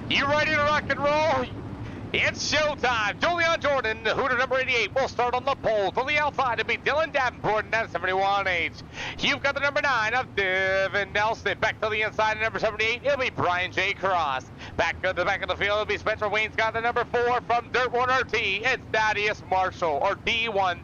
You ready to rock and roll? It's showtime. Julian Jordan, Hooter number 88, will start on the pole. To the outside, it'll be Dylan Davenport, and that's 71H. You've got the number 9 of Devin Nelson. Back to the inside, number 78, it'll be Brian J. Cross. Back to the back of the field, it'll be Spencer Wayne-Scott, the number 4 from Dirt 1 RT. It's Thaddeus Marshall, or D1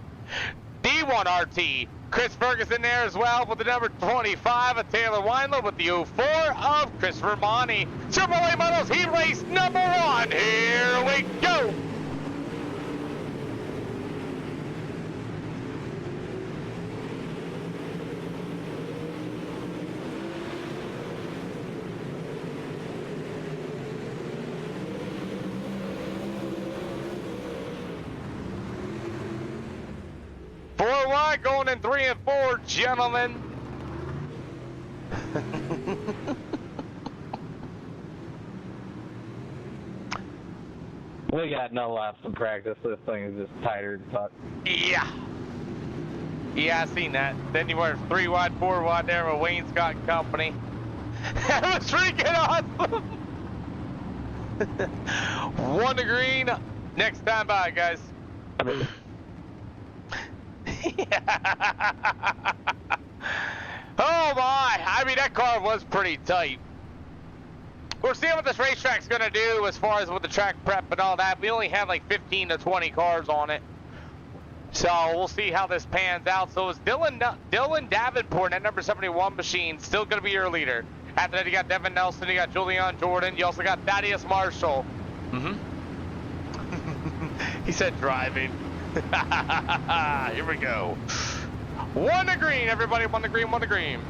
RT. Chris Ferguson there as well with the number 25 of Taylor Weinland with the 04 of Christopher Monty. Chevrolet Models Heat Race number 1. Here we go. Four wide going in 3 and 4, gentlemen. We got no laps in practice. This thing is just tighter than fuck. Yeah. Yeah, I seen that. Then you were 3 wide, 4 wide there with Wayne Scott and Company. That was freaking awesome. 1 to green. Next time by, guys. Oh my! I mean, that car was pretty tight. We're seeing what this racetrack's gonna do as far as with the track prep and all that. We only had like 15 to 20 cars on it, so we'll see how this pans out. So it's Dylan Davenport, that number 71 machine, still gonna be your leader. After that, you got Devin Nelson, you got Julian Jordan, you also got Thaddeus Marshall. He said driving. Here we go. 1 to green, everybody. 1 to green, 1 to green.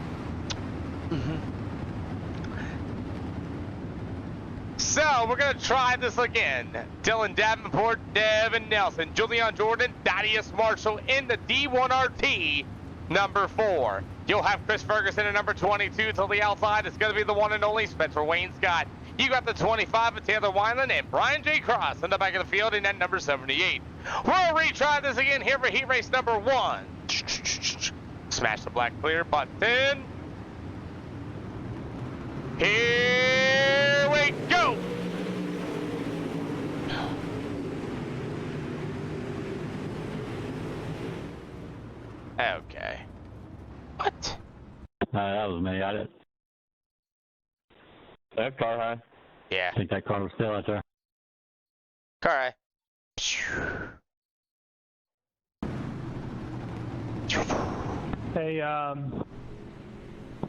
So we're gonna try this again. Dylan Davenport, Devin Nelson, Julian Jordan, Thaddeus Marshall in the D1 RT number 4. You'll have Chris Ferguson at number 22 till the outside. It's gonna be the one and only Spencer Wayne-Scott. You got the 25 of Taylor Weinland and Brian J. Cross in the back of the field in that number 78. We'll retry this again here for heat race number 1. Smash the black clear button. Here we go. Okay. What? That was me. I didn't. That car high. Yeah. I think that car was still out there. All right. Hey,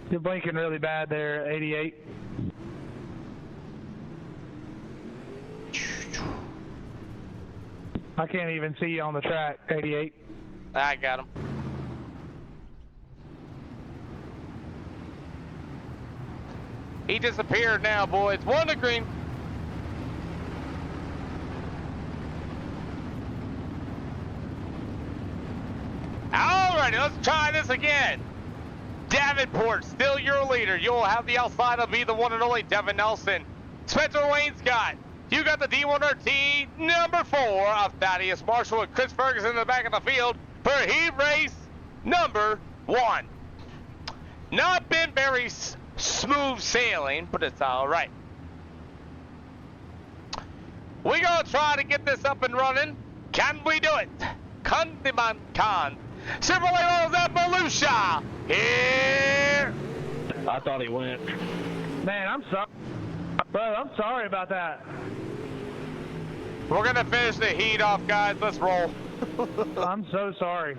you're blinking really bad there, 88. I can't even see you on the track, 88. I got him. He disappeared now, boys. 1 to green. Alrighty, let's try this again. Davenport, still your leader. You'll have the outside will be the one and only Devin Nelson. Spencer Wayne-Scott, you got the D1 RT number 4 of Thaddeus Marshall and Chris Ferguson in the back of the field for heat race number 1. Not been very smooth sailing, but it's all right. We're gonna try to get this up and running. Can we do it? Condiman Khan. Chevrolet Models at Volusia. Here. I thought he went. Man, I'm sorry. Bro, I'm sorry about that. We're gonna finish the heat off, guys. Let's roll. I'm so sorry.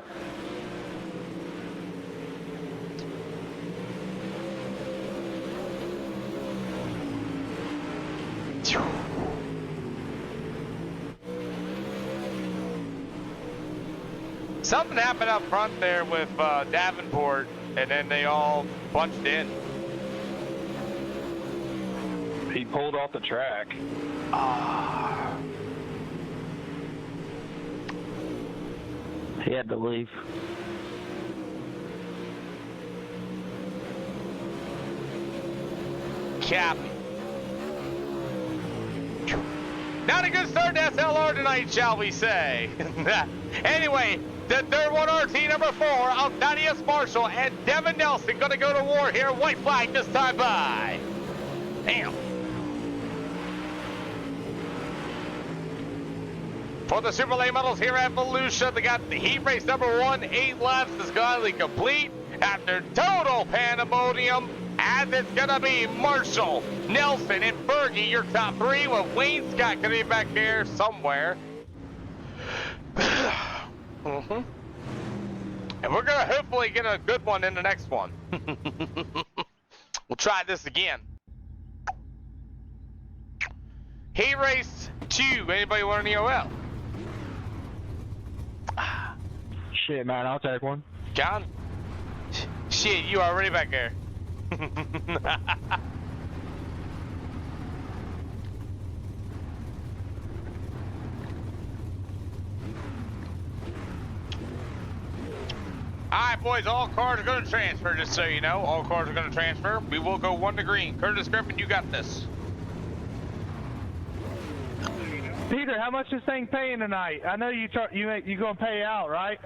Something happened up front there with Davenport, and then they all bunched in. He pulled off the track. He had to leave. Cap. Not a good start to SLR tonight, shall we say? Anyway, the third one RT number 4 of Thaddeus Marshall and Devin Nelson gonna go to war here. White flag this time by. Damn. For the Super Late Models here at Volusia, they got the heat race number 1, 8 laps is finally complete after total pandemonium, as it's gonna be Marshall, Nelson, and Fergie, your top 3, with Wayne Scott gonna be back there somewhere. And we're gonna hopefully get a good one in the next one. We'll try this again. Heat race 2, anybody want an EOL? Shit, man, I'll take one. John? Shit, you already back there. Alright, boys, all cars are going to transfer, just so you know. All cars are going to transfer. We will go 1 to green. Curtis Griffin, you got this. Peter, how much this thing paying tonight? I know you gonna pay out, right?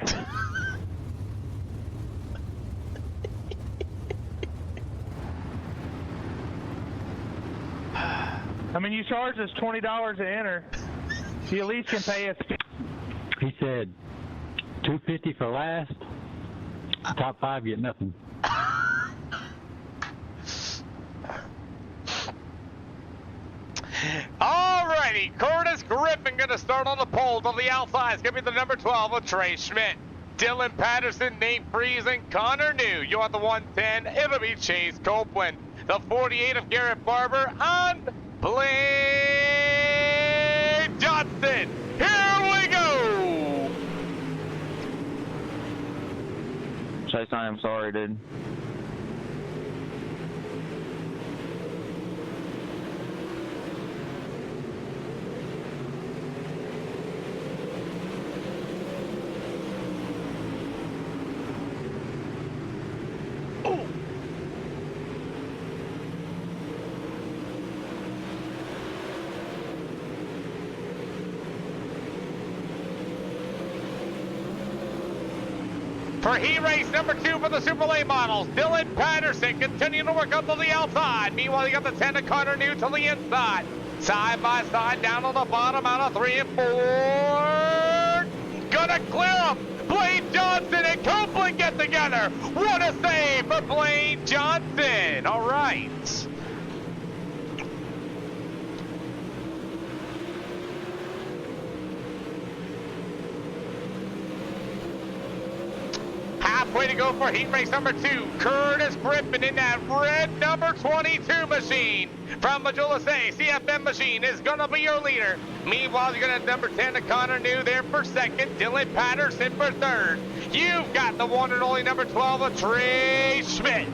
I mean, you charge us $20 to enter. You at least can pay us. He said $250 for last. Top 5 get nothing. Alrighty, Curtis Griffin gonna start on the pole to the outside. It's gonna be the number 12 of Trey Schmidt. Dylan Patterson, Nate Friesen, Connor New. You want the 110? It'll be Chase Copeland. The 48 of Garrett Barber on Blaine Johnson. Here we go. Chase, I am sorry, dude. For heat race number 2 for the Super Late Models, Dylan Patterson continuing to work up to the outside. Meanwhile, you got the 10 of Connor New to the inside. Side by side, down on the bottom, out of 3 and 4. Gonna clear them. Blaine Johnson and Copeland get together. What a save for Blaine Johnson. All right. Halfway to go for heat race number 2. Curtis Griffin in that red number 22 machine from Majula Say. CFM machine is going to be your leader. Meanwhile, you're going to have number 10 to Connor New there for second. Dylan Patterson for third. You've got the one and only number 12 of Trey Schmidt.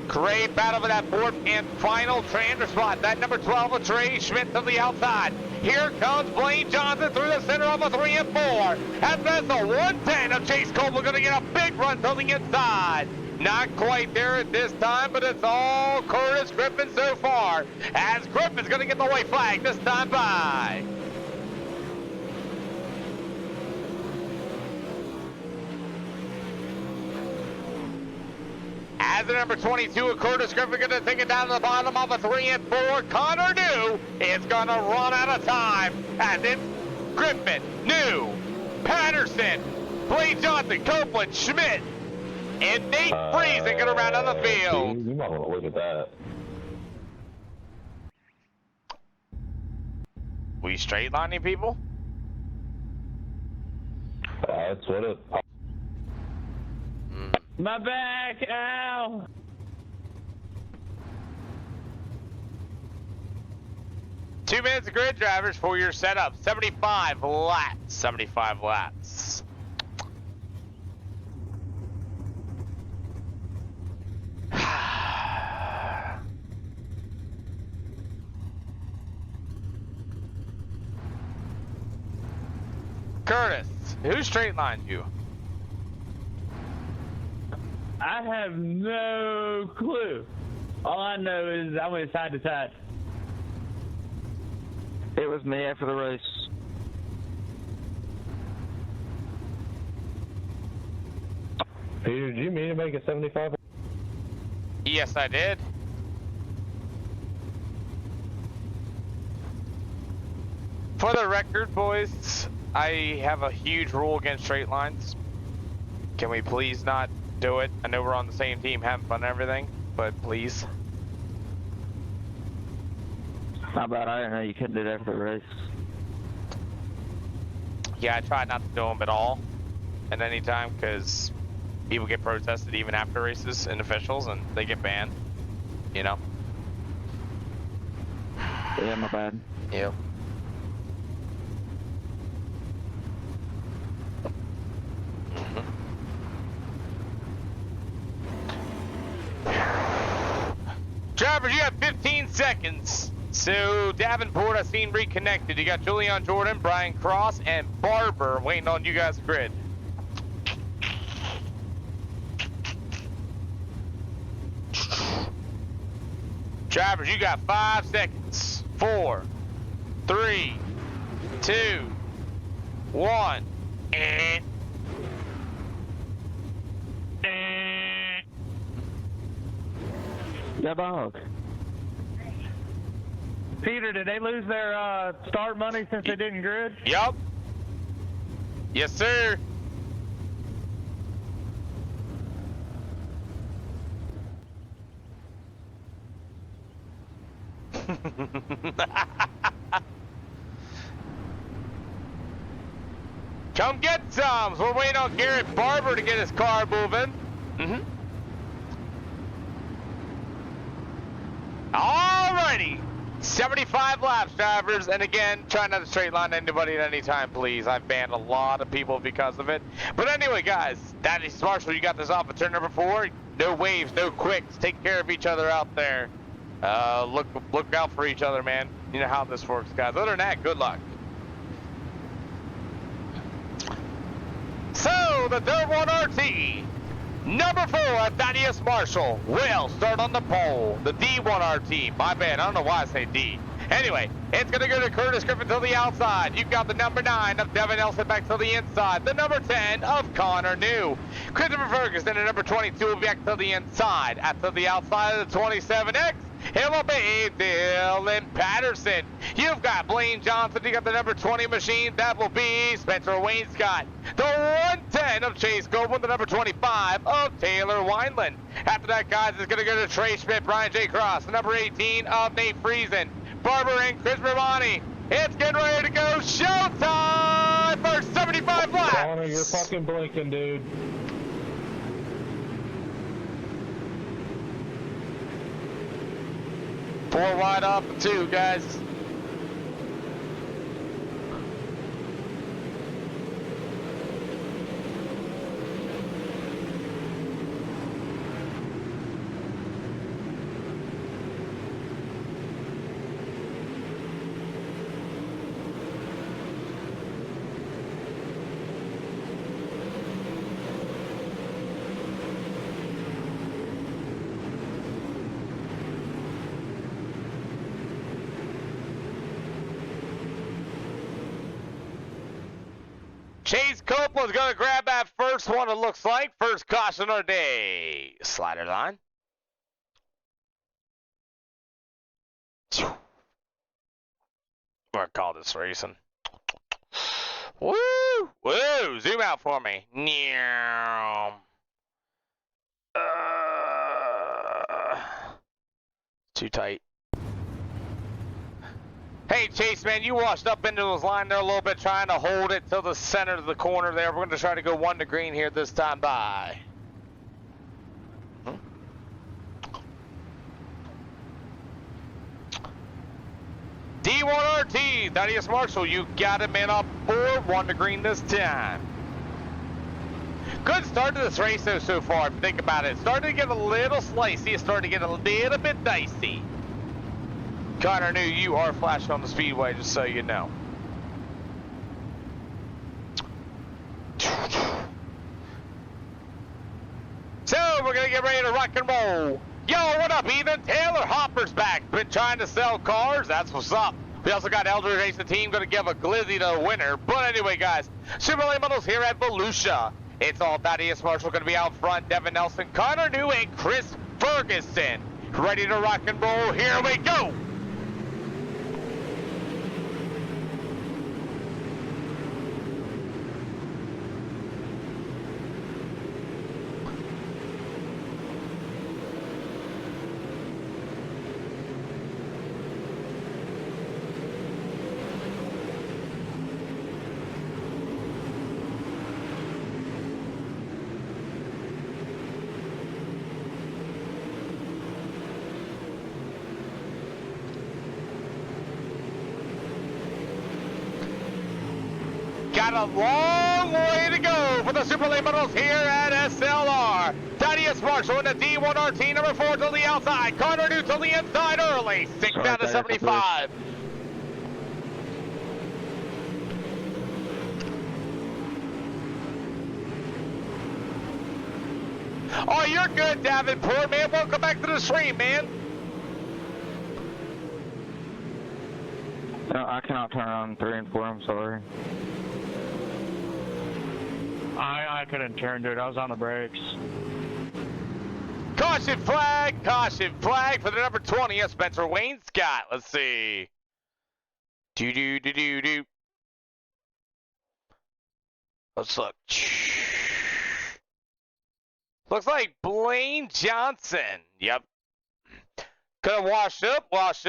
Great battle for that 4th and final transfer spot. That number 12 of Trey Schmidt to the outside. Here comes Blaine Johnson through the center of a 3 and 4. And that's the 110 of Chase Copeland going to get a big run to the inside. Not quite there at this time, but it's all Curtis Griffin so far. As Griffin's going to get the white flag this time by. As the number 22 of Curtis Griffin going to take it down to the bottom of a 3 and 4. Connor New is going to run out of time. As it's Griffin, New, Patterson, Blaine Johnson, Copeland, Schmidt, and Nate Friesen going to round out the field. You might want to look at that. We straight lining people? That's what it. My back, ow! Two minutes of grid drivers for your setup. 75 laps. 75 laps. Curtis, who straight lined you? I have no clue. All I know is I went side to side. It was me after the race. Peter, did you mean to make a 75? Yes, I did. For the record, boys, I have a huge rule against straight lines. Can we please not do it? I know we're on the same team having fun and everything, but please. How about I didn't know you couldn't do that for the race. Yeah, I try not to do them at all at any time because people get protested even after races and officials and they get banned, you know? Yeah, my bad. Yep. Drivers, you have 15 seconds. So, Davenport, I've seen reconnected. You got Julian Jordan, Brian Cross, and Barber waiting on you guys' grid. Drivers, you got 5 seconds. 4, 3, 2, 1. Yeah, dog. Peter, did they lose their start money since they didn't grid? Yup. Yes, sir. Come get some. We're waiting on Garrett Barber to get his car moving. Alrighty. 75 laps, drivers, and again, try not to straight line anybody at any time, please. I've banned a lot of people because of it. But anyway, guys, that is Marshall. You got this off of turn number 4. No waves, no quicks. Take care of each other out there. Look out for each other, man. You know how this works, guys. Other than that, good luck. So, the third one RT. Number 4, Thaddeus Marshall will start on the pole. The D1 RT. My bad. I don't know why I say D. Anyway, it's going to go to Curtis Griffin to the outside. You've got the number 9 of Devin Nelson back to the inside. The number 10 of Connor New. Christopher Ferguson at number 22 will be back to the inside. After the outside of the 27X, it will be Dylan Patterson. You've got Blaine Johnson. You got the number 20 machine. That will be Spencer Wainscott. The 110 of Chase Goldman. The number 25 of Taylor Wineland. After that, guys, it's going to go to Trey Schmidt, Brian J. Cross. The number 18 of Nate Friesen. Barber and Chris Romani. It's getting ready to go. Showtime for 75 laps. Connor, you're fucking blinking, dude. Four wide off the 2, guys. Chase Copeland's going to grab that first one, it looks like. First caution of the day. Slider line. We're going to call this racing. Woo! Woo! Zoom out for me. Too tight. Hey, Chase, man, you washed up into those line there a little bit, trying to hold it to the center of the corner there. We're going to try to go 1 to green here this time. Bye. D1 RT, Thaddeus Marshall, you got him in up 4, 1 to green this time. Good start to this race, though, so far, if you think about it. It's starting to get a little slicey. It's starting to get a little bit dicey. Connor New, you are flashing on the speedway, just so you know. So, we're going to get ready to rock and roll. Yo, what up, Ethan? Taylor Hopper's back. Been trying to sell cars. That's what's up. We also got Eldridge Racing Team going to give a glizzy to the winner. But anyway, guys, Super Late Models here at Volusia. It's all Thaddeus Marshall going to be out front. Devin Nelson, Connor New, and Chris Ferguson. Ready to rock and roll. Here we go. Got a long way to go for the Super Late Models here at SLR. Thaddeus Marshall in the D1RT number 4 to the outside. Connor New to the inside early. 6 out of 75. Oh, you're good, Davenport, man. Welcome back to the stream, man. No, I cannot turn on 3 and 4, I'm sorry. I couldn't turn, dude. I was on the brakes. Caution flag for the number 20 of Spencer Wayne Scott. Let's see. Do. Let's look. Looks like Blaine Johnson. Yep. Could have washed up. Yep.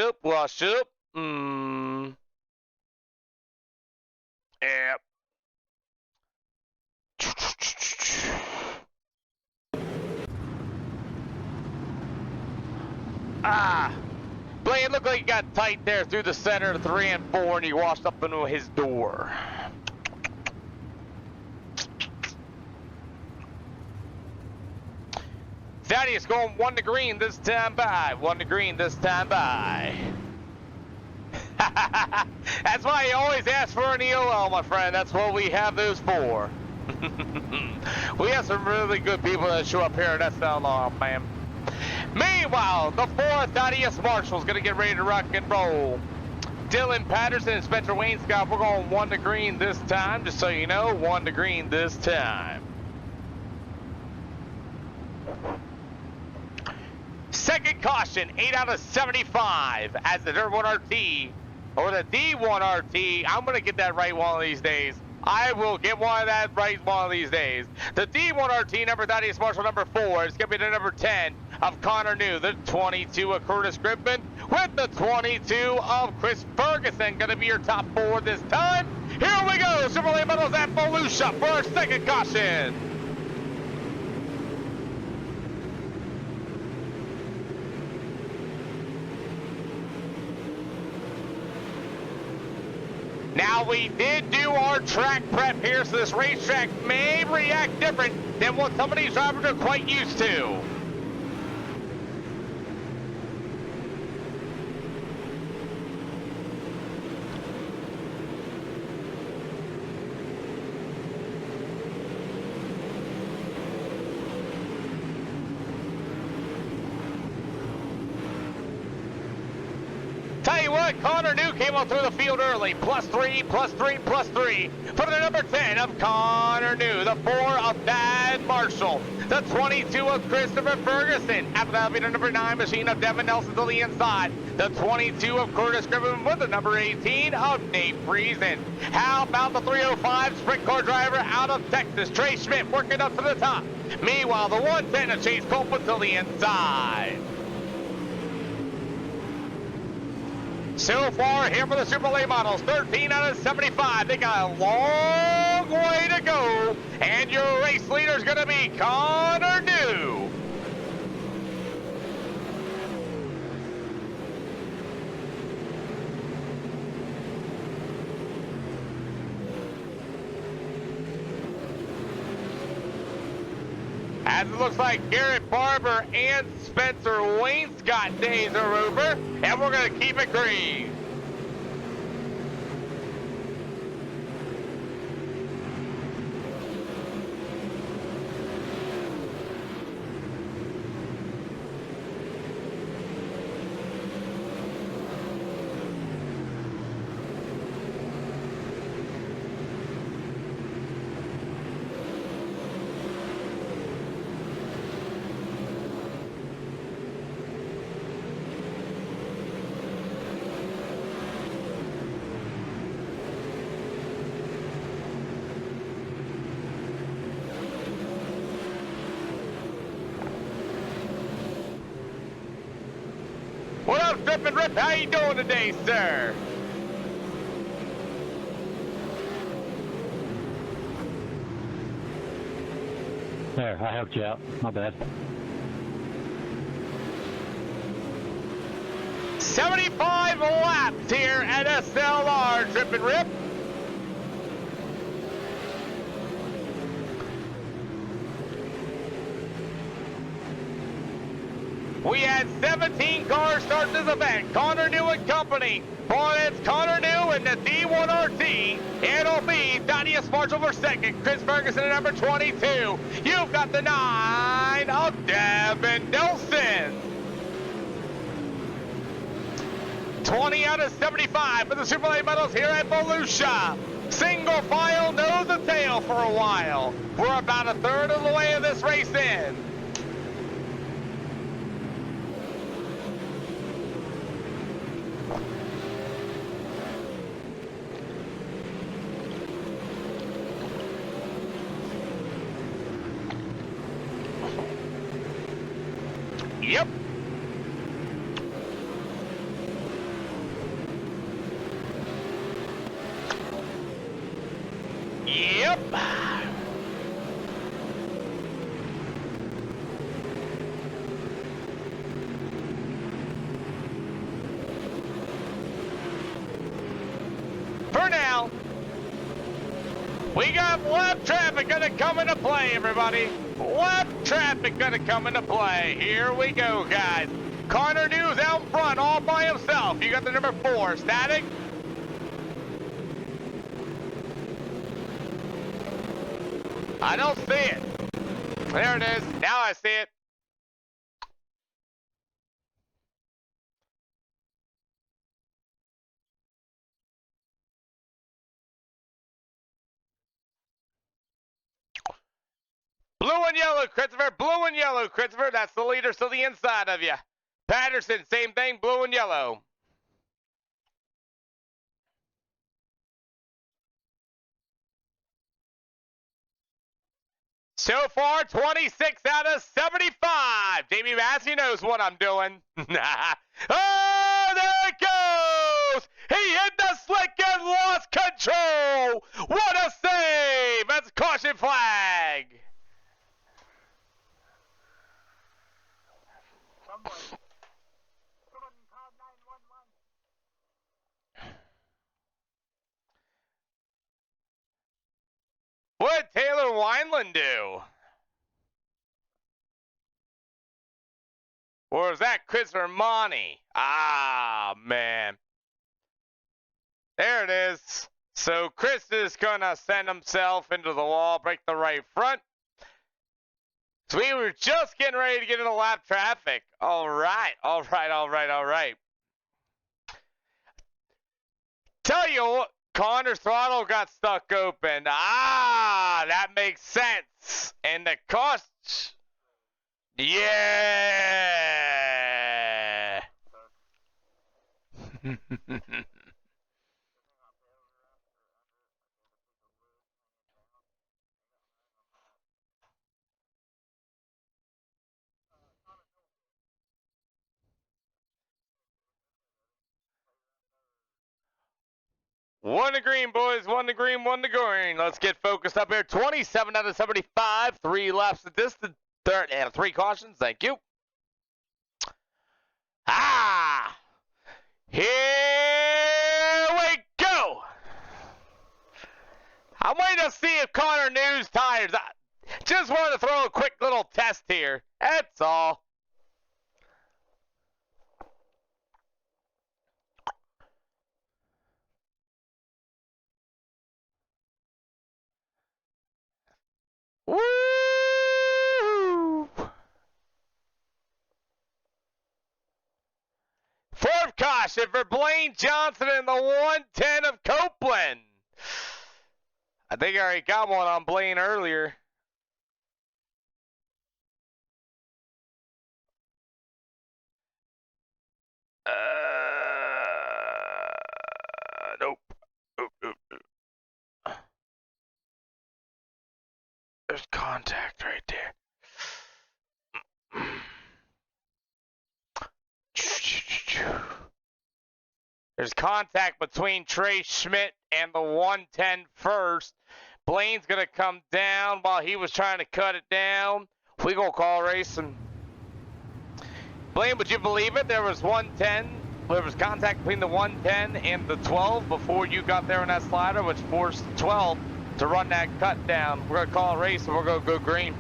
Blaine, looked like you got tight there through the center of 3 and 4, and you washed up into his door. Thaddeus going 1 to green this time by. 1 to green this time by. That's why you always ask for an EOL, my friend. That's what we have those for. We have some really good people that show up here at SLR, man. Meanwhile, the 4th Thaddeus Marshall's going to get ready to rock and roll. Dylan Patterson and Spencer Wayne Scott, we're going 1 to green this time, just so you know, 1 to green this time. Second caution, 8 out of 75 as the Dirt 1RT, or the D1RT. I'm going to get that right one of these days. I will get one of that right one of these days. The D1RT number Thaddeus Marshall number 4 is going to be the number 10 of Connor New, the 22 of Curtis Gribman, with the 22 of Chris Ferguson, going to be your top 4 this time. Here we go, Super Late Models at Volusia for our second caution. Now, we did do our track prep here, so this racetrack may react different than what some of these drivers are quite used to. Tell you what, Connor New came on through the field early. +3, +3, +3 for the number 10 of Connor New, the 4 of Thad Marshall, the 22 of Christopher Ferguson. After that will be the number 9 machine of Devin Nelson to the inside, the 22 of Curtis Gribman with the number 18 of Nate Friesen. How about the 305 sprint car driver out of Texas, Trey Schmidt, working up to the top. Meanwhile, the 110 of Chase Copeland to the inside. So far here for the Super Late Models, 13 out of 75. They got a long way to go, and your race leader is going to be Connor New. As it looks like Garrett Barber and Spencer Wayne Scott days are over, and we're going to keep it green. What up, Drip and Rip? How you doing today, sir? There, I helped you out. My bad. 75 laps here at SLR, Drip and Rip. We had 17 cars starting this event. Connor New and Company. It's Connor New and the D1RT. It'll be Thaddeus Marshall for second. Chris Ferguson at number 22. You've got the 9 of Devin Nelson. 20 out of 75 for the Super Late medals here at Volusia. Single file, nose and tail for a while. We're about a third of the way of this race in. Yep. Yep. For now, we got left traffic gonna come into play, everybody. Left traffic gonna come into play. Here we go, guys. Connor News out in front all by himself. You got the number 4, Static. I don't see it. There it is. Now I see it. Blue and yellow, Christopher. Blue and yellow, Christopher. That's the leader to the inside of you. Patterson, same thing. Blue and yellow. So far, 26 out of 75. Jamie Massey knows what I'm doing. Oh, there it goes! He hit the slick and lost control! What a save! That's a caution flag! What did Taylor Wineland do? Or is that Christopher Monty? Ah, man. There it is. So Chris is going to send himself into the wall, break the right front. So we were just getting ready to get into lap traffic. All right. Tell you what, Connor's throttle got stuck open. Ah, that makes sense. And the cost... Yeah. One to green, boys. One to green, one to green. Let's get focused up here. 27 out of 75. 3 laps at distance. Third and 3 cautions. Thank you. Ah! Here we go. I'm waiting to see if Connor News tires. I just wanted to throw a quick little test here. That's all. Woo! Fourth caution for Blaine Johnson in the 110 of Copeland. I think I already got one on Blaine earlier. Nope. There's contact right there. There's contact between Trey Schmidt and the 110 first. Blaine's going to come down while he was trying to cut it down. We going to call racing. Blaine, would you believe it? There was 110. There was contact between the 110 and the 12 before you got there in that slider, which forced 12 to run that cut down. We're going to call a race and we're going to go green.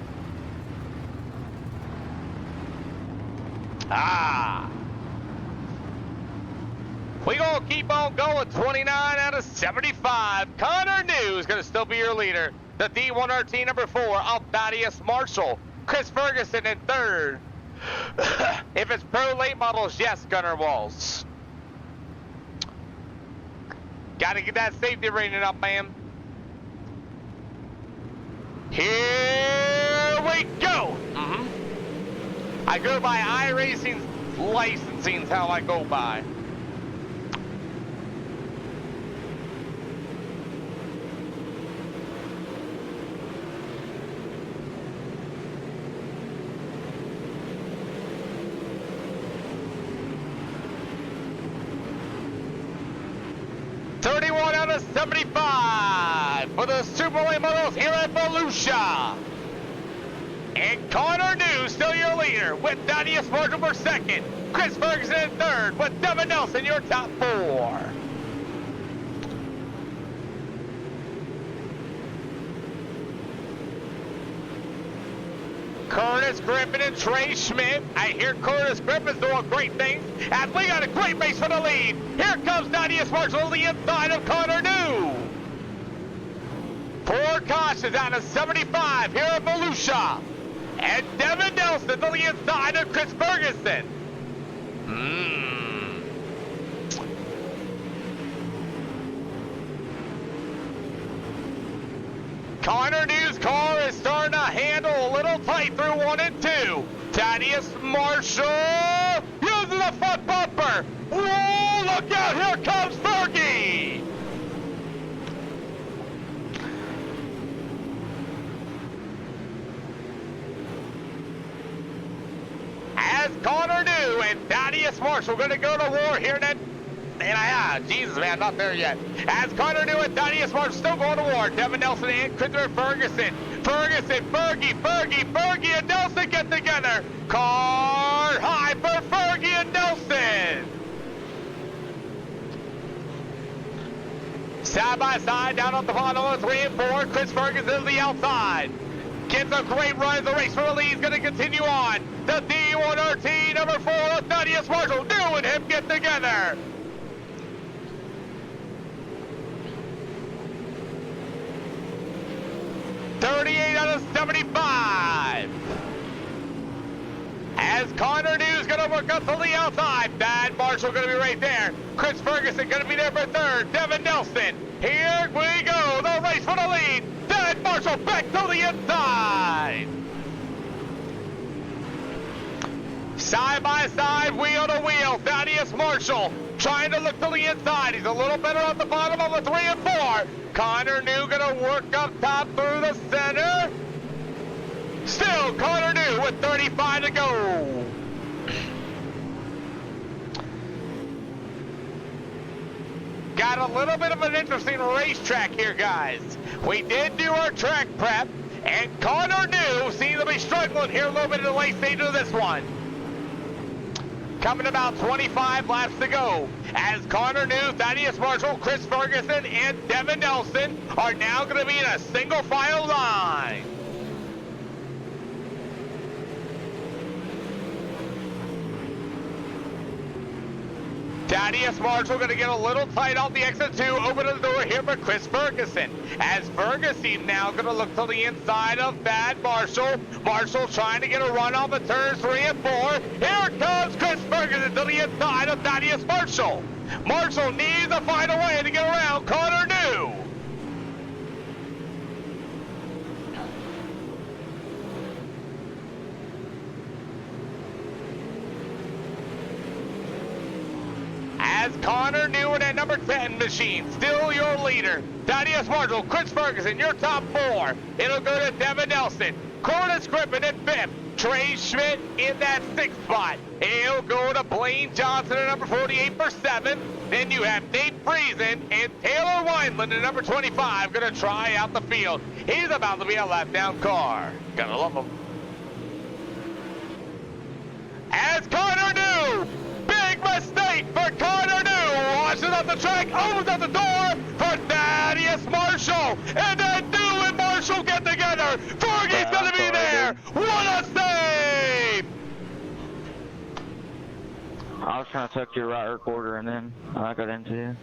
Ah. We gonna keep on going. 29 out of 75. Connor New is gonna still be your leader. The D1RT number 4 of Thaddeus Marshall. Chris Ferguson in third. If it's pro late models, yes, Gunnar Walls. Gotta get that safety rating up, man. Here we go. I go by iRacing's licensing is how I go by. Out of 75 for the Super Late Models here at Volusia. And Connor New still your leader with Thaddeus Marshall for second. Chris Ferguson in third with Devin Nelson your top 4. Curtis Griffin and Trey Schmidt. I hear Curtis Griffin's doing great things as we got a great race for the lead. Here comes Thaddeus Marshall on the inside of Connor New. 4 cautions out of 75 here at Volusia. And Devin Nelson on the inside of Chris Ferguson. Connor New's car is starting to handle a little tight through 1 and 2. Thaddeus Marshall using the front bumper. Whoa, look out, here comes Fergie. As Connor New and Thaddeus Marshall going to go to war here in Jesus, man, not there yet. As Connor New and Thaddeus Marshall still going to war. Devin Nelson and Christopher Ferguson. Fergie, and Nelson get together. Car high for Fergie and Nelson. Side by side, down on the bottom of 3 and 4. Chris Ferguson to the outside. Gets a great run as the race for the lead is going to continue on. The D1RT number 4 of Thaddeus Marshall. New and him get together. Out of 75. As Connor New's going to work up to the outside. Thad Marshall going to be right there. Chris Ferguson going to be there for third. Devin Nelson. Here we go. The race for the lead. Thad Marshall back to the inside. Side by side, wheel to wheel. Thaddeus Marshall trying to look to the inside. He's a little better on the bottom of the 3 and 4. Connor New going to work up top through the center. Still Connor New with 35 to go. Got a little bit of an interesting racetrack here, guys. We did do our track prep, and Connor New seems to be struggling here a little bit in the late stage of this one. Coming about 25 laps to go. As Connor New, Thaddeus Marshall, Chris Ferguson, and Devin Nelson are now going to be in a single file line. Thaddeus Marshall going to get a little tight off the exit 2, open the door here for Chris Ferguson. As Ferguson now going to look to the inside of Thad Marshall. Marshall trying to get a run off of turns 3 and 4. Here comes Chris Ferguson to the inside of Thaddeus Marshall. Marshall needs to find a way to get around Connor New. As Connor New in that number 10 machine, still your leader. Thaddeus Marshall, Chris Ferguson, your top 4. It'll go to Devin Nelson, Curtis Griffin in 5th, Trey Schmidt in that 6th spot. He'll go to Blaine Johnson at number 48 for 7th. Then you have Nate Friesen and Taylor Wineland at number 25 going to try out the field. He's about to be a lap down car. Gotta love him. As Connor New, big mistake for Connor New. Washes up the track, opens up the door for Thaddeus Marshall. And then New and Marshall get together. Fergie's going to be there. What a save! I was trying to tuck your right rear quarter and then I got into you.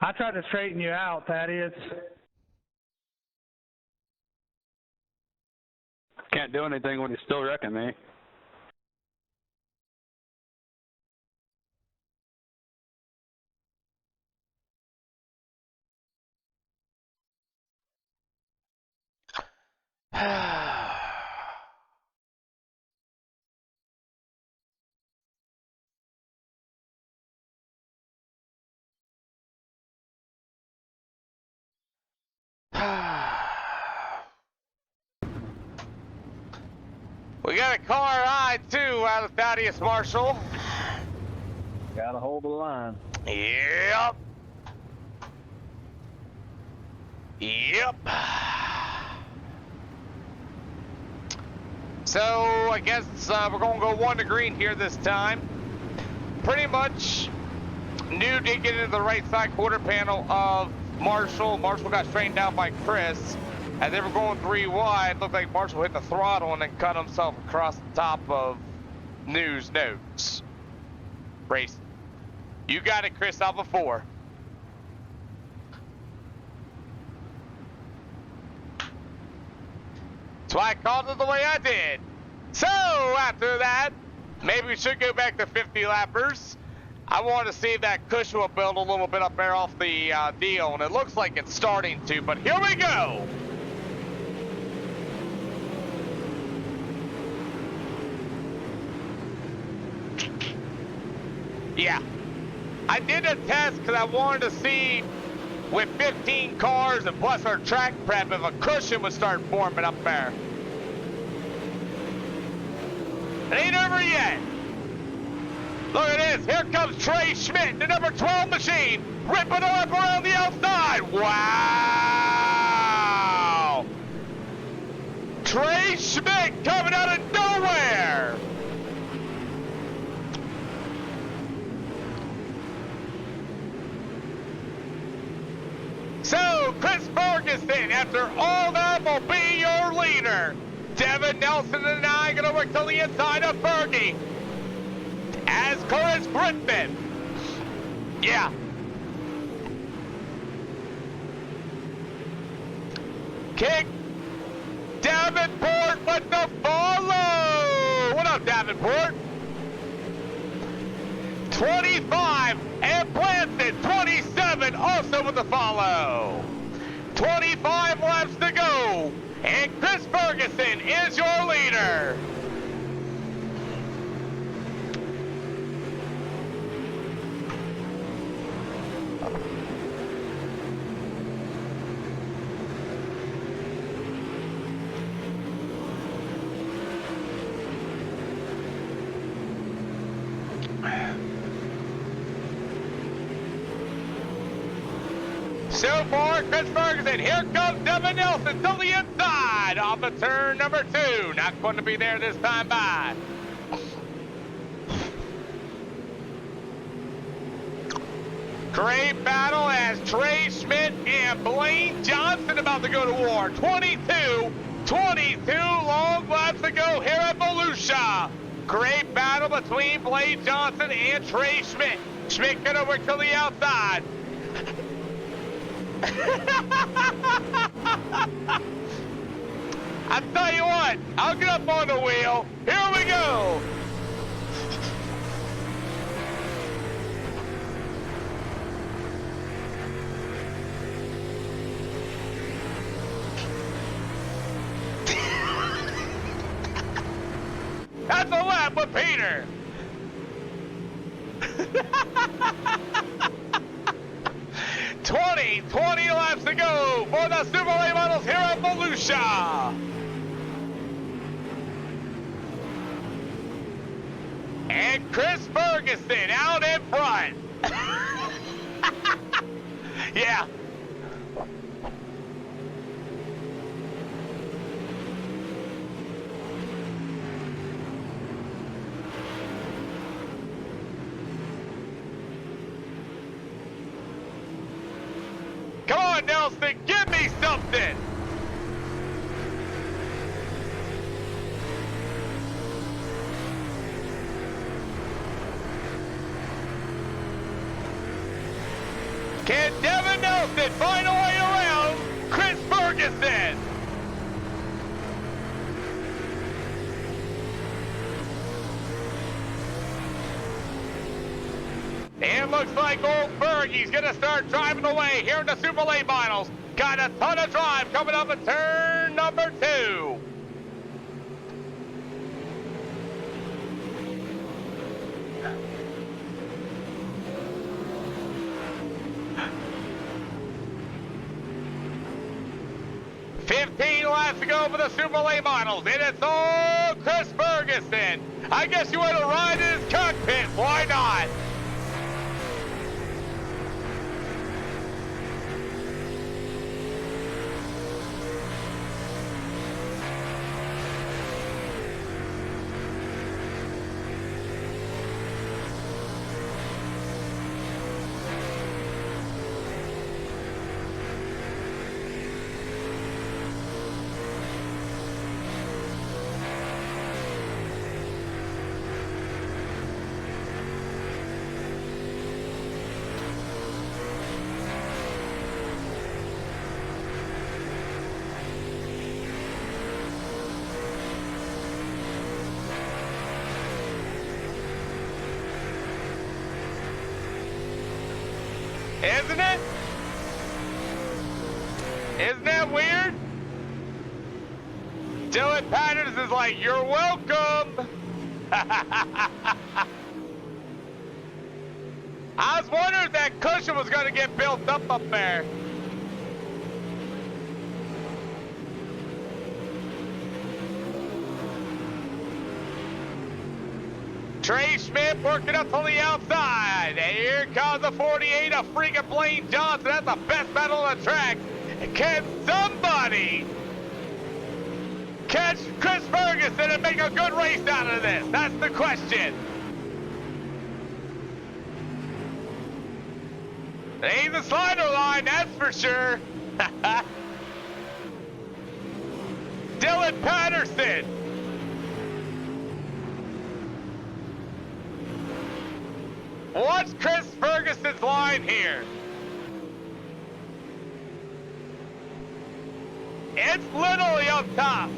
I tried to straighten you out, Thaddeus. Can't do anything when he's still wrecking me. We got a car ride too out of Thaddeus Marshall. Gotta hold the line. Yep. Yep. So I guess we're gonna go 1 to green here this time. Pretty much, New did get into the right side quarter panel of Marshall. Marshall got straightened out by Chris. As they were going 3 wide, looked like Marshall hit the throttle and then cut himself across the top of New's notes. Race. You got it, Chris, Alpha 4. That's why I called it the way I did. So, after that, maybe we should go back to 50 lappers. I want to see if that cushion will build a little bit up there off the deal, and it looks like it's starting to, but here we go. Yeah, I did a test because I wanted to see with 15 cars and plus our track prep if a cushion would start forming up there. It ain't over yet. Look at this. Here comes Trey Schmidt, the number 12 machine, ripping it up around the outside. Wow! Trey Schmidt coming out of nowhere. So, Chris Ferguson, after all that, will be your leader. Devin Nelson and I going to work to the inside of Fergie. As Chris Griffin. Yeah. Kick. Davenport with the follow. What up, Davenport? 25, and Blanton, 27, also with the follow. 25 laps to go, and Chris Ferguson is your leader. So far, Chris Ferguson. Here comes Devin Nelson to the inside off of turn number 2. Not going to be there this time by. Great battle as Trey Schmidt and Blaine Johnson about to go to war. 22 long laps to go here at Volusia. Great battle between Blaine Johnson and Trey Schmidt. Schmidt get over to the outside. I tell you what, I'll get up on the wheel. Here we go. That's a lap with Peter. 20 laps to go for the Super Late Models here at Volusia. And And Chris Ferguson out in front. Yeah. Come on, Nelson, give me something. Can Devin Nelson find a way around Chris Ferguson? And looks like old Fergie's gonna start driving away here in the Super Late Finals. Got a ton of drive coming up in turn number 2. To go for the Super Late Finals, and it's all Chris Ferguson. I guess you want to ride in his cockpit. Why not? Isn't it? Isn't that weird? Dylan Patterson is like, you're welcome. I was wondering if that cushion was going to get built up there. Trey Schmidt working up to the outside. And here comes the 48 of freaking Blaine Johnson. That's the best battle on the track. Can somebody catch Chris Ferguson and make a good race out of this? That's the question. It ain't the slider line, that's for sure. Dylan Patterson. What's Chris Ferguson's line here? It's literally up top.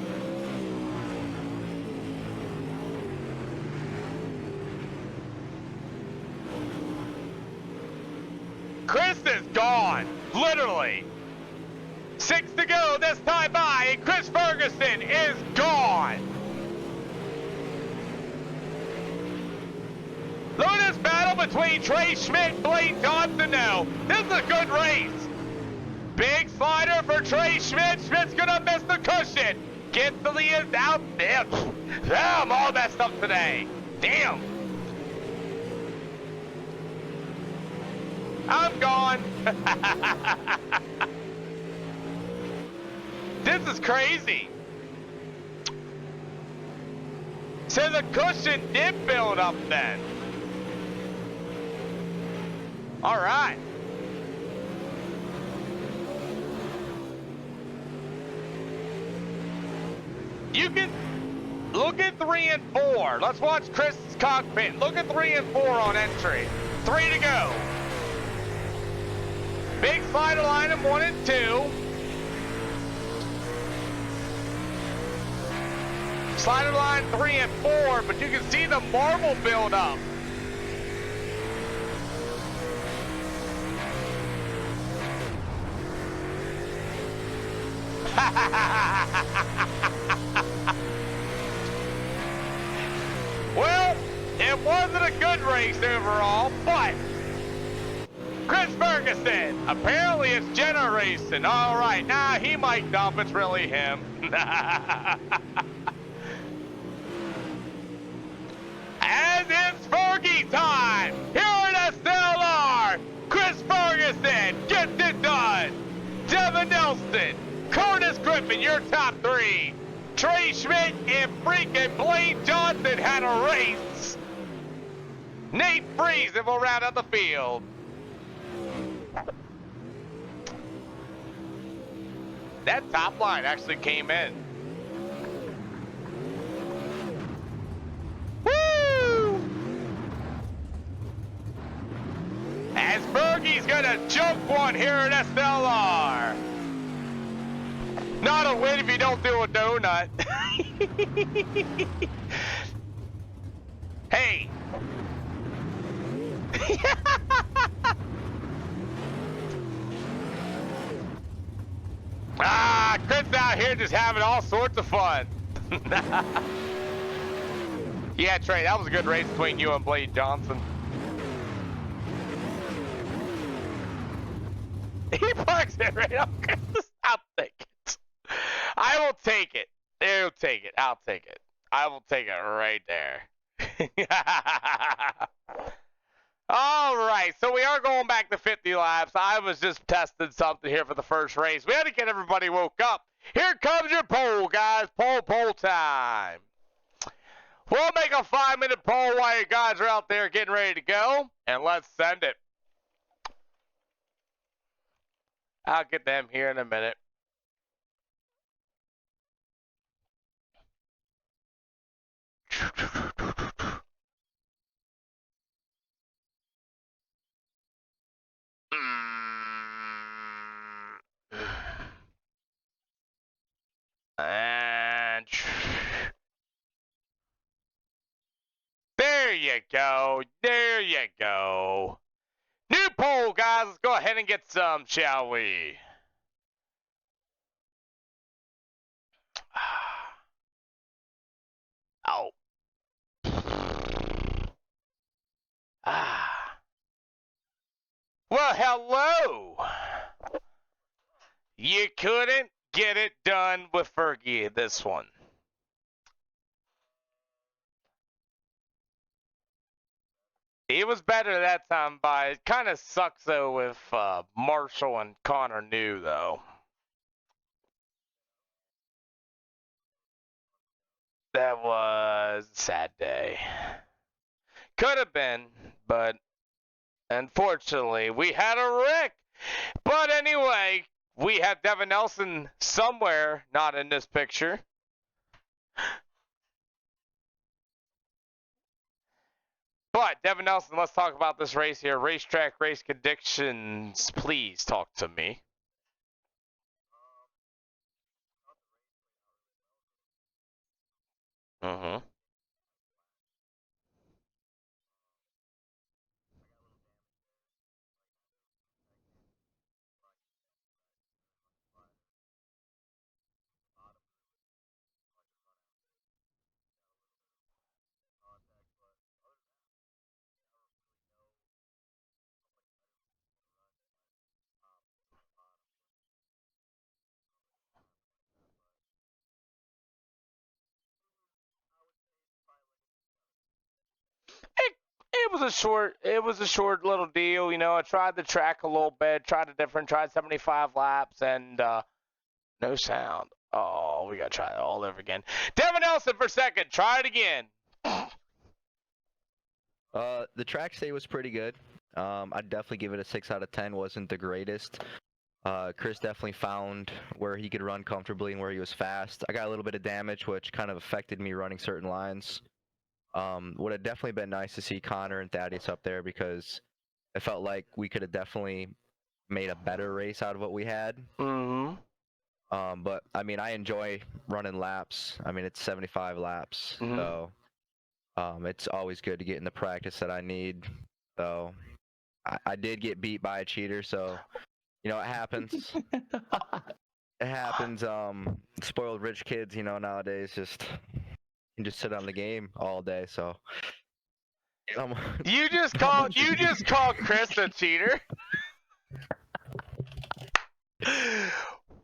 Chris is gone, literally. 6 to go this time by, and Chris Ferguson is gone. Look at this battle between Trey Schmidt and Blaine Johnson now. This is a good race. Big slider for Trey Schmidt. Schmidt's gonna miss the cushion. Gets to the end out there. I'm all messed up today. Damn. I'm gone. This is crazy. So the cushion did build up then. All right. You can look at 3 and 4. Let's watch Chris's cockpit. Look at 3 and 4 on entry. 3 to go. Big slider line of 1 and 2. Slider line 3 and 4, but you can see the marble build up. Well, it wasn't a good race overall, but Chris Ferguson, apparently it's Jenna racing. All right, nah, he might dump, it's really him. As it's in your top 3. Trey Schmidt and freaking Blaine Johnson had a race. Nate Friesen will round out the field. That top line actually came in. Woo! As Bergie's gonna jump one here at SLR. Not a win if you don't do a donut. Hey. Chris out here just having all sorts of fun. Yeah, Trey, that was a good race between you and Blade Johnson. He parks it right up. I'll take it. I will take it. I'll take it. I'll take it. I will take it right there. All right, so we are going back to 50 laps. I was just testing something here for the first race. We had to get everybody woke up. Here comes your poll, guys. Poll time. We'll make a 5-minute poll while you guys are out there getting ready to go, and let's send it. I'll get them here in a minute. And there you go. There you go. New poll, guys. Let's go ahead and get some, shall we? Oh. Well, hello. You couldn't get it done with Fergie this one. He was better that time by. It kind of sucks though with Marshall and Connor New though. That was a sad day. Could have been, but unfortunately we had a wreck. But anyway, we have Devin Nelson somewhere, not in this picture. But, Devin Nelson, let's talk about this race here. Racetrack race conditions, please talk to me. Mm-hmm. It was a short little deal, you know. I tried the track a little bit, tried 75 laps, and no sound. Oh, we gotta try it all over again. Devin Nelson for second. Try it again. The track stay was pretty good. I'd definitely give it a 6 out of 10. Wasn't the greatest. Chris definitely found where he could run comfortably and where he was fast. I got a little bit of damage, which kind of affected me running certain lines. Would have definitely been nice to see Connor and Thaddeus up there because it felt like we could have definitely made a better race out of what we had. Mm-hmm. But I mean, I enjoy running laps. I mean, it's 75 laps, so it's always good to get in the practice that I need. So I did get beat by a cheater, so you know it happens. It happens. Spoiled rich kids, you know, nowadays just can just sit on the game all day. So you just called Chris a cheater.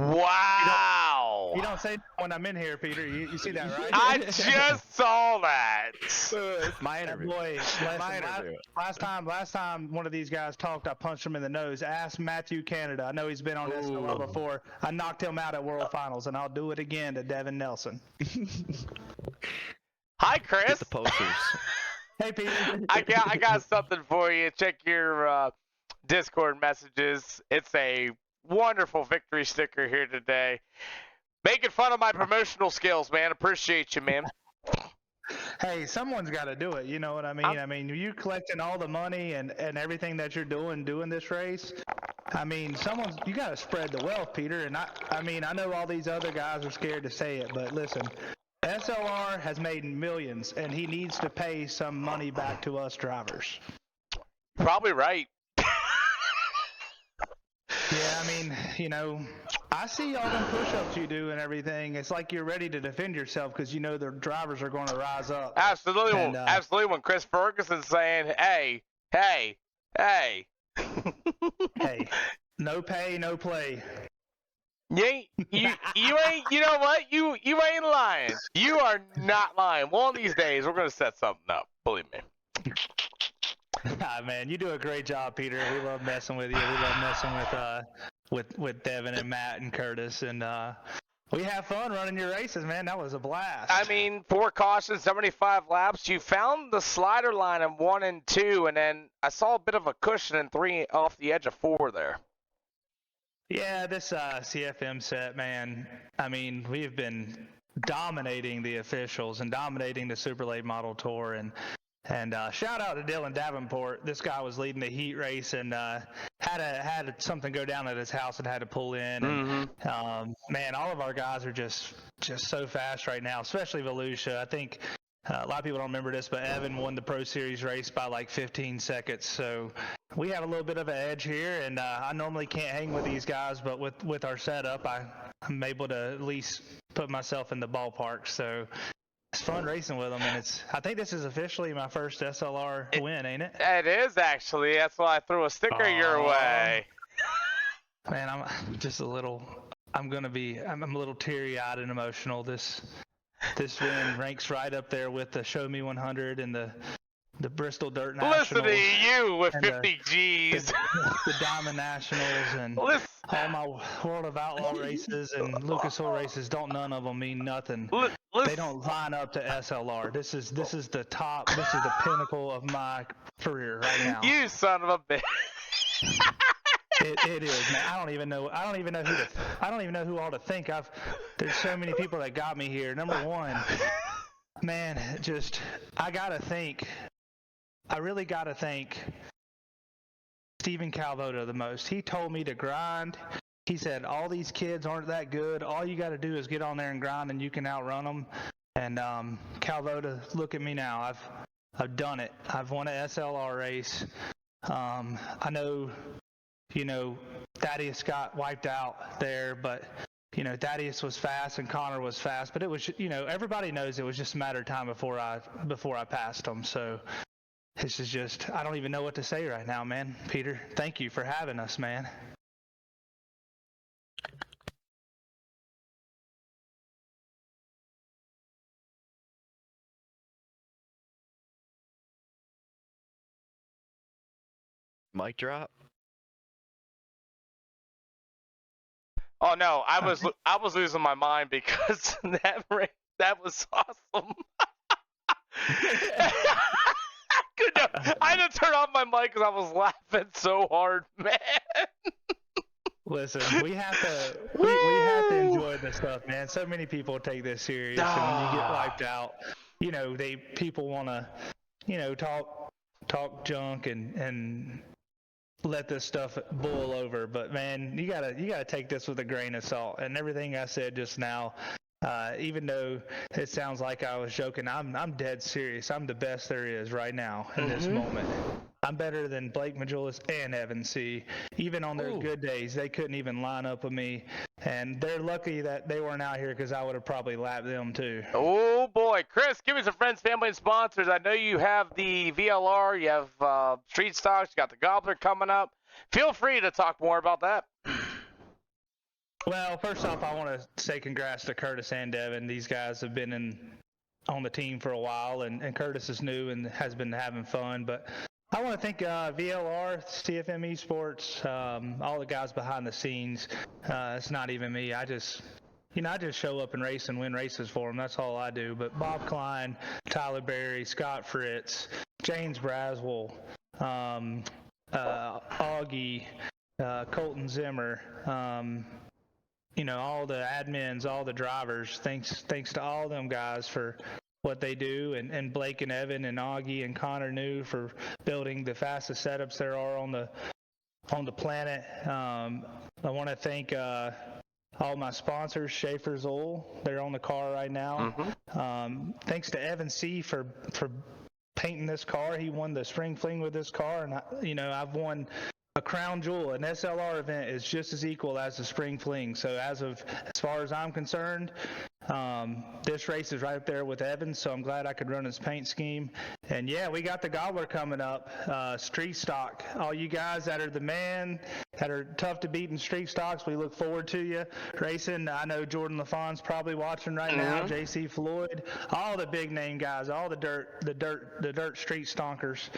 Wow. You don't say when I'm in here, Peter. You see that, right? I just saw that. It's my That interview. boy, My listen, interview. last time one of these guys talked, I punched him in the nose. Ask Matthew Canada. I know he's been on SLR before. I knocked him out at World Finals, and I'll do it again to Devin Nelson. Hi, Chris. Get the posters. Hey, Peter. I got something for you. Check your Discord messages. It's a wonderful victory sticker here today. Making fun of my promotional skills, man. Appreciate you, man. Hey, someone's got to do it. You know what I mean? I mean, you collecting all the money and everything that you're doing this race. I mean, you got to spread the wealth, Peter. And I mean, I know all these other guys are scared to say it, but listen, SLR has made millions, and he needs to pay some money back to us drivers. Probably right. Yeah, I mean, you know, I see all them push-ups you do and everything. It's like you're ready to defend yourself because you know the drivers are going to rise up. Absolutely, And, absolutely. When Chris Ferguson's saying, "Hey, hey, hey," hey, no pay, no play. you ain't, you ain't. You know what? You ain't lying. You are not lying. One of these days, we're gonna set something up. Believe me. Man, you do a great job, Peter. We love messing with you. We love messing with Devin and Matt and Curtis, and we have fun running your races, man. That was a blast. I mean, 4 cautions, 75 laps. You found the slider line in 1 and 2, and then I saw a bit of a cushion in 3 off the edge of 4 there. Yeah, this CFM set, man. I mean, we've been dominating the officials and dominating the Super Late Model Tour, and shout out to Dylan Davenport. This guy was leading the heat race and had something go down at his house and had to pull in. And, man, all of our guys are just so fast right now, especially Volusia. I think a lot of people don't remember this, but Evan won the Pro Series race by like 15 seconds. So we have a little bit of an edge here, and I normally can't hang with these guys, but with our setup, I'm able to at least put myself in the ballpark. So it's fun racing with them, and I think this is officially my first SLR win, ain't it? It is, actually. That's why I threw a sticker your way. Man, I'm just a little teary-eyed and emotional. This win ranks right up there with the Show Me 100 and the Bristol Dirt Nationals. Listen to you with and 50 G's. The Diamond Nationals and Listen. all my World of Outlaw races and Lucas Oil races. None of them mean nothing. They don't line up to SLR. This is the top. This is the pinnacle of my career right now. You son of a bitch. It is, man. I don't even know who all to thank. There's so many people that got me here. Number one, man, I really gotta thank Stephen Calvoda the most. He told me to grind. He said, all these kids aren't that good. All you got to do is get on there and grind, and you can outrun them. And Calvoda, look at me now. I've done it. I've won an SLR race. I know, Thaddeus got wiped out there, but Thaddeus was fast and Connor was fast. But it was, everybody knows it was just a matter of time before I passed them. So this is just, I don't even know what to say right now, man. Peter, thank you for having us, man. Mic drop. Oh no, I was losing my mind because that was awesome. I had to turn off my mic because I was laughing so hard, man. Listen, we have to enjoy this stuff, man. So many people take this serious, and when you get wiped out, people want to, talk junk and let this stuff boil over. But man, you gotta take this with a grain of salt. And everything I said just now, even though it sounds like I was joking, I'm dead serious. I'm the best there is right now in this moment. I'm better than Blake Majulis and Evan C. Even on their good days, they couldn't even line up with me. And they're lucky that they weren't out here because I would have probably lapped them too. Oh boy, Chris, give me some friends, family, and sponsors. I know you have the VLR, you have Street Stocks, you got the Gobbler coming up. Feel free to talk more about that. Well, first off, I want to say congrats to Curtis and Devin. These guys have been on the team for a while, and Curtis is new and has been having fun. But I want to thank VLR, CFM Esports, all the guys behind the scenes. It's not even me. I just show up and race and win races for them. That's all I do. But Bob Klein, Tyler Berry, Scott Fritz, James Braswell, Augie, Colton Zimmer, all the admins, all the drivers. Thanks to all them guys for what they do, and Blake and Evan and Augie and Connor New for building the fastest setups there are on the planet. I want to thank all my sponsors, Schaefer's Oil. They're on the car right now. Thanks to Evan C for painting this car. He won the spring fling with this car, and I've won a crown jewel. An SLR event is just as equal as the spring fling. So as far as I'm concerned, this race is right up there with Evans, so I'm glad I could run his paint scheme. And yeah, we got the Gobbler coming up, street stock. All you guys that are the man, that are tough to beat in street stocks, we look forward to you racing. I know Jordan LaFon's probably watching right now, JC Floyd, all the big name guys, all the dirt street stonkers.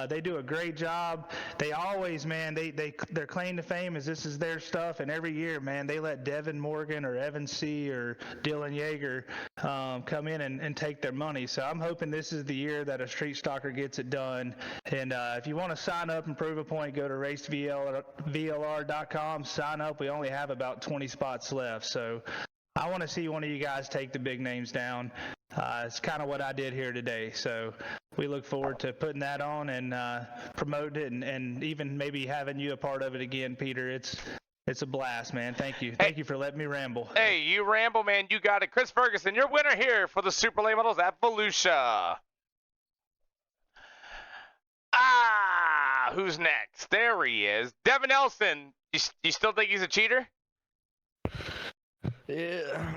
They do a great job. They always, man, their claim to fame is this is their stuff, and every year, man, they let Devin Morgan or Evan C or Dylan Yeager come in and take their money. So I'm hoping this is the year that a street stalker gets it done. And if you want to sign up and prove a point, go to racevlr.com, sign up. We only have about 20 spots left. So I want to see one of you guys take the big names down. It's kind of what I did here today. So we look forward to putting that on and promoting it, and even maybe having you a part of it again, Peter. It's a blast, man. Thank you. Thank you for letting me ramble. Hey, you ramble, man. You got it. Chris Ferguson, your winner here for the Super Late Models at Volusia. Who's next? There he is. Devin Nelson. You still think he's a cheater? Yeah.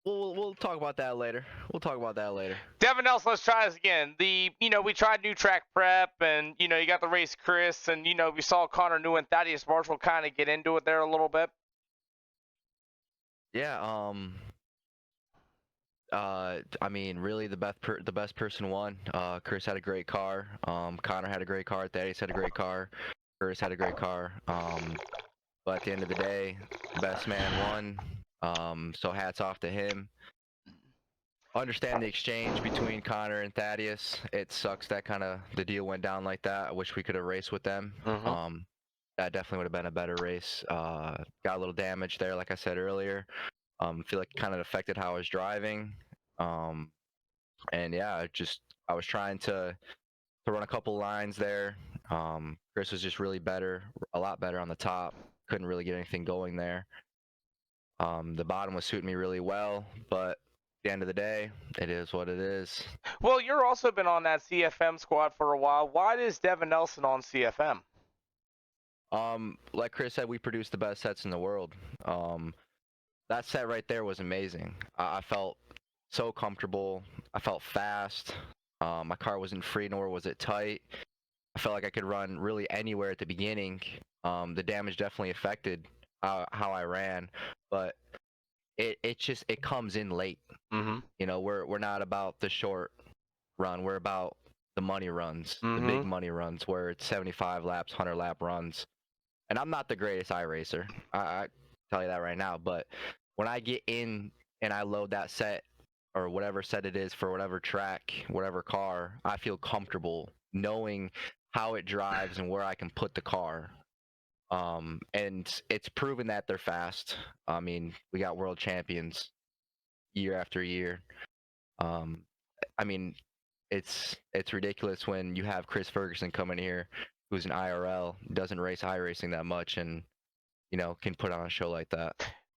We'll talk about that later. Devin Nelson, let's try this again. We tried new track prep, and you got the race Chris, and we saw Connor New and Thaddeus Marshall kind of get into it there a little bit. Yeah. I mean, really, the best person won. Chris had a great car. Connor had a great car. Thaddeus had a great car. Chris had a great car. But at the end of the day, the best man won. So hats off to him. Understand the exchange between Connor and Thaddeus. It sucks that the deal went down like that. I wish we could have raced with them. That definitely would have been a better race. Got a little damage there, like I said earlier. Feel like it kind of affected how I was driving. And yeah, I was trying to run a couple lines there. Chris was just really a lot better on the top. Couldn't really get anything going there. The bottom was suiting me really well, but at the end of the day, it is what it is. Well, you're also been on that CFM squad for a while. Why is Devin Nelson on CFM? Like Chris said, we produce the best sets in the world. That set right there was amazing. I felt so comfortable. I felt fast. My car wasn't free, nor was it tight. I felt like I could run really anywhere at the beginning. The damage definitely affected how I ran, but it comes in late. We're not about the short run. We're about the money runs, the big money runs, where it's 75 laps, 100 lap runs. And I'm not the greatest iRacer. I tell you that right now. But when I get in and I load that set, or whatever set it is for whatever track, whatever car, I feel comfortable knowing how it drives and where I can put the car. And it's proven that they're fast. I mean, we got world champions year after year. I mean, it's ridiculous when you have Chris Ferguson coming here, who's an IRL, doesn't race iRacing that much, and can put on a show like that.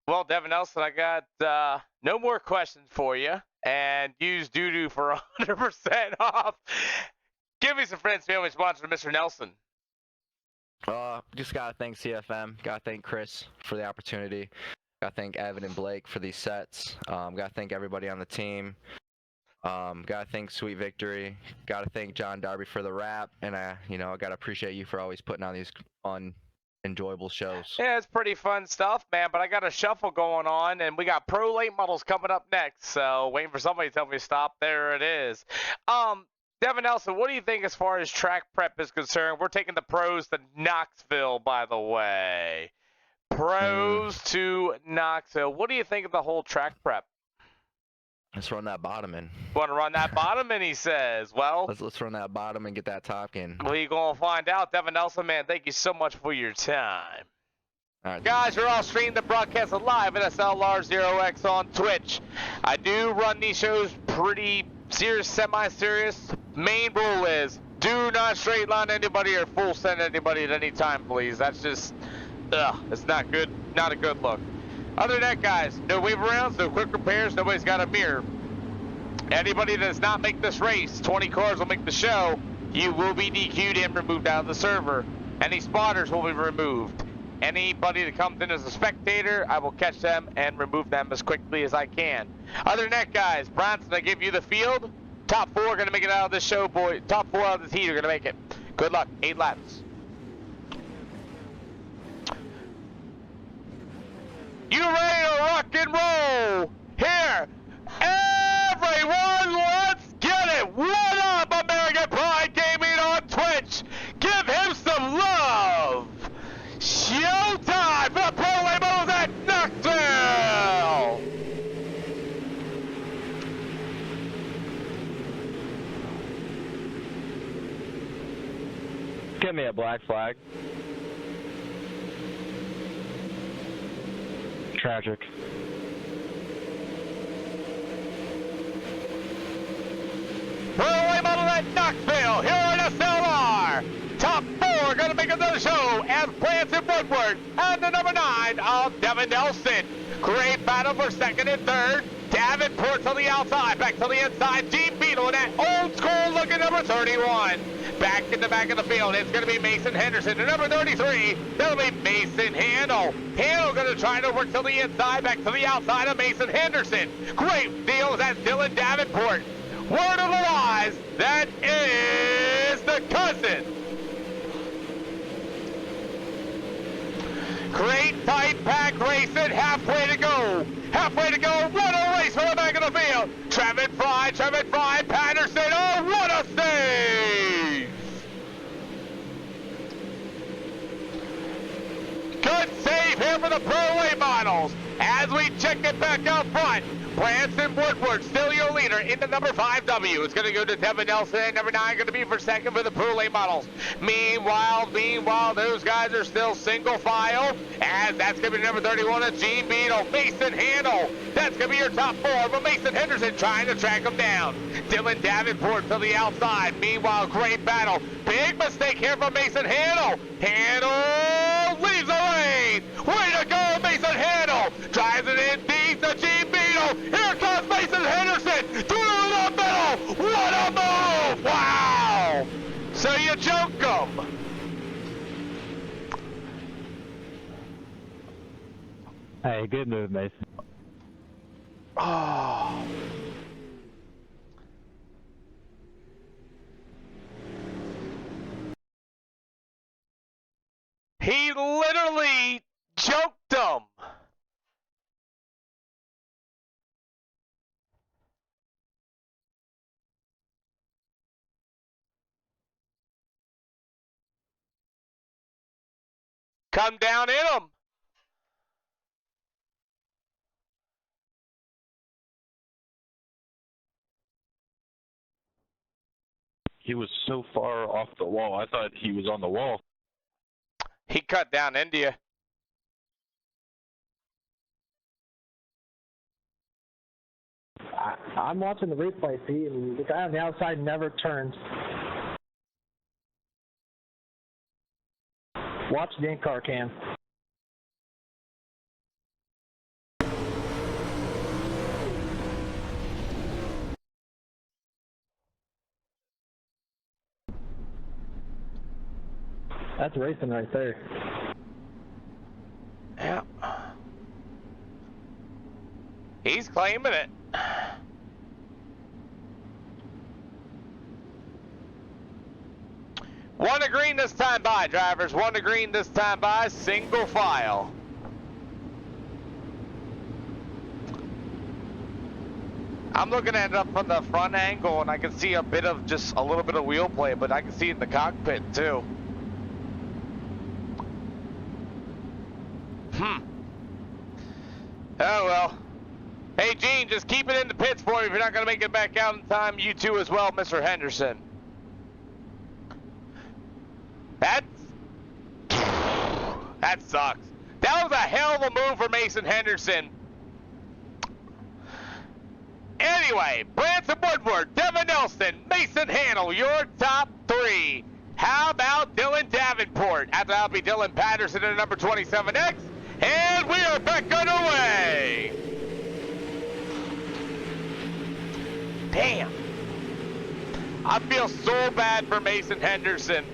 Well, Devin Nelson, I got no more questions for you, and use doo-doo for 100% off. Give me some friends, family, sponsor, Mr. Nelson. Just gotta thank CFM. Gotta thank Chris for the opportunity. Gotta thank Evan and Blake for these sets. Gotta thank everybody on the team. Gotta thank Sweet Victory. Gotta thank John Darby for the rap, and I gotta appreciate you for always putting on these fun enjoyable shows. Yeah, it's pretty fun stuff, man. But I got a shuffle going on, and we got pro late models coming up next. So waiting for somebody to tell me to stop. There it is. Devin Nelson, what do you think as far as track prep is concerned? We're taking the pros to Knoxville, by the way. Pros to Knoxville. What do you think of the whole track prep? Let's run that bottom in. Want to run that bottom in, he says. Well, Let's run that bottom and get that top in. we going to find out. Devin Nelson, man, thank you so much for your time. All right. Guys, we're all streaming the broadcast live at SLR0X on Twitch. I do run these shows pretty serious, semi-serious. Main rule is do not straight line anybody or full send anybody at any time, please. That's just, it's not good, not a good look. Other than that, guys, no wave rounds, no quick repairs, nobody's got a mirror. Anybody that does not make this race, 20 cars will make the show, you will be DQ'd and removed out of the server. Any spotters will be removed. Anybody that comes in as a spectator, I will catch them and remove them as quickly as I can. Other than that, guys, Bronson, I give you the field. Top 4 are going to make it out of this show, boy. Top 4 out of this heat are going to make it. Good luck. 8 laps. You ready to rock and roll? Here, everyone, let's get it. What up, American Pride Gaming on Twitch? Give him some love. Showtime for the Pro Labels at Knoxville. Give me a black flag. Tragic. Pro Label at Knoxville, here on SLR. Top 4 going to make another show as Branson Woodward and the number 9 of Devin Nelson. Great battle for second and third. Davenport to the outside, back to the inside. Gene Beetle in that old school looking number 31. Back in the back of the field, it's going to be Mason Henderson. And number 33, that'll be Mason Handel. Handel going to try to work to the inside, back to the outside of Mason Henderson. Great deal, that's Dylan Davenport. Word of the wise, that is the cousin. Great tight pack racing, halfway to go. Halfway to go, what a race for the back of the field. Trevin Fry, Patterson, oh, what a save! Good save here for the Pro Late Models. As we check it back out front, Branson Woodward still your leader in the number 5W. It's going to go to Devin Nelson. Number 9 going to be for second for the Pro Late Models. Meanwhile, those guys are still single file. As that's going to be number 31, a Gene Beetle. Mason Handel. That's going to be your top 4. But Mason Henderson trying to track him down. Dylan Davenport to the outside. Meanwhile, great battle. Big mistake here from Mason Handel. Handel leaves the lane. Way to go, Mason Handel. Drives it in deep to Gene Beetle. Here comes Mason Henderson through the middle. What a move! Wow! So you choke him. Hey, good move, Mason. Oh. He literally choked him. Come down in him. He was so far off the wall. I thought he was on the wall. He cut down India. I'm watching the replay, Pete, and the guy on the outside never turns. Watch the in-car cam. That's racing right there. Yeah. He's claiming it. One to green this time by, drivers. One to green this time by, single file. I'm looking at it up from the front angle, and I can see just a little bit of wheel play, but I can see it in the cockpit too. Oh well. Hey Gene, just keep it in the pits for me if you're not going to make it back out in time. You too as well, Mr. Henderson. That sucks. That was a hell of a move for Mason Henderson. Anyway, Branson Woodward, Devin Nelson, Mason Hannell, your top three. How about Dylan Davenport? After that'll be Dylan Patterson in number 27X. And we are back underway. Damn. I feel so bad for Mason Henderson.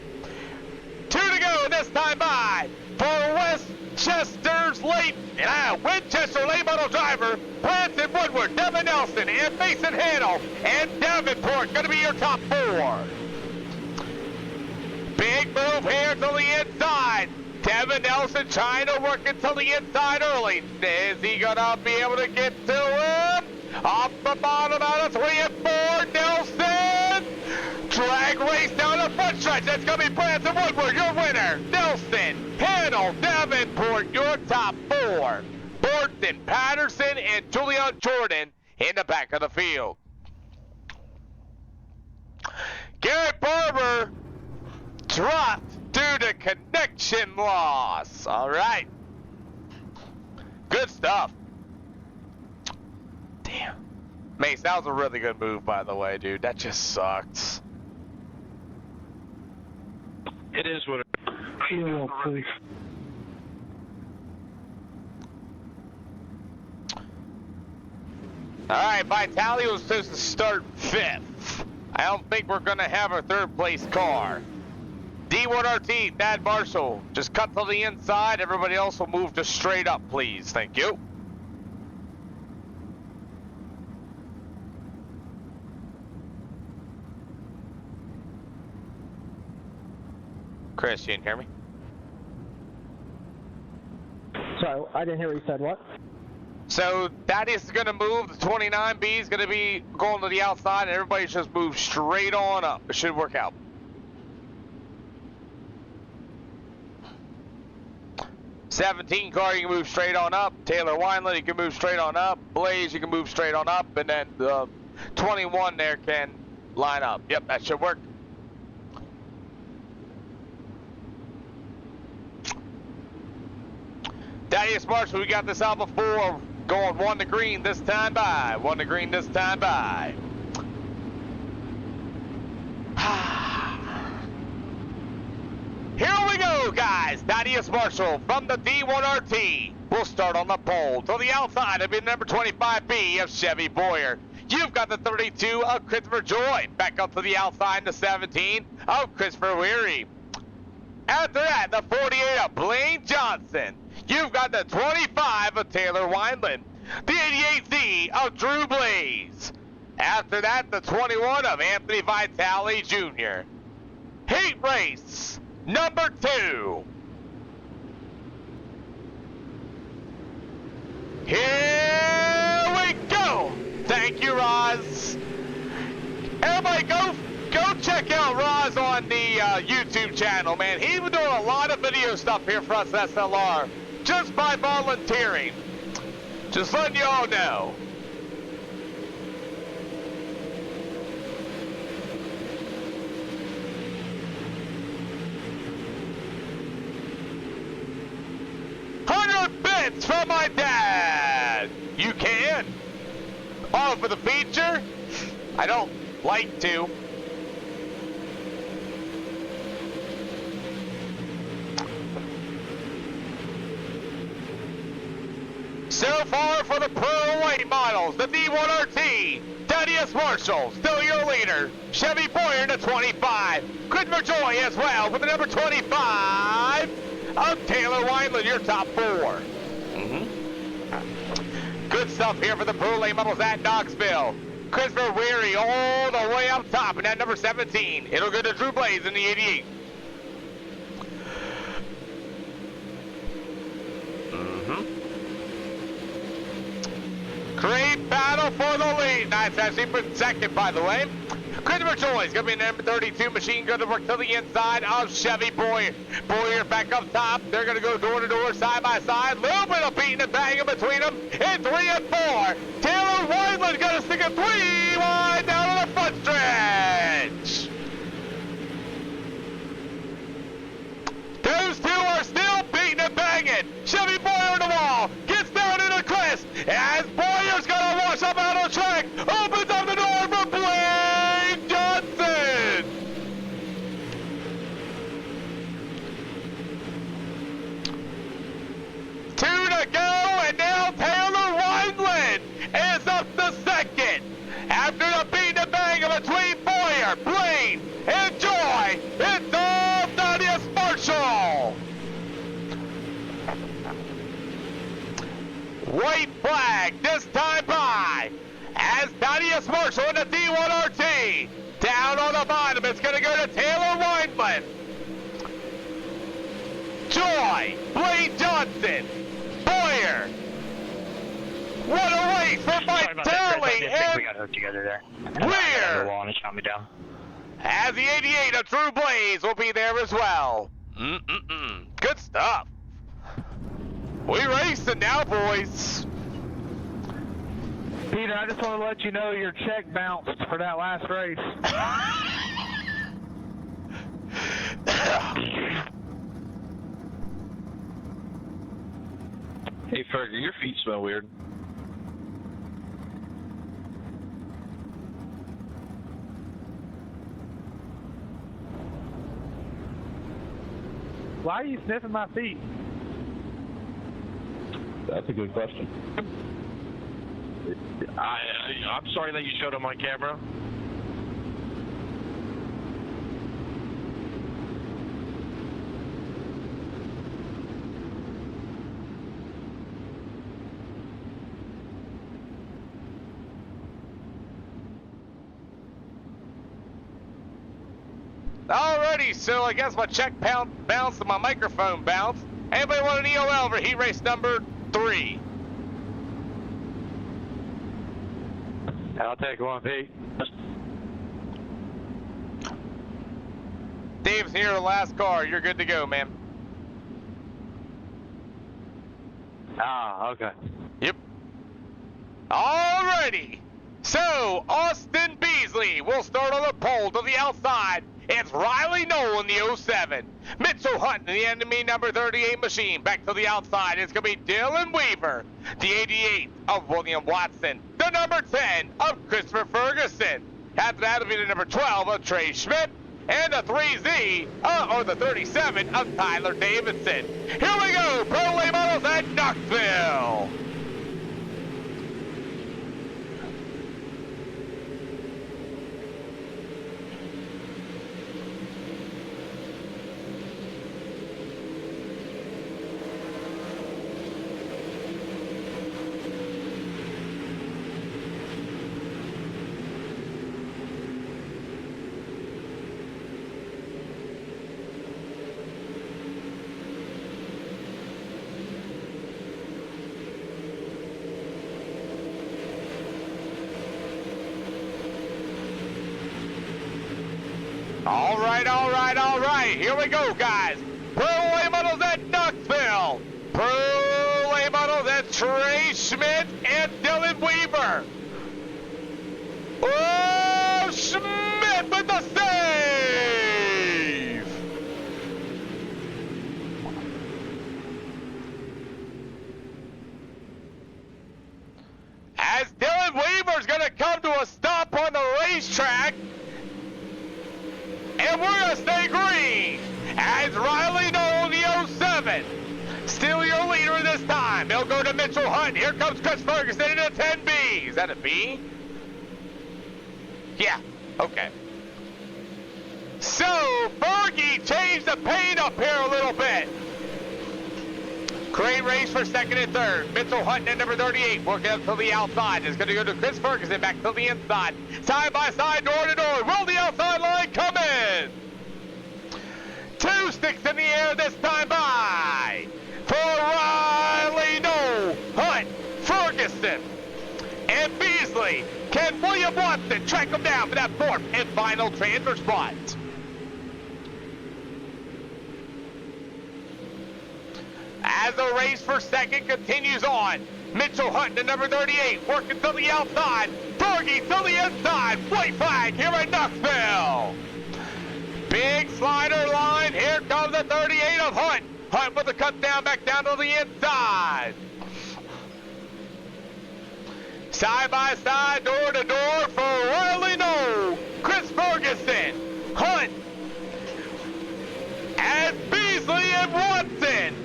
2 to go this time by for Winchester's late model driver, Branson Woodward, Devin Nelson, and Mason Hannell, and Davenport going to be your top 4. Big move here to the inside. Devin Nelson trying to work it to the inside early. Is he going to be able to get to him? Off the bottom out of 3 and 4, Nelson! Drag race down the front stretch. That's going to be Branson Woodward, your winner. Nelson, Hannell, Davenport, your top 4. Thornton, Patterson, and Julian Jordan in the back of the field. Garrett Barber dropped due to connection loss. All right. Good stuff. Damn. Mace, that was a really good move, by the way, dude. That just sucks. It is what it Fuel, please. Alright, Vitali was supposed to start 5th. I don't think we're going to have a 3rd place car. D1RT, Thad Marshall, just cut to the inside. Everybody else will move to straight up, please. Thank you. Chris, you didn't hear me? Sorry, I didn't hear what you said. What? So Thaddeus is going to move. The 29B is going to be going to the outside, and everybody just move straight on up. It should work out. '17 car, you can move straight on up. Taylor Wineland, you can move straight on up. Blaze, you can move straight on up. And then the 21 there can line up. Yep, that should work. Thaddeus Marshall, we got this out before. Going 1 to green this time by. 1 to green this time by. Here we go, guys. Thaddeus Marshall from the D1RT. We'll start on the pole. To the outside of number 25B of Chevy Boyer. You've got the 32 of Christopher Joy. Back up to the outside, the 17 of Christopher Weary. After that, the 48 of Blaine Johnson. You've got the 25 of Taylor Wineland. The 88Z of Drew Blaze. After that, the 21 of Anthony Vitale Jr. Heat race number 2. Here we go. Thank you, Roz. Everybody go check out Roz on the YouTube channel, man. He's been doing a lot of video stuff here for us at SLR just by volunteering. Just letting you all know. $100 from my dad. You can. Oh, for the feature? I don't like to. So far for the Pro Late models, the D1RT, Thaddeus Marshall, still your leader. Chevy Boyer to 25. Christopher Joy as well with the number 25 of Taylor Wineland, your top 4. Good stuff here for the Pro Late models at Knoxville. Christopher Weary all the way up top in that number 17. It'll go to Drew Blaze in the 88. Great battle for the lead. Nice, actually for second, by the way. Christopher Joy is going to be number 32 machine going to work to the inside of Chevy Boyer. Boyer back up top. They're going to go door to door, side by side. Little bit of beating and banging between them. In 3 and 4. Taylor Wineland going to stick a 3 wide down to the front stretch. Those two are still beating and banging. Chevy Boyer to the wall. Gets down into Chris. As Boyer's going to wash up out of the track. Opens up the door for Blaine Johnson. Two to go, and now Taylor Wineland is up to second. After the beat and bang between Boyer, Blaine, and Joy, it's all Thaddeus Marshall. White flag this time by as Thaddeus Marshall in the D1RT. Down on the bottom, it's going to go to Taylor Wineland. Joy, Blaine Johnson, Boyer. What a race for Vitelli and we got hooked together there. Weir. And it shot me down. As the 88 of True Blaze will be there as well. Good stuff. We racing now, boys. Peter, I just want to let you know your check bounced for that last race. Hey, Fergie, your feet smell weird. Why are you sniffing my feet? That's a good question. I'm sorry that you showed them on camera. Alrighty, so I guess my check bounced and my microphone bounced. Anybody want an EOL for heat race number 3? I'll take one, Pete. Dave's here, the last car. You're good to go, man. Ah, okay. Yep. Alrighty. So, Austin Beasley will start on the pole to the outside. It's Riley Noel in the 07. Mitchell Hunt in the enemy number 38 machine. Back to the outside. It's going to be Dylan Weaver. The 88 of William Watson. The number 10 of Christopher Ferguson. After that, it'll be the number 12 of Trey Schmidt. And the 3Z, or the 37 of Tyler Davidson. Here we go. Pro Late Models at Knoxville. All right. Here we go, guys. Pro Late Models at Knoxville. Pro Late Models at Trey Schmidt and Dylan Weaver. Oh, Schmidt with the save. As Dylan Weaver's going to come to a stop on the racetrack. And we're going to stay green as Riley Noel, the 07. Still your leader this time. They'll go to Mitchell Hunt. Here comes Chris Ferguson in a 10B. Is that a B? Yeah. Okay. So, Fergie changed the paint up here a little bit. Great race for second and third. Mitchell Hunt at number 38 working up to the outside. It's going to go to Chris Ferguson back to the inside. Side by side, door to door. Will the outside line come in? 2 sticks in the air this time by for Riley Noel. Finally, can William Watson track him down for that fourth and final transfer spot? As the race for second continues on, Mitchell Hunt to number 38, working to the outside, Fergie to the inside, white flag here in Knoxville. Big slider line, here comes the 38 of Hunt. Hunt with the cut down, back down to the inside. Side by side, door to door for Riley No, Chris Ferguson, Hunt, and Beasley and Watson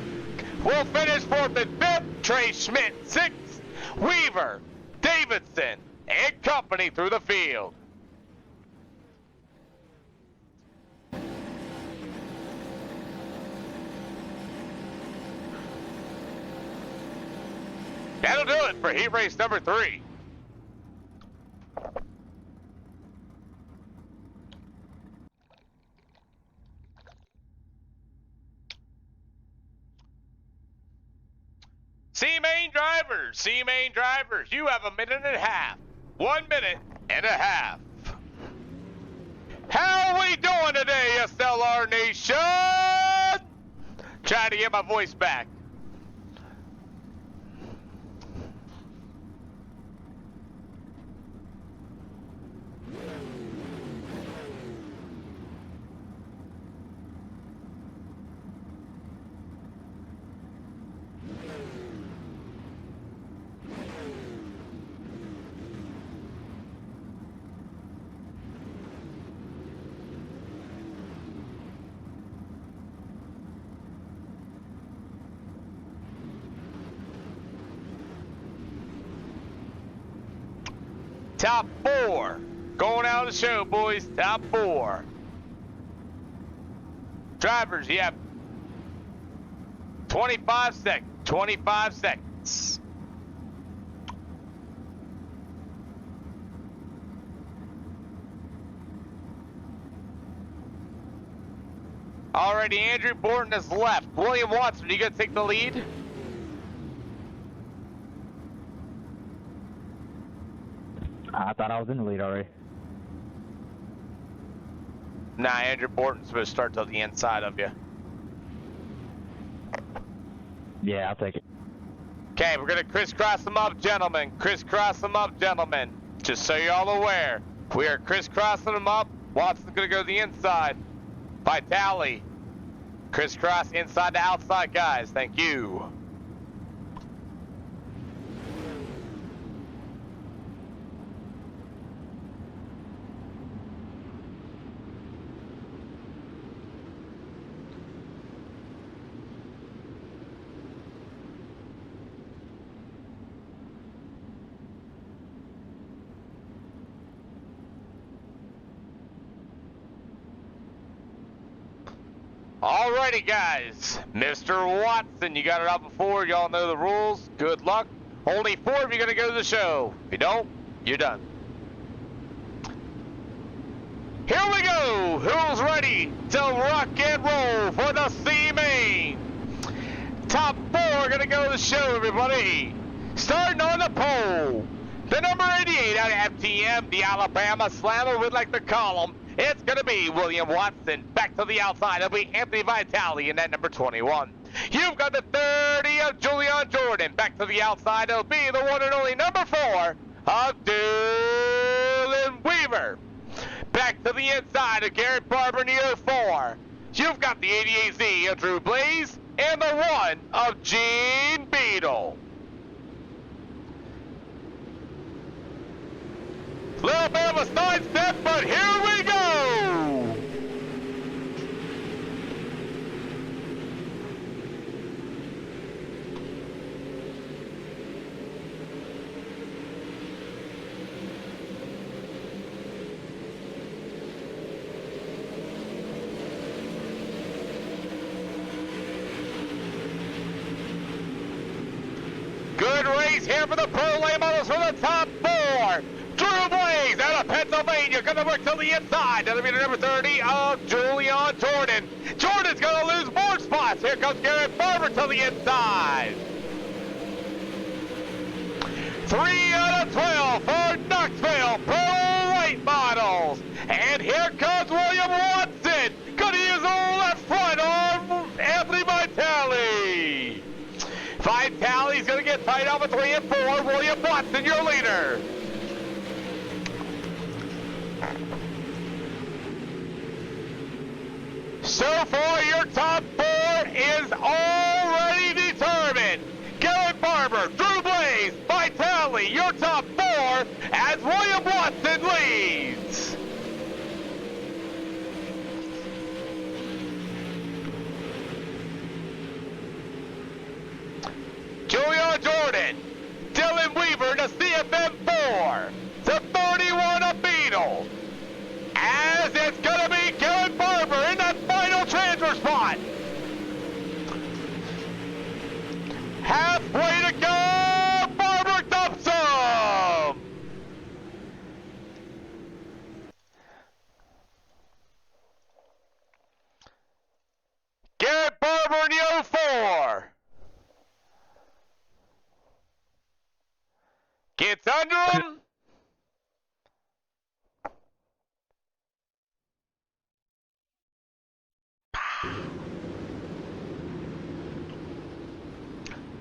will finish fourth and fifth. Trey Schmidt, sixth. Weaver, Davidson, and company through the field. That'll do it for heat race number 3. C-Main drivers, you have a minute and a half. 1 minute and a half. How are we doing today, SLR Nation? Trying to get my voice back. Top 4. Going out of the show, boys. Top 4. Drivers, you have 25 seconds. 25 seconds. Alrighty, Andrew Borton has left. William Watson, are you going to take the lead? I thought I was in the lead already. Nah, Andrew Borton's supposed to start to the inside of you. Yeah, I'll take it. Okay, we're going to crisscross them up, gentlemen. Crisscross them up, gentlemen. Just so you're all aware, we are crisscrossing them up. Watson's going to go to the inside. Vitale. Crisscross inside to outside, guys. Thank you. Alrighty, guys. Mr. Watson, you got it out before. Y'all know the rules. Good luck. Only 4 of you are going to go to the show. If you don't, you're done. Here we go. Who's ready to rock and roll for the C-Main? Top 4 are going to go to the show, everybody. Starting on the pole. The number 88 out of FTM, the Alabama Slammer, we'd like to call him. It's going to be William Watson. Back to the outside, it'll be Anthony Vitale in that number 21. You've got the 30 of Julian Jordan. Back to the outside, it'll be the one and only number 4 of Dylan Weaver. Back to the inside of Garrett Barber in the 04. You've got the 88Z of Drew Blaze and the 1 of Gene Beadle. Little bit of a sidestep, but here we go! Good race here for the Pro Lane Models for the top 4. Drew Blaze out of Pennsylvania, gonna work to the inside. That'll be the number 30 of Julian Jordan. Jordan's gonna lose more spots. Here comes Garrett Barber to the inside. 3 out of 12 for Knoxville Pro Late Models. And here comes William Watson. Gonna use the left front on Anthony Vitale. Vitale's gonna get tight off at 3 and 4. William Watson, your leader. So far, your top 4 is already determined. Garrett Barber, Drew Blaze, Vitale, your top 4 as William Watson leads. Julian Jordan, Dylan Weaver to CFM 4, to 31 a Beetle. As it's gonna be Garrett Barber in that final transfer spot. Halfway to go, Barber dumps him. Garrett Barber in the 04. Gets under him.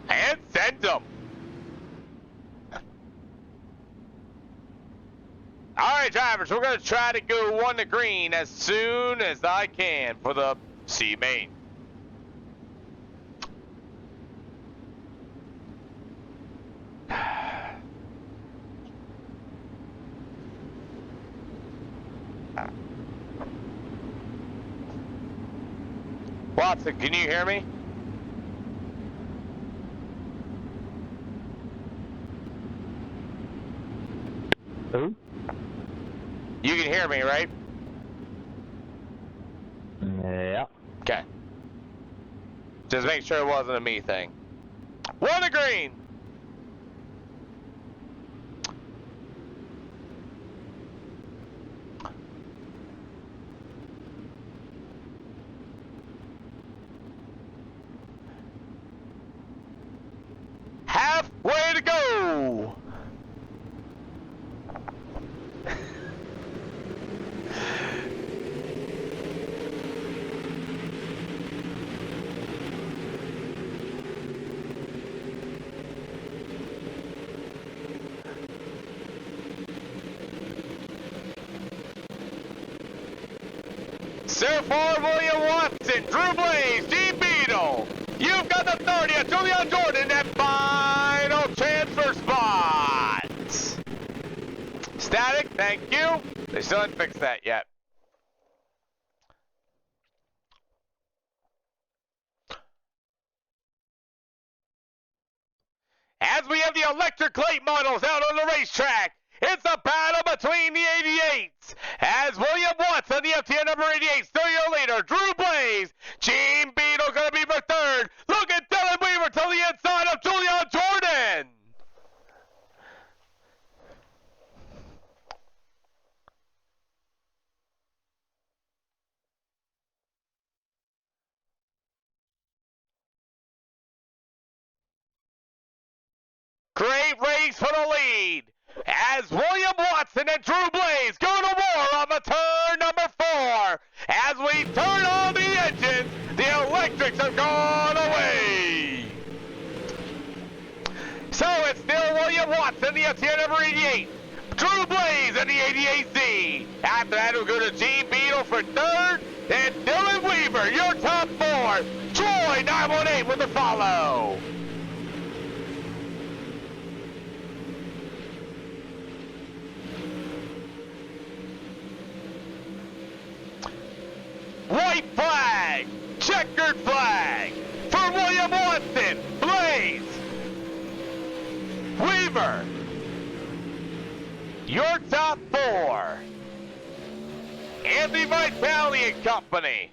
And sends him. All right, drivers, we're going to try to go 1 to green as soon as I can for the C main. Watson, can you hear me? Who? You can hear me, right? Yeah. Okay. Just make sure it wasn't a me thing. 1 to green. Halfway to go. So far, William Watson, Drew Blaze, G. Beetle. You've got the 30th, Julian Jordan, and final transfer spots. Static, thank you. They still haven't fixed that yet. As we have the electric late models out on the racetrack, it's a battle between the 88s. As William Watson, the FTN number 88, still your leader. Drew Blaze, Gene Beetle going to be for 3rd. Look at Dylan Weaver to the inside of Julian Jordan. Great race for the lead. As William Watson and Drew Blaze go to war on the turn number 4. As we turn on the engines, the electrics have gone away. So it's still William Watson, the FTN number 88. Drew Blaze and the 88Z. After that, we'll go to Gene Beetle for 3rd. And Dylan Weaver, your top 4. Troy 918 with the follow. White flag, checkered flag for William Watson, Blaze, Weaver. Your top 4. Anthony Vitale and Company.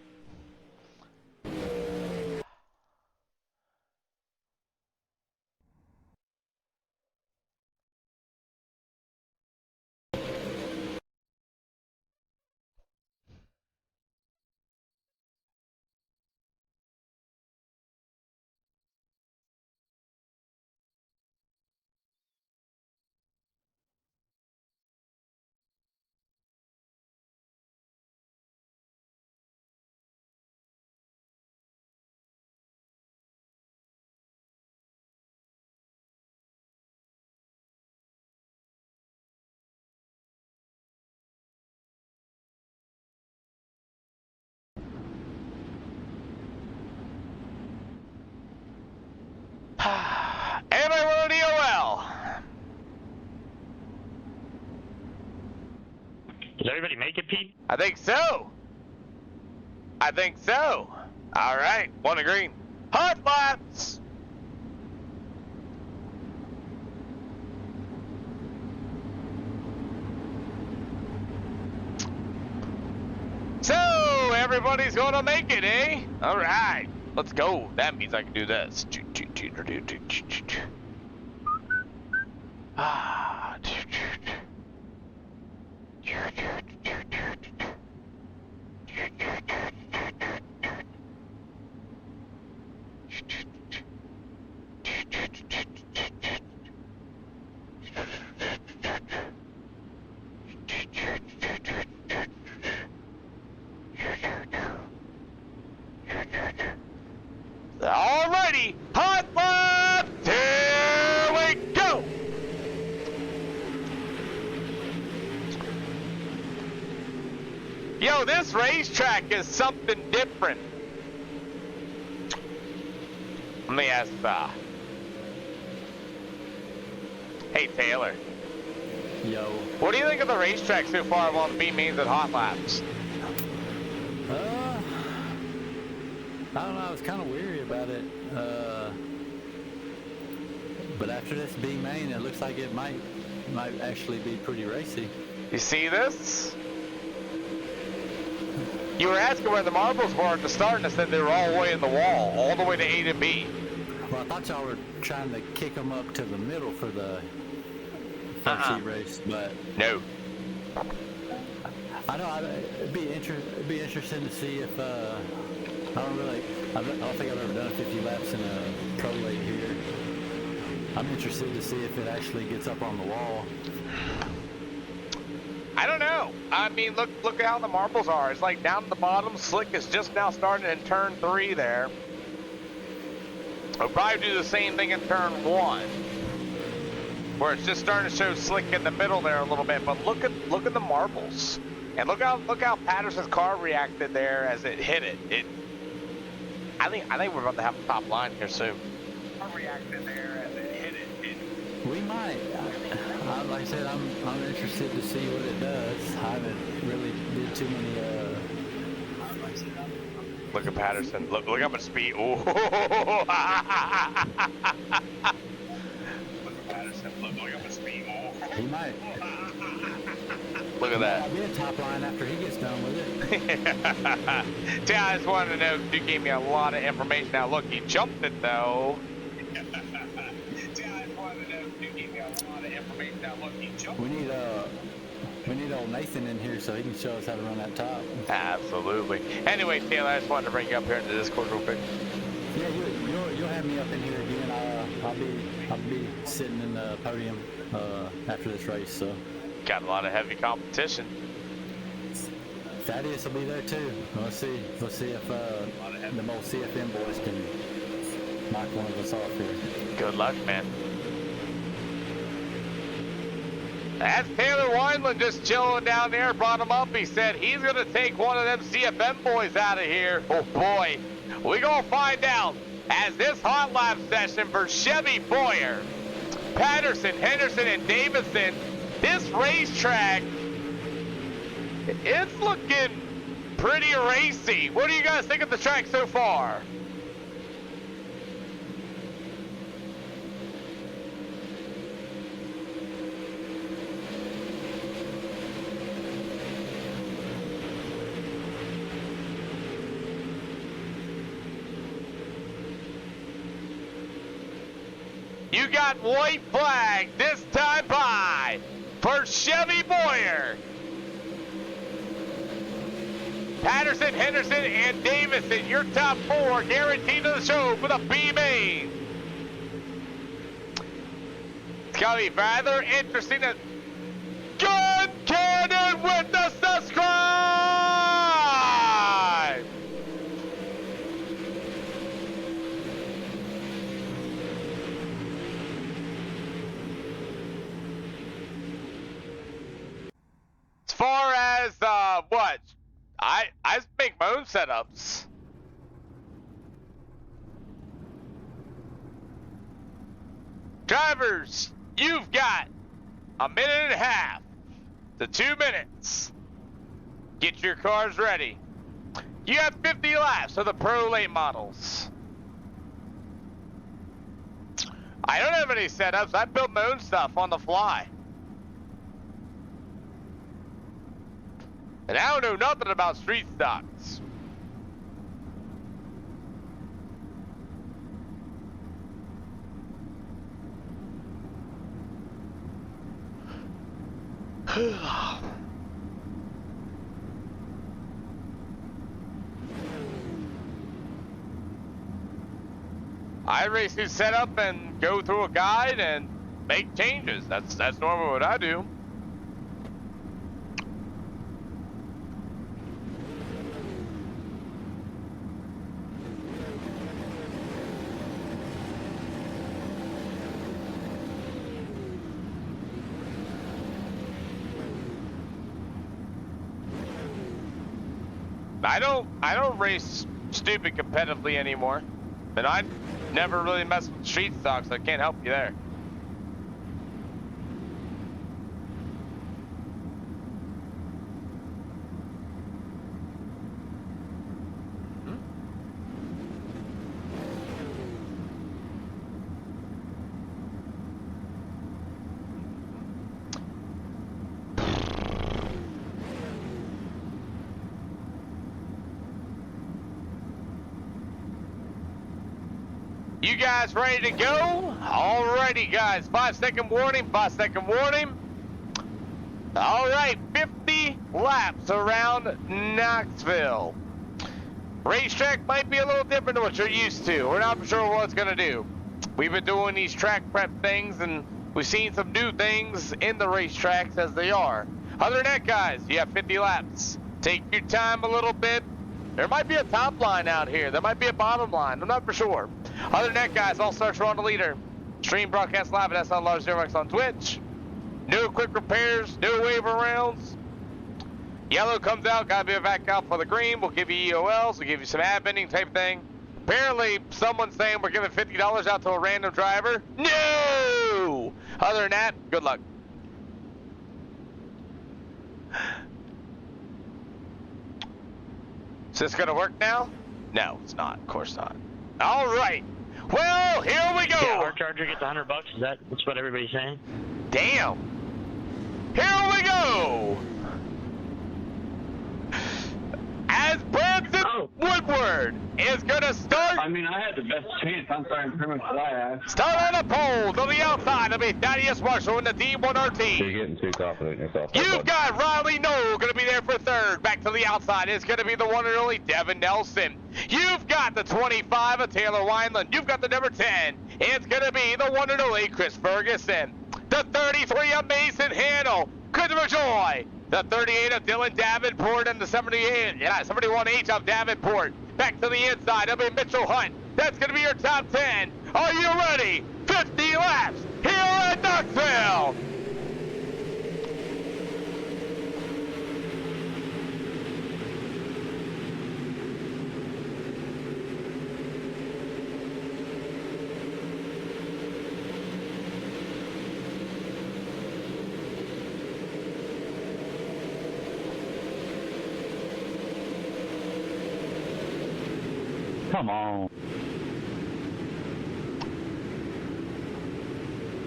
Anybody want an EOL? Does everybody make it, Pete? I think so. I think so. All right, one to green. Hot laps. So everybody's gonna make it, eh? All right, let's go. That means I can do this. Ah. Alrighty, hot lap, here we go. Yo, this racetrack is something different. Let me ask, hey Taylor. Yo. What do you think of the racetrack so far while the B-mains and hot laps? I don't know, I was kind of weary about it. But after this B main, it looks like it might actually be pretty racy. You see this? You were asking where the marbles were at the start, and I said they were all the way in the wall, all the way to A to B. Well, I thought y'all were trying to kick them up to the middle for the first heat race, but no. I know it'd be interesting to see if I don't think I've ever done 50 laps in a pro late here. I'm interested to see if it actually gets up on the wall. I don't know. I mean, look at how the marbles are. It's like down at the bottom. Slick is just now starting in turn 3 there. We'll probably do the same thing in turn 1, where it's just starting to show slick in the middle there a little bit. But look at the marbles, and look how Patterson's car reacted there as it hit it. I think we're about to have a top line here soon. Reacted there as it hit it. We might. Like I said, I'm interested to see what it does. I haven't really did too many. Look at Patterson. Look how much speed. Ooh. Look at Patterson. Look how much speed. He might. Look at that. I'll be a top line after he gets done with it. See, I just wanted to know, you gave me a lot of information. Now look, he jumped it though. We need old Nathan in here so he can show us how to run that top. Absolutely. Anyway, Taylor, I just wanted to bring you up here into the Discord real quick. Yeah, you'll have me up in here again. I'll be sitting in the podium after this race. So got a lot of heavy competition. Thaddeus will be there too. Let's see if the old CFM boys can knock one of us off here. Good luck, man. That's Taylor Wineland just chilling down there, brought him up. He said he's going to take one of them CFM boys out of here. Oh, boy. We're going to find out as this hot lap session for Chevy Boyer, Patterson, Henderson, and Davison, this racetrack, it's looking pretty racy. What do you guys think of the track so far? You got white flag this time by for Chevy Boyer. Patterson, Henderson, and Davison, your top 4 guaranteed to the show for the B main. It's gonna be rather interesting. Gun Cannon with the subscribe. As far as what? I make my own setups. Drivers, you've got a minute and a half to 2 minutes. Get your cars ready. You have 50 laps of the Pro late models. I don't have any setups. I built my own stuff on the fly. And I don't know nothing about street stocks. I basically set up and go through a guide and make changes. That's normally what I do. I don't race stupid competitively anymore. And I never really mess with street stocks, so I can't help you there. You guys ready to go? Alrighty, guys. 5-second warning, 5-second warning. Alright, 50 laps around Knoxville. Racetrack might be a little different than what you're used to. We're not sure what it's going to do. We've been doing these track prep things, and we've seen some new things in the racetracks as they are. Other than that, guys, you have 50 laps. Take your time a little bit. There might be a top line out here. There might be a bottom line. I'm not for sure. Other than that, guys, all starts on the leader. Stream broadcast live at SLR Race on Twitch. No quick repairs, no waiver rounds. Yellow comes out, gotta be back out for the green. We'll give you EOLs, we'll give you some adminning type thing. Apparently, someone's saying we're giving $50 out to a random driver. No! Other than that, good luck. Is this gonna work now? No, it's not. Of course not. All right. Well, here we go. Yeah, our charger gets $100. That's what everybody's saying? Damn. Here we go. As Brandon Woodward is gonna start. I mean, I had the best chance. I'm starting pretty much last. Start on the pole to the outside. It'll be Thaddeus Marshall in the D1RT. You're getting too confident in yourself. You've got Riley Knoll going to be there for third. Back to the outside is going to be the one and only Devin Nelson. You've got the 25 of Taylor Wineland. You've got the number 10. It's going to be the one and only Chris Ferguson. The 33 of Mason Handel. Christopher Joy. The 38 of Dylan Davenport and the 71H of Davenport. Back to the inside, it'll be Mitchell Hunt. That's going to be your top 10. Are you ready? 50 laps here at Knoxville. Come on.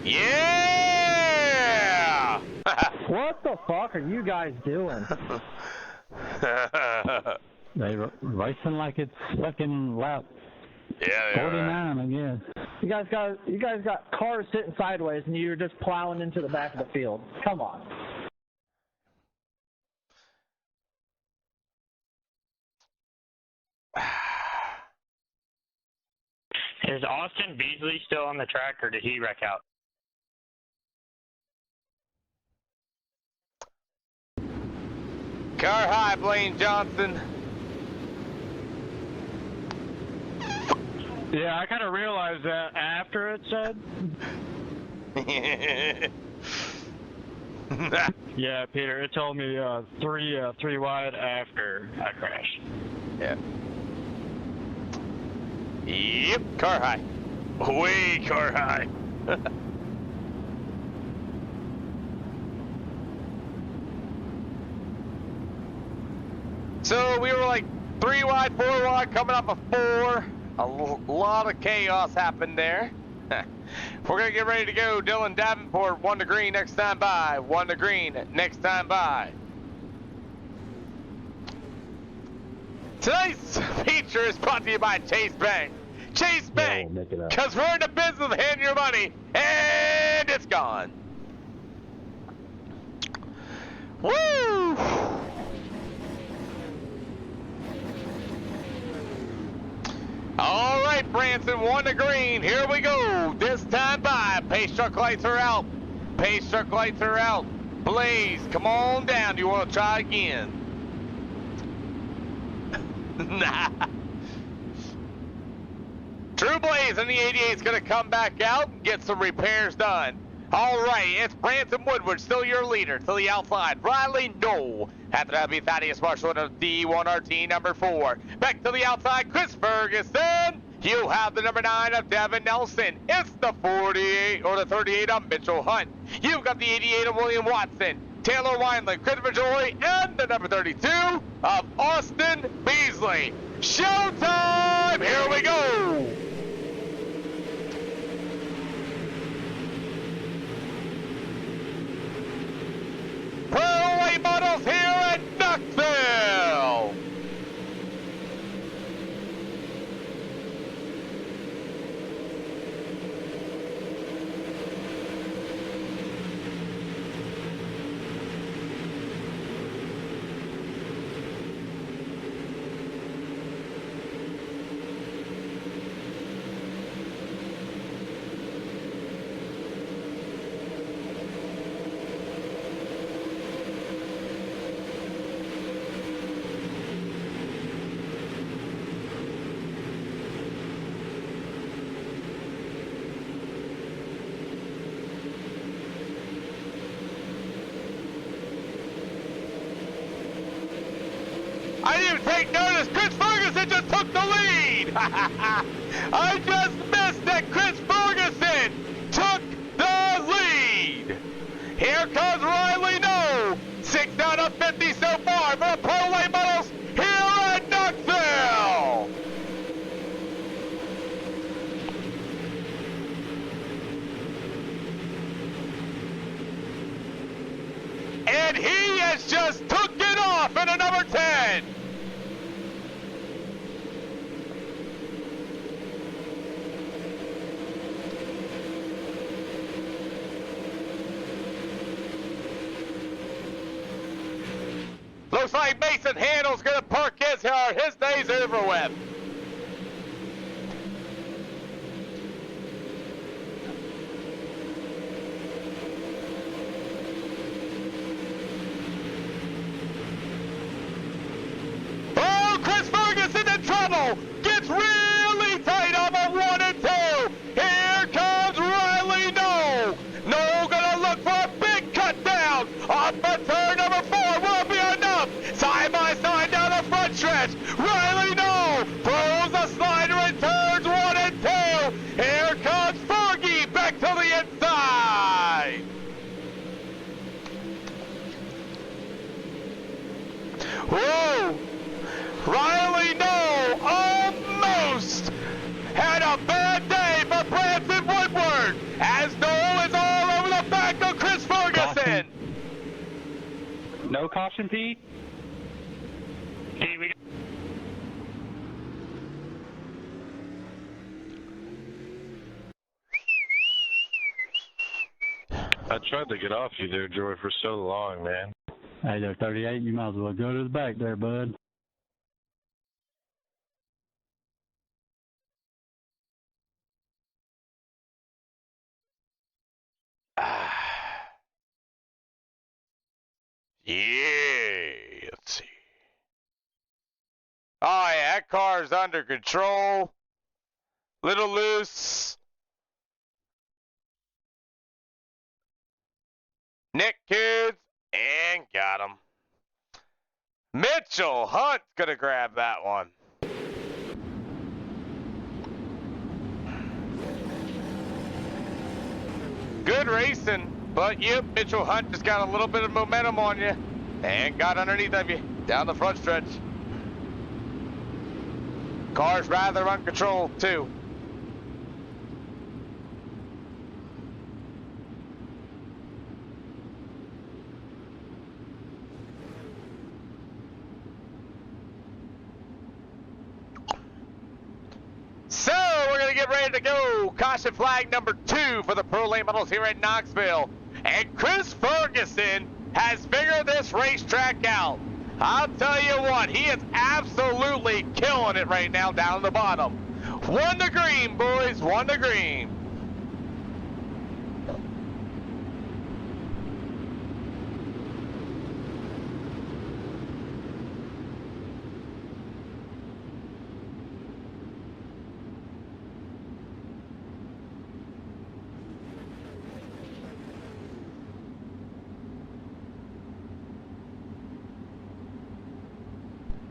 Yeah! What the fuck are you guys doing? They racing like it's fucking lap Yeah, 49, I guess. You guys got cars sitting sideways and you're just plowing into the back of the field. Come on. Is Austin Beasley still on the track, or did he wreck out? Car high, Blaine Johnson. Yeah, I kind of realized that after it said. Yeah, Peter, it told me three wide after I crashed. Yeah. Yep, car high. Way car high. 3 wide, 4 wide, coming up a 4. A lot of chaos happened there. We're going to get ready to go. Dylan Davenport, 1 to green, next time by. 1 to green, next time by. Tonight's feature is brought to you by Chase Bank. Chase Bank, because we're in the business of handing your money, and it's gone. Woo! All right, Branson, 1 to green. Here we go. This time by. Pace truck lights are out. Pace truck lights are out. Blaze, come on down. Do you want to try again? Nah. True Blaze in the 88 is going to come back out and get some repairs done. All right, it's Branson Woodward, still your leader, to the outside. Riley Knoll. After that, be Thaddeus Marshall in a D1RT number 4. Back to the outside, Chris Ferguson. You have the number 9 of Devin Nelson. It's the 48 or the 38 of Mitchell Hunt. You've got the 88 of William Watson, Taylor Wineland, Christopher Joy, and the number 32 of Austin Beasley. Showtime! Here we go! Pro late models here at Knoxville! I didn't even take notice. Chris Ferguson just took the lead. I just missed that Chris Ferguson took the lead. Here comes Riley No. 6 out of 50 so far for the Pro Late Models here at Knoxville. And he has just took it off in a number 10. Looks like Mason Handel's going to park his car. His day's over with. Oh, Chris Ferguson in trouble. Gets really tight on the 1 and 2. Here comes Riley No. No gonna look for a big cut down off of turn number 4. Will be enough. Side by side down the front stretch. Riley No throws a slider in turns 1 and 2. Here comes Fergie back to the inside. Whoa! Riley No almost had a bad day for Branson Woodward as Noel is all over the back of Chris Ferguson. No caution, Pete? I tried to get off you there, Joy, for so long, man. Hey there, 38, you might as well go to the back there, bud. Yeah, let's see. Oh yeah, that car's under control. Little loose. Nick kids, and got him. Mitchell Hunt's gonna grab that one. Good racing, but yep, Mitchell Hunt just got a little bit of momentum on you and got underneath of you down the front stretch. Car's rather uncontrolled too. So we're going to get ready to go. Caution flag number 2 for the Pro Late Models here at Knoxville. And Chris Ferguson has figured this racetrack out. I'll tell you what, he is absolutely killing it right now down the bottom. 1 to green, boys, 1 to green.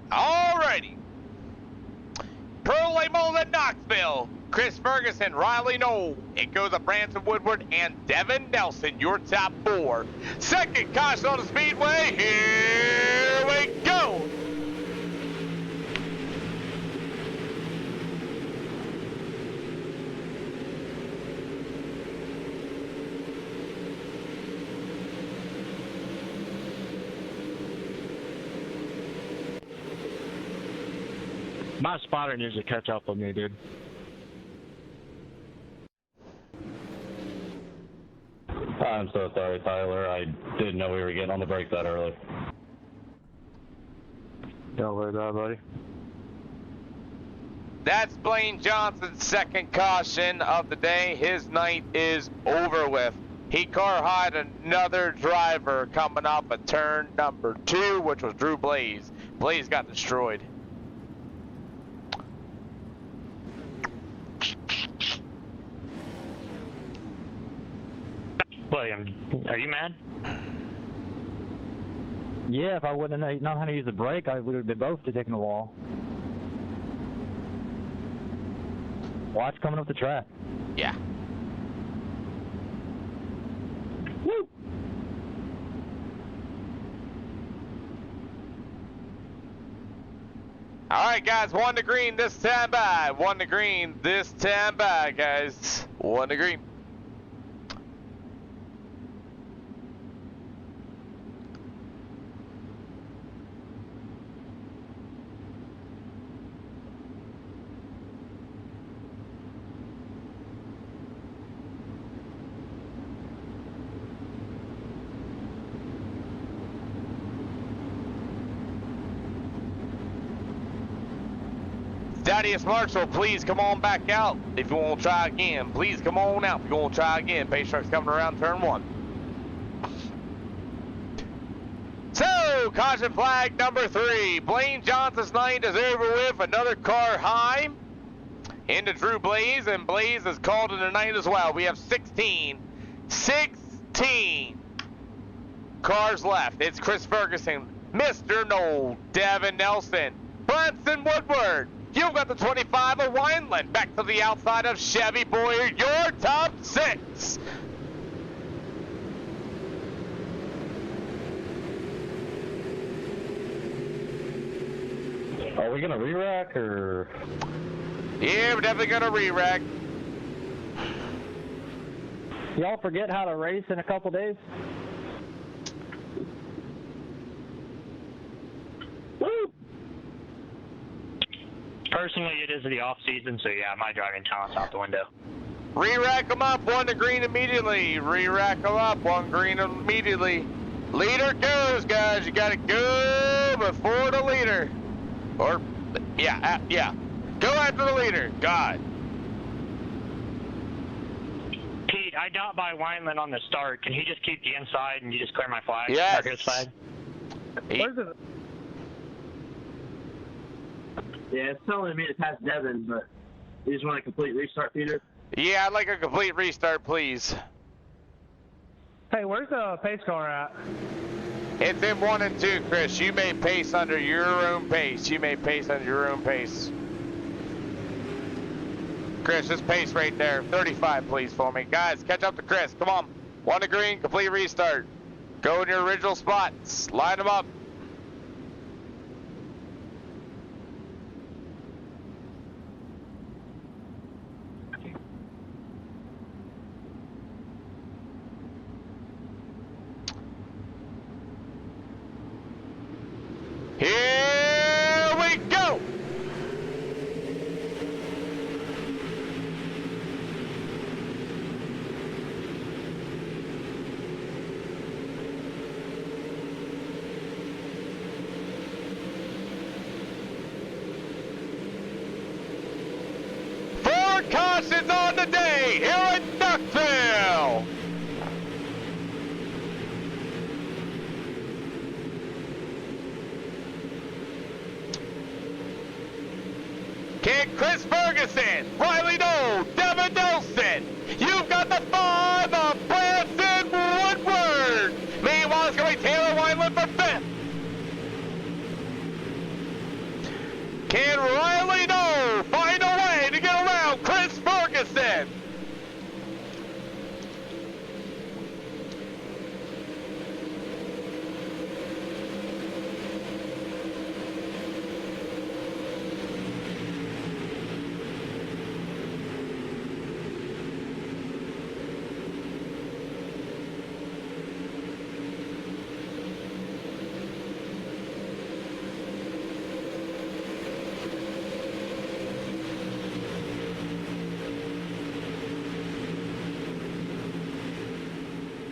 Alrighty. Pro Late Models at Knoxville. Chris Ferguson, Riley Knoll. It goes to Branson Woodward and Devin Nelson, your top 4. Second caution on the speedway. Here we go. My spotter needs to catch up with me, dude. I'm so sorry, Tyler. I didn't know we were getting on the brake that early. Don't worry about it, buddy. That's Blaine Johnson's second caution of the day. His night is over with. He car-hied another driver coming off of turn number 2, which was Drew Blaze. Blaze got destroyed. William, are you mad? Yeah, if I wouldn't have known how to use the brake, I would have been both to taking the wall. Watch coming up the track. Yeah. Woo! All right, guys, 1 to green this time by. 1 to green this time by, guys. 1 to green. Thaddeus Marshall, please come on back out if you want to try again. Please come on out if you want to try again. Pace truck's coming around turn 1. So, caution flag number 3. Blaine Johnson's night is over with. Another car high into Drew Blaze, and Blaze is called in the night as well. We have 16 cars left. It's Chris Ferguson, Mr. Knoll, Devin Nelson, Branson Woodward. You've got the 25 of Wineland back to the outside of Chevy Boyer, your top 6. Are we gonna re-rack or? Yeah, we're definitely gonna re-rack. Y'all forget how to race in a couple days? Woo! Personally, it is the off season, so yeah, my driving talent's out the window. Re-rack them up, 1 to green immediately. Re-rack them up, 1 green immediately. Leader goes, guys. You gotta go before the leader. Or, yeah. Go after the leader. God. Pete, I got by Wineland on the start. Can he just keep the inside and you just clear my flag? Yes. Mark his flag? Where's it? Yeah, it's telling me to pass Devin, but you just want a complete restart, Peter? Yeah, I'd like a complete restart, please. Hey, where's the pace car at? It's in 1 and 2, Chris. You may pace under your own pace. Chris, just pace right there. 35, please, for me. Guys, catch up to Chris. Come on. 1 to green, complete restart. Go in your original spots. Line them up. cautions on the day here at Knoxville. Kid Chris Ferguson, Riley Noel, Devin Nelson. You've got the 5 of Branson Woodward. Meanwhile, it's going to be Taylor Wineland for 5th. Can Riley Noel find a way to get around Chris Ferguson?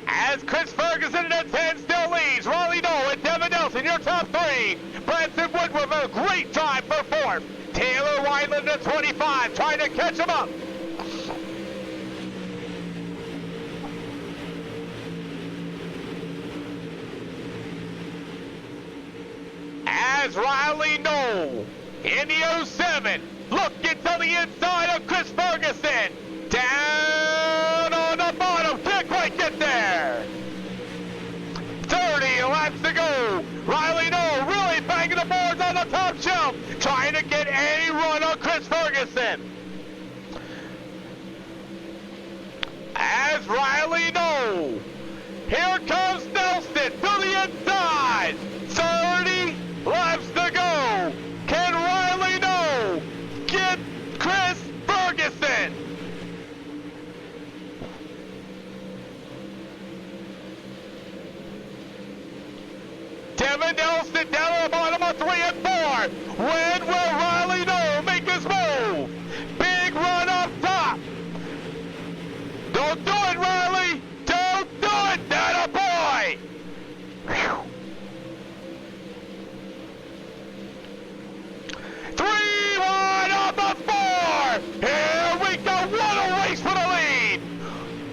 As Chris Ferguson at 10 still leads, Riley Noel and Devin Nelson, your top 3. Branson Woodward with a great time for 4th. Taylor Wineland at 25, trying to catch him up. As Riley Noel in the 07, looking to the inside of Chris Ferguson. Down on the bottom, can't quite get there. 30 laps to go. Riley Noel really banging the boards on the top shelf, trying to get a run on Chris Ferguson. As Riley Noel, here comes Nelson to the inside. 30 laps to go. Can Riley Noel get Chris Ferguson? Devin Nelson down at the bottom of 3 and 4. When will Riley Noel make his move? Big run up top. Don't do it, Riley. Don't do it. That a boy. Whew. 3-1 on the 4. Here we go. What a race for the lead.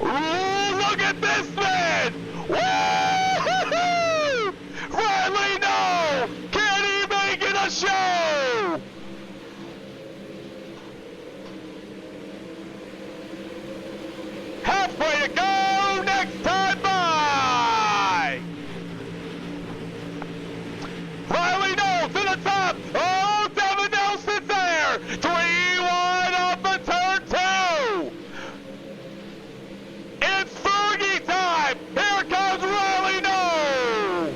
Ooh, look at this man. Woo-hoo-hoo. Riley Noel. Can he make it a show? Halfway to go. Next time by. Riley Noel to the top. Oh, Devin Nelson's there. 3-1 off the turn 2. It's Fergie time. Here comes Riley Noel.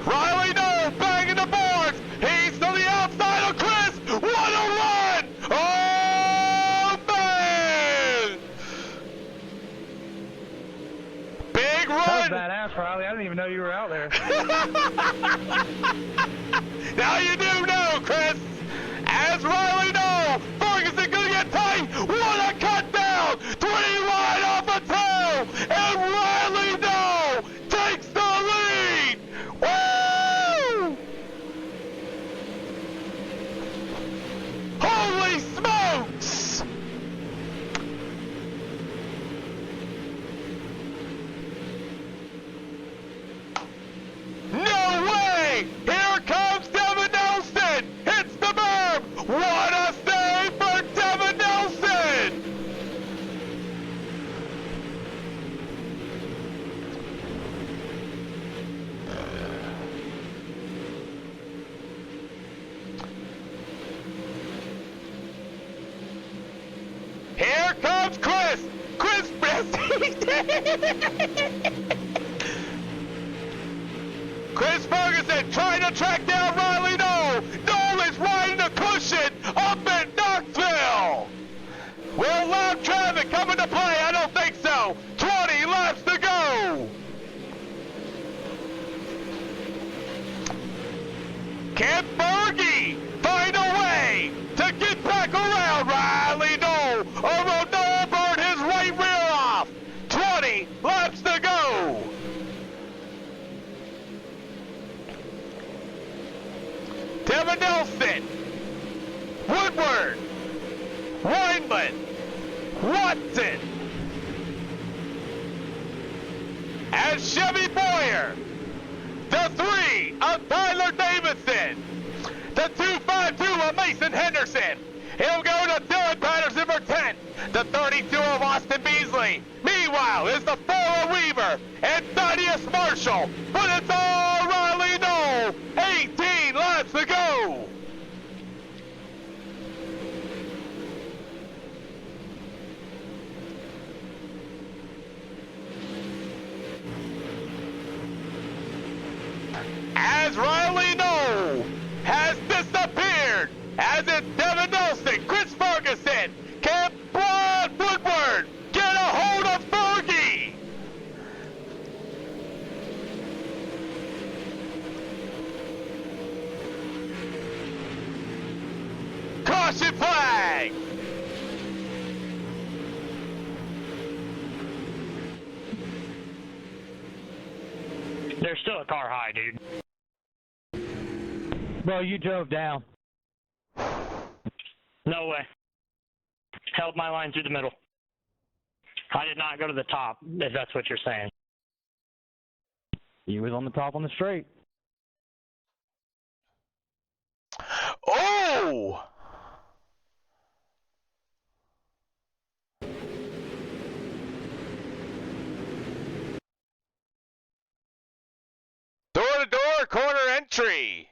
Riley Noel banging the boards. He's to the outside of Chris. What a run. Oh, man. Big run. That was badass, Riley. I didn't even know you were out there. Now you do know, Chris. As Riley Noel, Ferguson gonna get tight. What a cut down. 3 wide off the 2. And Riley Noel takes the lead. Woo! Holy smokes! No way! Here comes Devin Nelson! Hits the berm! What a save for Devin Nelson! Here comes Chris! Chris Chris Ferguson trying to track down Riley Noel. Noel is riding a cushion up in Knoxville. Will loud traffic come into play? I don't think so. 20 laps to go. Can Fergie find a way to get back around Riley Noel? Or will Noel burn his right rear off? 20 laps to go. Devin Nelson Woodward, Weinman, Watson, and Chevy Boyer. The 3 of Tyler Davidson. The 252 of Mason Henderson. He'll go to Dylan Patterson for 10. The 32 of Austin Beasley. Meanwhile, is the 4 of Weaver and Thaddeus Marshall. But it's all Riley Knoll. 18 laps to go. As Riley Knoll has disappeared, as it's Devin Nelson, Chris Ferguson, can Brad Woodward get a hold of Fergie? Caution flag! There's still a car high, dude. Bro, you drove down. No way. Held my line through the middle. I did not go to the top, if that's what you're saying. You was on the top on the straight. Oh! Door-to-door corner entry.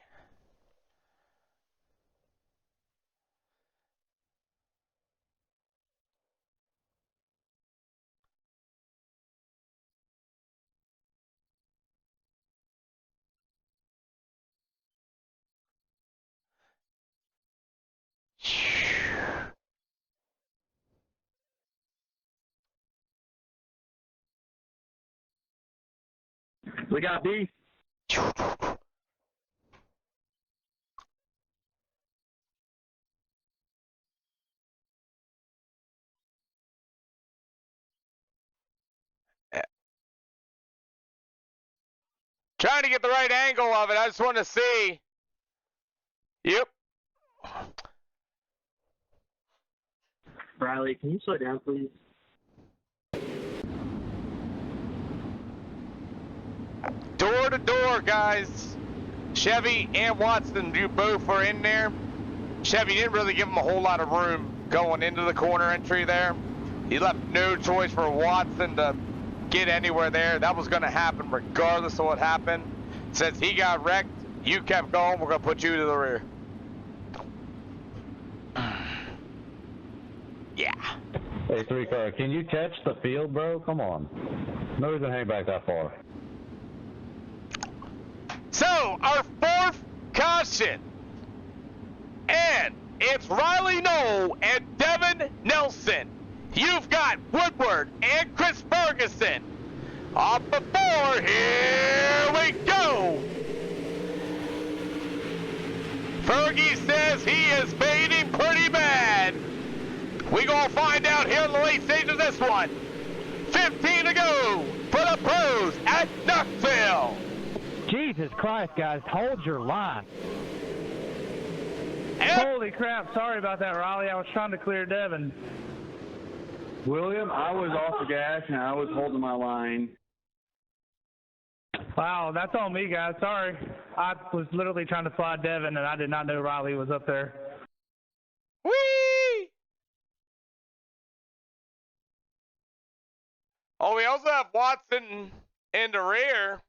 We got beef. Trying to get the right angle of it. I just want to see. Yep. Riley, can you slow down, please? Door to door, guys. Chevy and Watson, you both are in there. Chevy didn't really give him a whole lot of room going into the corner entry there. He left no choice for Watson to get anywhere there. That was going to happen regardless of what happened. Since he got wrecked, you kept going. We're going to put you to the rear. Yeah. Hey, 3-car, can you catch the field, bro? Come on. No reason to hang back that far. So, our fourth caution. And it's Riley Knoll and Devin Nelson. You've got Woodward and Chris Ferguson. Off the board, here we go. Fergie says he is fading pretty bad. We gonna find out here in the late stage of this one. 15 to go for the pros at Knoxville. Jesus Christ, guys, hold your line. Holy crap, sorry about that, Riley. I was trying to clear Devin. William, I was off the gas and I was holding my line. Wow, that's on me, guys. Sorry. I was literally trying to fly Devin, and I did not know Riley was up there. Whee! Oh, we also have Watson in the rear.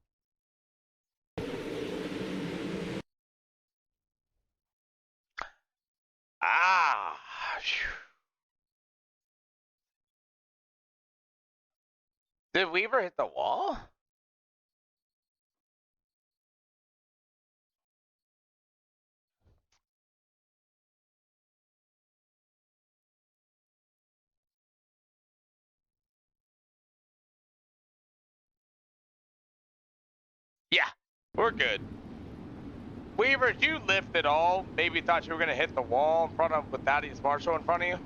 Ah. Did Weaver hit the wall? Yeah, we're good. Weaver, did you lift at all? Maybe thought you were going to hit the wall in front of with Thaddeus Marshall in front of you?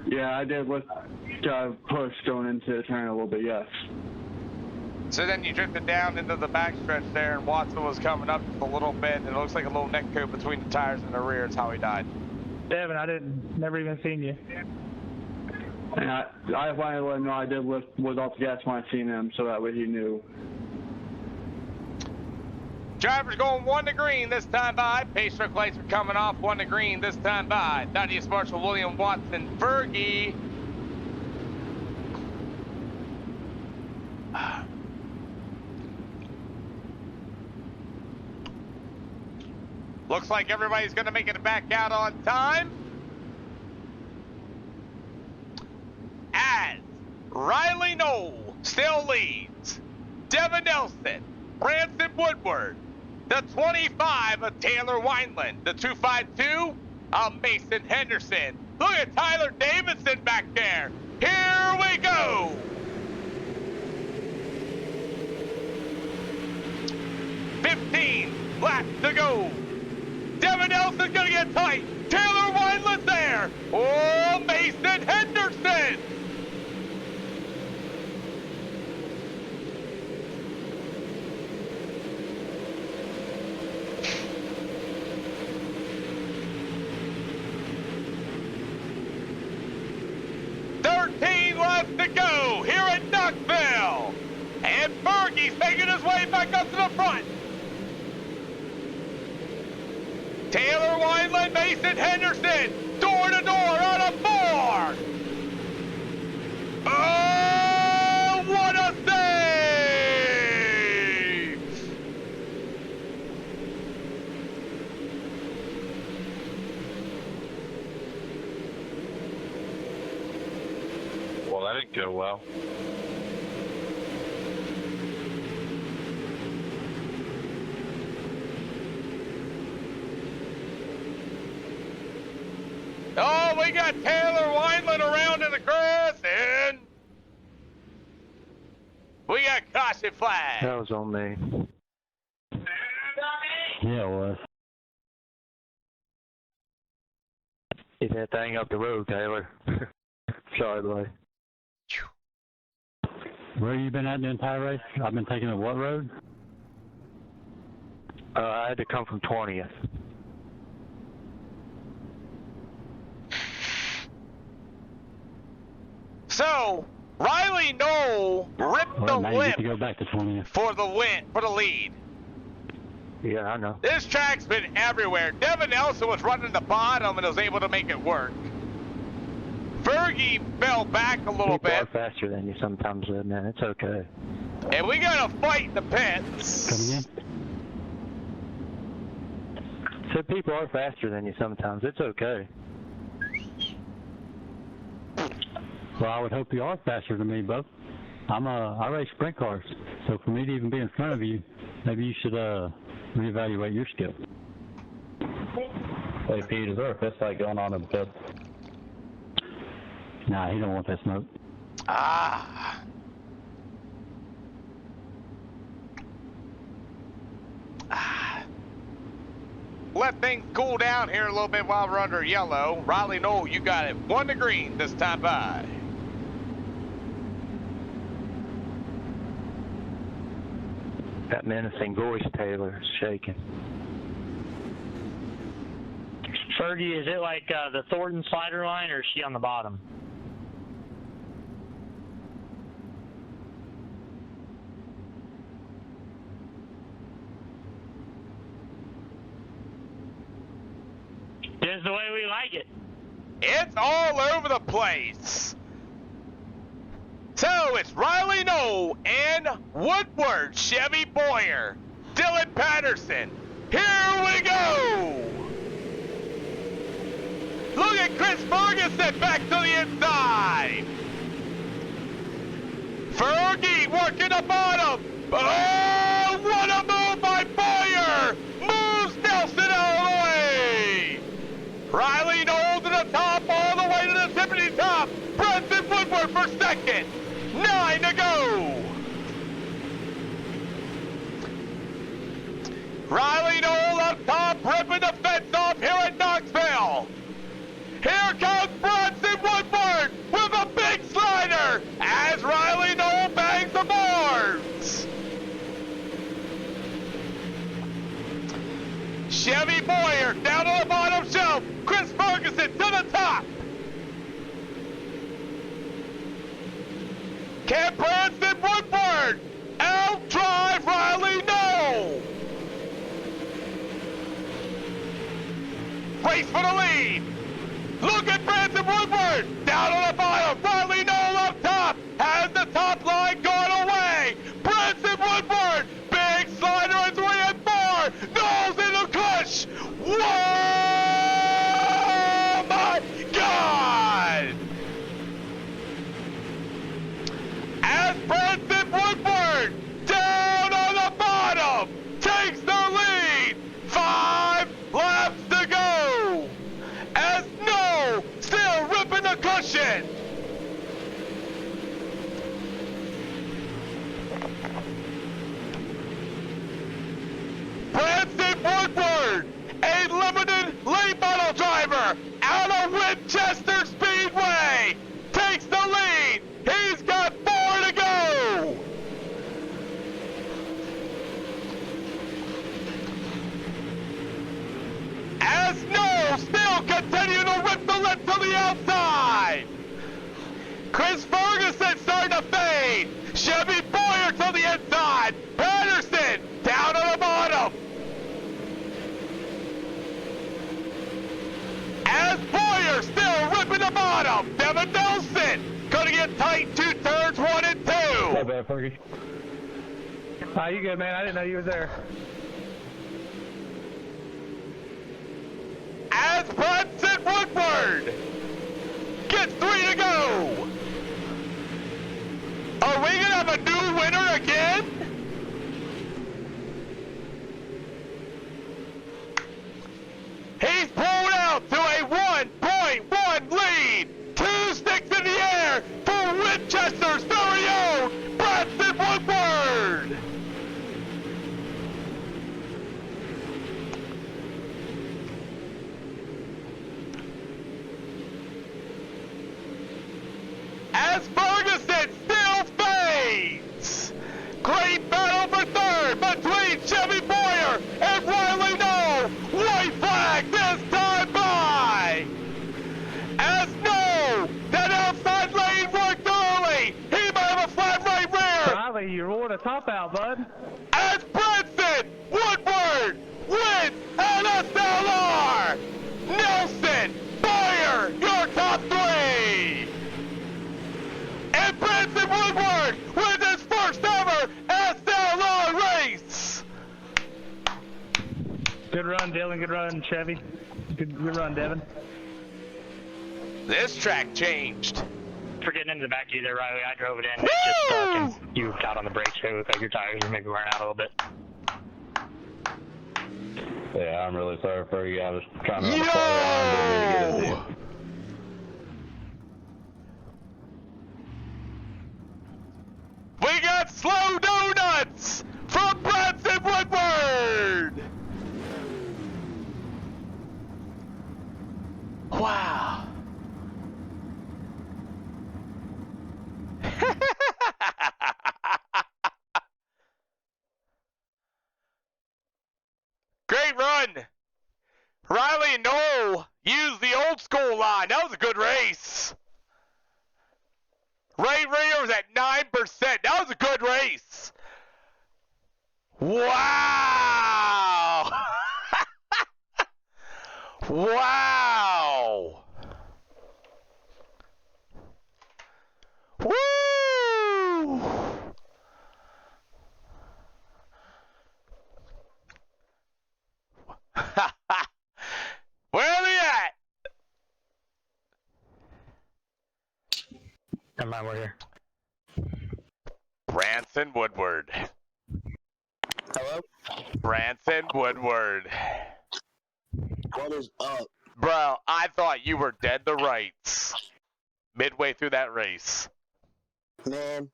Yeah, I did. Pushed going into the turn a little bit, yes. So then you drifted down into the backstretch there, and Watson was coming up just a little bit, and it looks like a little neck coat between the tires and the rear is how he died. Devin, I never even seen you. And I wanted to let him know I did was off the gas when I seen him, so that way he knew. Drivers going 1 to green this time by. Pace truck lights are coming off 1 to green this time by. Thaddeus Marshall, William Watson, Fergie. Looks like everybody's going to make it back out on time. As Riley Knoll still leads. Devin Nelson, Branson Woodward, the 25 of Taylor Wineland, the 252 of Mason Henderson. Look at Tyler Davidson back there. Here we go. Laps to go. Devin Nelson's gonna get tight. Taylor Wineland's there. Oh, Mason Henderson. Laps to go here at Knoxville. And Fergie's making his way back up to the front. Taylor Wineland, Mason Henderson, door to door on a 4. Oh, what a save! Well, that didn't go well. Oh, we got Taylor Wineland around in the grass, and we got caution flag. That was on me. Yeah, it was. Get that thing up the road, Taylor. Sorry, boy. Where you been at the entire race? I've been taking the what road? I had to come from 20th. So Riley Knoll ripped the Now you lip get to go back to 20th. for the win, for the lead. Yeah, I know. This track's been everywhere. Devin Nelson was running the bottom and was able to make it work. Fergie fell back a little People bit. are faster than you sometimes, man. It's okay. And we got a fight in the pits. Coming in? So people are faster than you sometimes. It's okay. Well, I would hope you are faster than me, Bo. I race sprint cars, so for me to even be in front of you, maybe you should reevaluate your skill. Hey, Pete, is there a fist fight going on in the pit? Nah, he don't want that smoke. Ah. Let things cool down here a little bit while we're under yellow. Riley Knoll, you got it 1 to green this time by. That menacing voice, Taylor, is shaking. Fergie, is it like the Thornton slider line, or is she on the bottom? Just the way we like it. It's all over the place. So it's Riley Knoll and Woodward, Chevy Boyer, Dylan Patterson. Here we go. Look at Chris Ferguson back to the inside. Fergie working the bottom. Oh, what a move by Boyer. Moves Nelson out of the way. Riley Knoll to the top, all the way to the tippity top. Branson Woodward for second. 9 to go. Riley Knoll up top, ripping the fence off here at Knoxville. Here comes Branson Woodward with a big slider as Riley Knoll bangs the boards. Chevy Boyer down on the bottom shelf. Chris Ferguson to the top. Can Branson Woodward out-drive Riley? No. Race for the lead. Look at Branson Woodward down on the bottom. Riley Knoll up top. Has the top line gone away? Branson Woodward, big slider as we had more. Knowles in the clutch. Whoa, my God! As Branson Woodward down on the bottom takes the lead. 5 laps to go. As Knoll still ripping the cushion. Branson Woodward, a limited late model driver out of Winchester Speedway, takes the lead. He's got 4 to go. As Knoll still continuing to rip the lip to the outside. Chris Ferguson starting to fade. Chevy Boyer to the inside. Patterson down on the bottom. As Boyer still ripping the bottom. Devin Nelson gonna get tight 2 turns 1 and 2. Hey, bad, Fergie. You good, man? I didn't know you were there. As Branson Woodward gets 3 to go. Are we gonna have a new winner again? He's pulled out to a 1.1 lead. 2 sticks in the air for Winchester's very own Branson Woodward. As Ferguson still fades. Great battle for third between Chevy Boyer and Riley Knoll. White flag this time by. As Knoll, that outside lane worked early. He might have a flat right rear. Riley, you rolled a top out, bud. As Branson Woodward wins an SLR. Nelson, Boyer, your top 3. And Branson Woodward wins his first ever SLR race. Good run, Dylan. Good run, Chevy. Good run, Devin. This track changed. For getting into the back of you there, Riley, I drove it in. It's just stuck, and you got on the brakes. So it looked like your tires are maybe wearing out a little bit. Yeah, I'm really sorry for you. I was trying to Yo! We got slow donuts from Branson Woodward. Wow. Great run. Riley and Knoll used the old school line. That was a good race. Ray Rear was at 9%. That was a good race. Wow. Wow. Woo. Where are they at? Never mind, we're here. Branson Woodward. Hello? Branson Woodward. What is up? Bro, I thought you were dead to rights midway through that race. Man,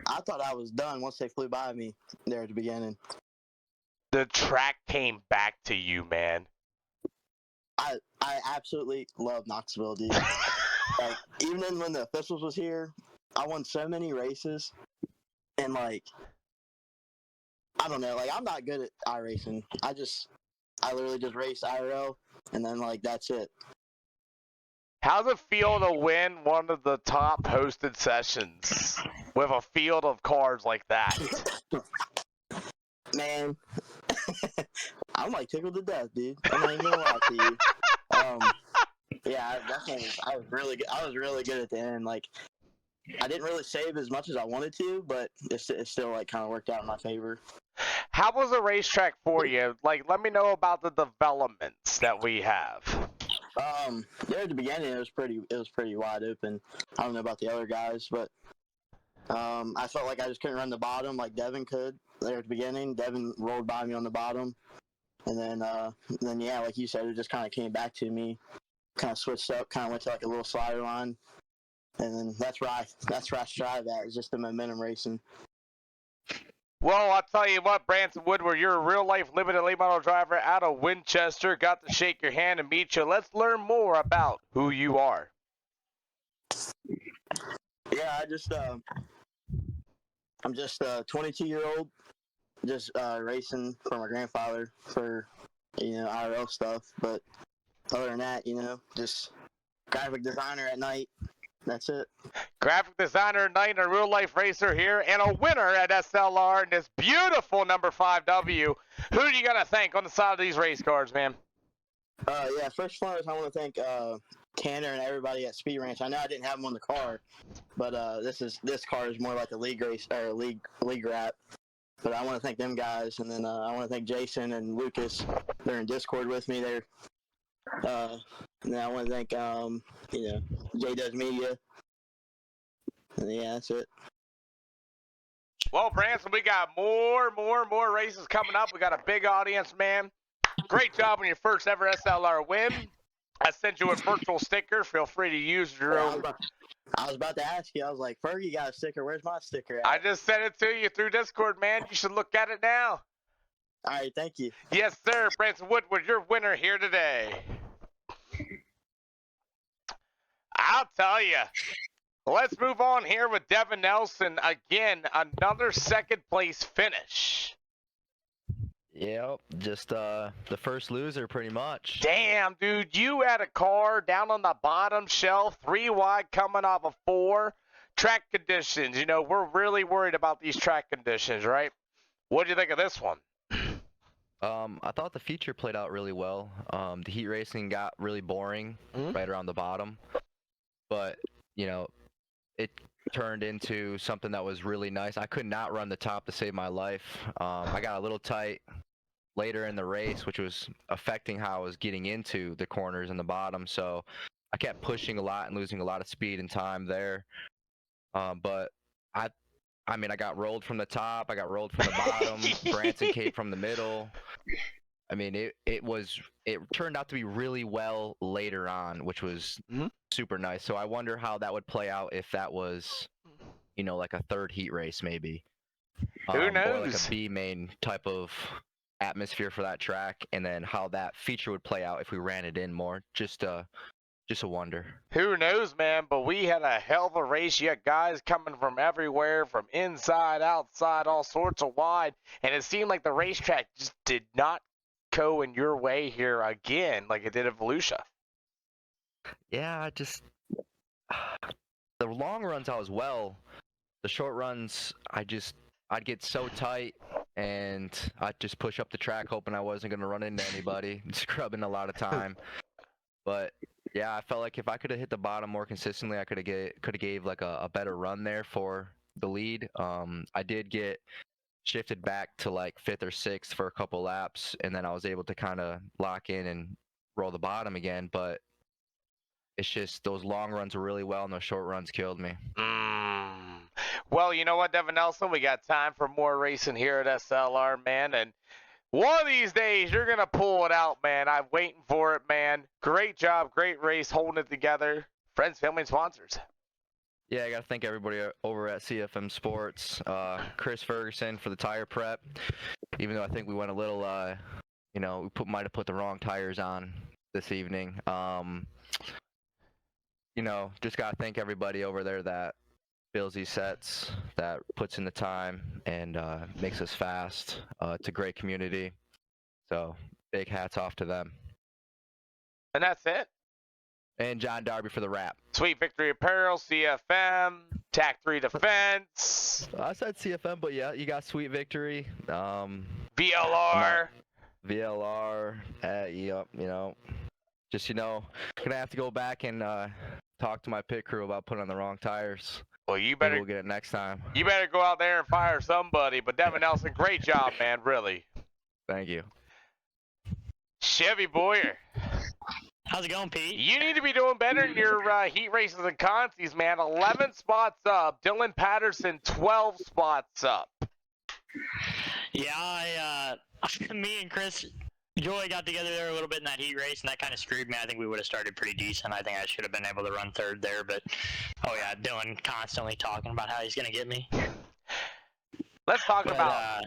I thought I was done once they flew by me there at the beginning. The track came back to you, man. I absolutely love Knoxville, dude. Like, even when the officials was here, I won so many races, and like, I don't know. Like, I'm not good at iRacing. I literally just race IRL, and then, like, that's it. How's it feel to win one of the top hosted sessions with a field of cars like that? Man, I'm like tickled to death, dude. I'm not even gonna lie to you. Yeah, I was really good. I was really good at the end. Like, I didn't really save as much as I wanted to, but it still like kind of worked out in my favor. How was the racetrack for you? Like, let me know about the developments that we have. There at the beginning, it was pretty wide open. I don't know about the other guys, but I felt like I just couldn't run the bottom like Devin could there at the beginning. Devin rolled by me on the bottom, and then yeah, like you said, it just kind of came back to me. Kind of switched up, kind of went to like a little slider line, and then that's where I strive at, is just the momentum racing. Well, I'll tell you what, Branson Woodward, you're a real-life limited late model driver out of Winchester. Got to shake your hand and meet you. Let's learn more about who you are. Yeah, I'm just a 22-year-old, just racing for my grandfather for, IRL stuff. But other than that, just graphic designer at night. That's it. Graphic designer at night and a real-life racer here, and a winner at SLR in this beautiful number 5W. Who do you got to thank on the side of these race cars, man? Yeah, first and foremost, I want to thank Tanner and everybody at Speed Ranch. I know I didn't have them on the car, but this car is more like a league race or league wrap. But I want to thank them guys, and then I want to thank Jason and Lucas. They're in Discord with me. And then I want to thank J Does Media. And yeah, that's it. Well, Branson, we got more races coming up. We got a big audience, man. Great job on your first ever SLR win. I sent you a virtual sticker. Feel free to use your own. I was about to ask you. I was like, Fergie got a sticker. Where's my sticker at? I just sent it to you through Discord, man. You should look at it now. All right, thank you. Yes, sir. Branson Woodward, your winner here today. I'll tell you. Let's move on here with Devin Nelson. Again, another second place finish. Yep, just the first loser pretty much. Damn, dude, you had a car down on the bottom shelf, 3 wide coming off of 4. Track conditions, we're really worried about these track conditions, right? What do you think of this one? I thought the feature played out really well. The heat racing got really boring right around the bottom, but it turned into something that was really nice. I could not run the top to save my life. I got a little tight later in the race, which was affecting how I was getting into the corners and the bottom. So I kept pushing a lot and losing a lot of speed and time there. But I got rolled from the top. I got rolled from the bottom. Branson came from the middle. I mean, it turned out to be really well later on, which was super nice. So I wonder how that would play out if that was, like a third heat race maybe. Who knows? Or like a B main type of atmosphere for that track, and then how that feature would play out if we ran it in more. Just a wonder. Who knows, man? But we had a hell of a race. You had guys coming from everywhere, from inside, outside, all sorts of wide, and it seemed like the racetrack just did not go in your way here again, like it did at Volusia. Yeah, the long runs I was well. The short runs, I'd get so tight, and I'd just push up the track hoping I wasn't going to run into anybody, scrubbing a lot of time. But yeah, I felt like if I could have hit the bottom more consistently, I could have gave like a better run there for the lead. I did get shifted back to like 5th or 6th for a couple laps, and then I was able to kind of lock in and roll the bottom again. But it's just those long runs were really well, and those short runs killed me. Well, you know what, Devin Nelson? We got time for more racing here at SLR, man. And one of these days, you're going to pull it out, man. I'm waiting for it, man. Great job, great race, holding it together. Friends, family, and sponsors. Yeah, I got to thank everybody over at CFM Sports. Chris Ferguson for the tire prep. Even though I think we went a little, we might have put the wrong tires on this evening. Just got to thank everybody over there that builds these sets, that puts in the time, and makes us fast. It's a great community. So big hats off to them. And that's it. And John Darby for the wrap. Sweet Victory Apparel, CFM, TAC 3 Defense. I said CFM, but yeah, you got Sweet Victory. VLR. VLR. Yep, just, gonna have to go back and talk to my pit crew about putting on the wrong tires. Well, you Maybe better we'll get it next time. You better go out there and fire somebody. But Devin Nelson, great job, man, really. Thank you. Chevy Boyer. How's it going, Pete? You need to be doing better in your heat races and contests, man. 11 spots up. Dylan Patterson, 12 spots up. Yeah, me and Chris Joy got together there a little bit in that heat race, and that kind of screwed me. I think we would have started pretty decent. I think I should have been able to run third there, but oh yeah, Dylan constantly talking about how he's gonna get me. Let's talk about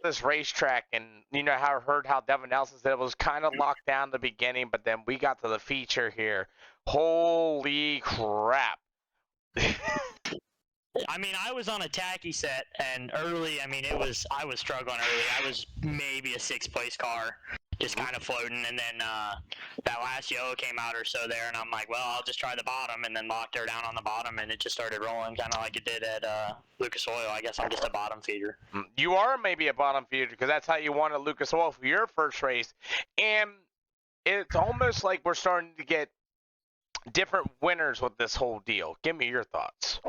this racetrack, and how I heard how Devin Nelson said it was kind of locked down in the beginning, but then we got to the feature here. Holy crap! I mean, I was on a tacky set, and early, I was struggling early. I was maybe a 6th place car, just kind of floating, and then that last yellow came out or so there, and I'm like, well, I'll just try the bottom, and then locked her down on the bottom, and it just started rolling, kind of like it did at Lucas Oil. I guess I'm just a bottom feeder. You are maybe a bottom feeder, because that's how you won at Lucas Oil for your first race, and it's almost like we're starting to get different winners with this whole deal. Give me your thoughts.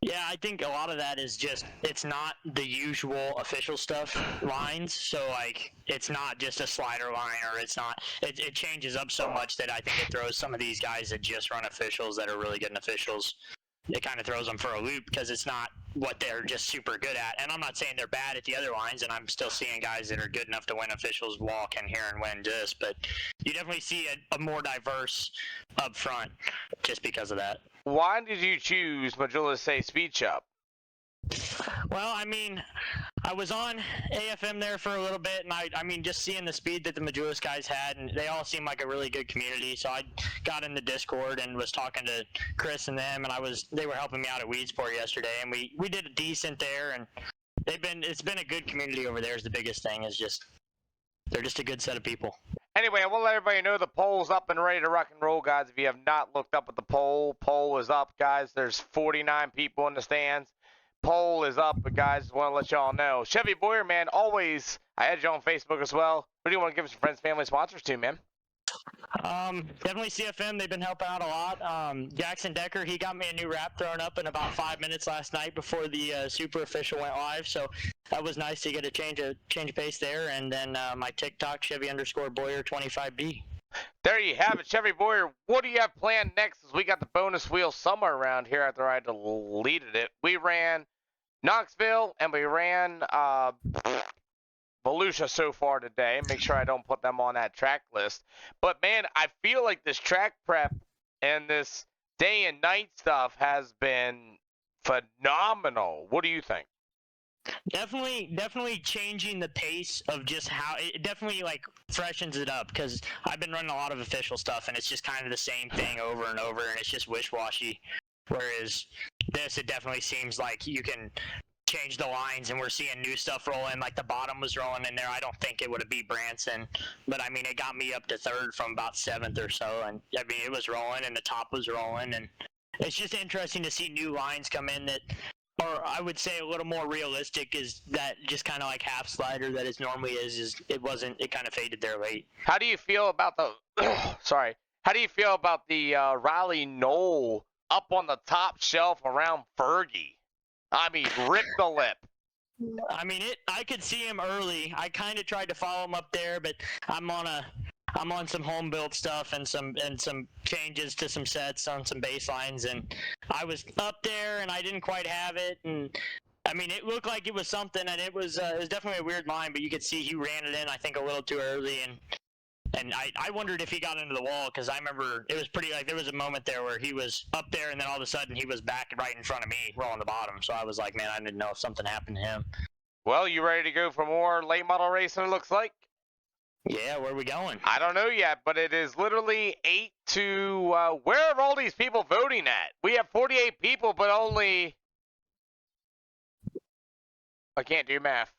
Yeah, I think a lot of that is just, it's not the usual official stuff lines. So, it's not just a slider line, or it changes up so much that I think it throws some of these guys that just run officials that are really good in officials. It kind of throws them for a loop because it's not what they're just super good at. And I'm not saying they're bad at the other lines, and I'm still seeing guys that are good enough to win officials walk in here and win just. But you definitely see a more diverse up front just because of that. Why did you choose Majula Say Speed Shop? Well, I was on AFM there for a little bit, and just seeing the speed that the Majulis guys had, and they all seemed like a really good community. So I got in the Discord and was talking to Chris and them, and they were helping me out at Weedsport yesterday, and we did a decent there, and it's been a good community over there. Is the biggest thing is just they're just a good set of people. Anyway, I want to let everybody know the poll's up and ready to rock and roll, guys. If you have not looked up at the poll is up, guys. There's 49 people in the stands. Poll is up, but guys, just want to let y'all know. Chevy Boyer, man, always. I had you on Facebook as well. What do you want to give us your friends, family, sponsors to, man? Definitely CFM. They've been helping out a lot. Jackson Decker, he got me a new wrap thrown up in about 5 minutes last night before the super official went live. So that was nice to get a change of pace there. And then my TikTok, Chevy_Boyer25B. There you have it, Chevy Boyer. What do you have planned next? As we got the bonus wheel somewhere around here after I deleted it. We ran Knoxville and we ran Volusia so far today. Make sure I don't put them on that track list. But man, I feel like this track prep and this day and night stuff has been phenomenal. What do you think? Definitely changing the pace of just how it definitely freshens it up, because I've been running a lot of official stuff and it's just kind of the same thing over and over, and it's just wish-washy. Whereas this, it definitely seems like you can change the lines, and we're seeing new stuff rolling. Like the bottom was rolling in there. I don't think it would have beat Branson, but it got me up to third from about 7th or so, and it was rolling and the top was rolling, and it's just interesting to see new lines come in that. Or I would say a little more realistic is that just kind of like half slider that it normally is it wasn't, it kind of faded there late. How do you feel about the, how do you feel about the Riley Knoll up on the top shelf around Fergie? Rip the lip. I could see him early. I kind of tried to follow him up there, but I'm on some home built stuff and some changes to some sets on some baselines, and I was up there and I didn't quite have it, and it looked like it was something, and it was definitely a weird line, but you could see he ran it in, I think, a little too early, and I wondered if he got into the wall, because I remember it was pretty, there was a moment there where he was up there and then all of a sudden he was back right in front of me rolling the bottom, so I was like, man, I didn't know if something happened to him. Well, you ready to go for more late model racing, it looks like? Yeah, where are we going? I don't know yet, but it is literally 8 to, where are all these people voting at? We have 48 people, but only, I can't do math.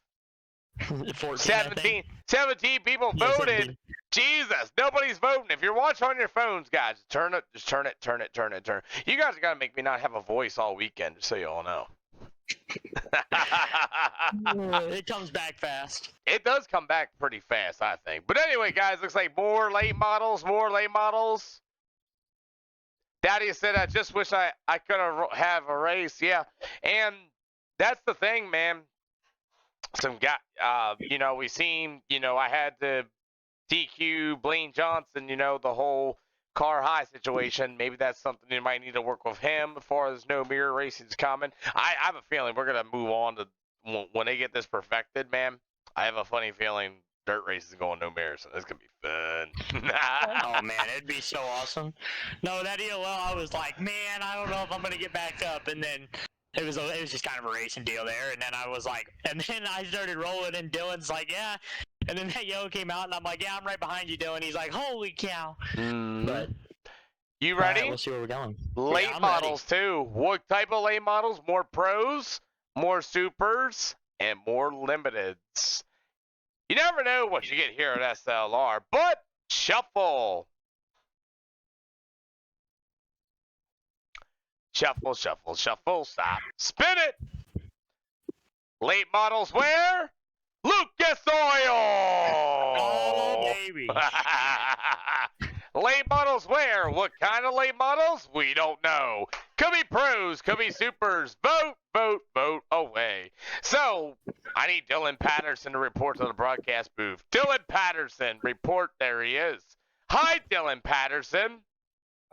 14, 17 people voted. Jesus, nobody's voting. If you're watching on your phones, guys, turn it. You guys are going to make me not have a voice all weekend, just so you all know. It comes back fast. It does come back pretty fast, I think. But anyway, guys, looks like more late models. Daddy said, I just wish I could have a race. Yeah, and that's the thing, man. Some guy, we seen, I had the DQ Blaine Johnson, the whole car high situation. Maybe that's something you might need to work with him as far as no mirror racing's coming. I have a feeling we're going to move on to when they get this perfected, man. I have a funny feeling dirt races going no mirrors, so it's going to be fun. Oh, man, it'd be so awesome. No, that ELL, I was like, man, I don't know if I'm going to get backed up. And then it was just kind of a racing deal there. And then I was like, and then I started rolling, and Dylan's like, yeah. And then that yellow came out, and I'm like, yeah, I'm right behind you, Dylan. He's like, holy cow. But you ready? Right, we'll see where we're going. Late Yeah, models, too. What type of late models? More pros, more supers, and more limiteds. You never know what you get here at SLR, but shuffle. Shuffle, stop. Spin it. Late models where? Lucas Oil! Oh, baby. Late models where? What kind of late models? We don't know. Could be pros, could be supers. Vote away. So, I need Dylan Patterson to report to the broadcast booth. Dylan Patterson, report. There he is. Hi, Dylan Patterson.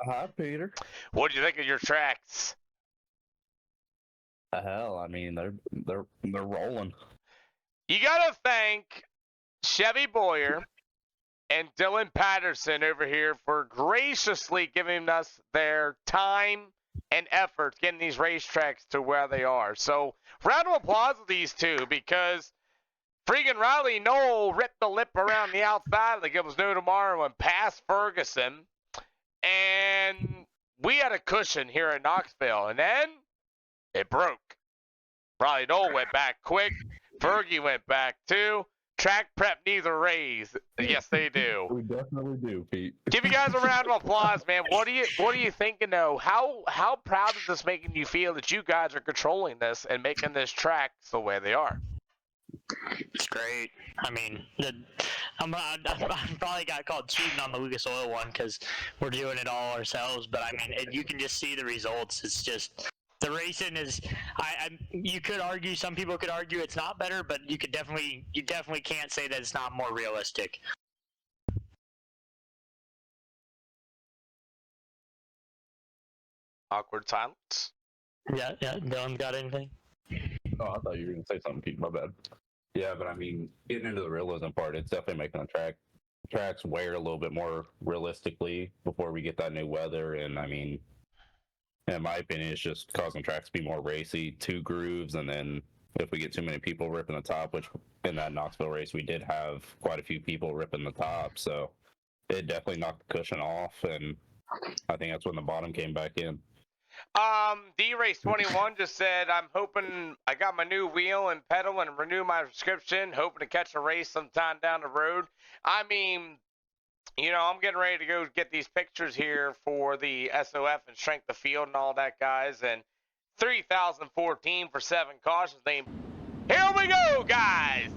Hi, Peter. What do you think of your tracks? Hell, I mean, they're rolling. You gotta thank Chevy Boyer and Dylan Patterson over here for graciously giving us their time and effort getting these racetracks to where they are. So, round of applause to these two, because freaking Riley Knoll ripped the lip around the outside like it was no tomorrow and passed Ferguson. And we had a cushion here in Knoxville, and then it broke. Riley Knoll went back quick. Fergie went back too. Track prep needs a raise. Yes, they do. We definitely do, Pete. Give you guys a round of applause, man. What are you thinking though? How proud is this making you feel that you guys are controlling this and making this track the way they are? It's great. I mean, I probably got called cheating on the Lucas Oil one because we're doing it all ourselves. But I mean, you can just see the results. It's just the racing is. You could argue, some people could argue it's not better, but you definitely can't say that it's not more realistic. Awkward silence. Yeah. Dylan, got anything? Oh, I thought you were going to say something, Pete. My bad. Yeah, but I mean, getting into the realism part, it's definitely making the tracks wear a little bit more realistically before we get that new weather. And I mean, in my opinion, it's just causing tracks to be more racy, 2 grooves, and then if we get too many people ripping the top, which in that Knoxville race we did have quite a few people ripping the top, so it definitely knocked the cushion off, and I think that's when the bottom came back in. D-Race21 just said, I'm hoping I got my new wheel and pedal and renew my subscription, hoping to catch a race sometime down the road. I mean, I'm getting ready to go get these pictures here for the SOF and Strength of Field and all that, guys, and 3,014 for 7 cautions. Here we go, guys.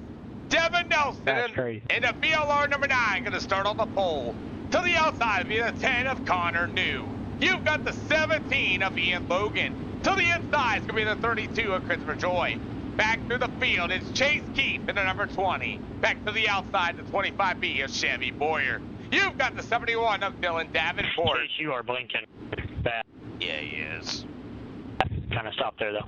Devin Nelson in the VLR number 9 going to start on the pole. To the outside will be the 10 of Connor New. You've got the 17 of Ian Logan. To the inside is going to be the 32 of Christopher Joy. Back through the field, it's Chase Keith in the number 20. Back to the outside, the 25B of Chevy Boyer. You've got the 71 of Dylan Davenport. Chase, you are blinking bad. Yeah, he is. Kind of stop there, though.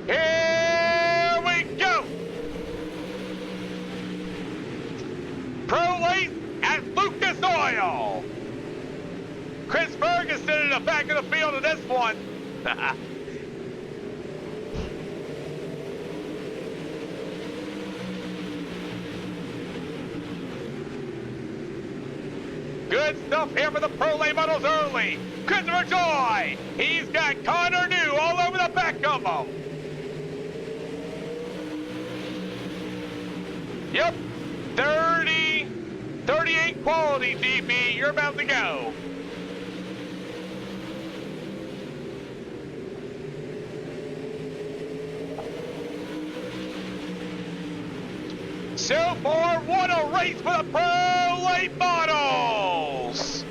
Here we go! Pro Race at Lucas Oil. Chris Ferguson in the back of the field of this one. good stuff here for the Pro Late Models early. Christopher Joy, he's got Connor New all over the back of him. Yep, 38 quality, DB, you're about to go. So far, what a race for the Pro Late Models!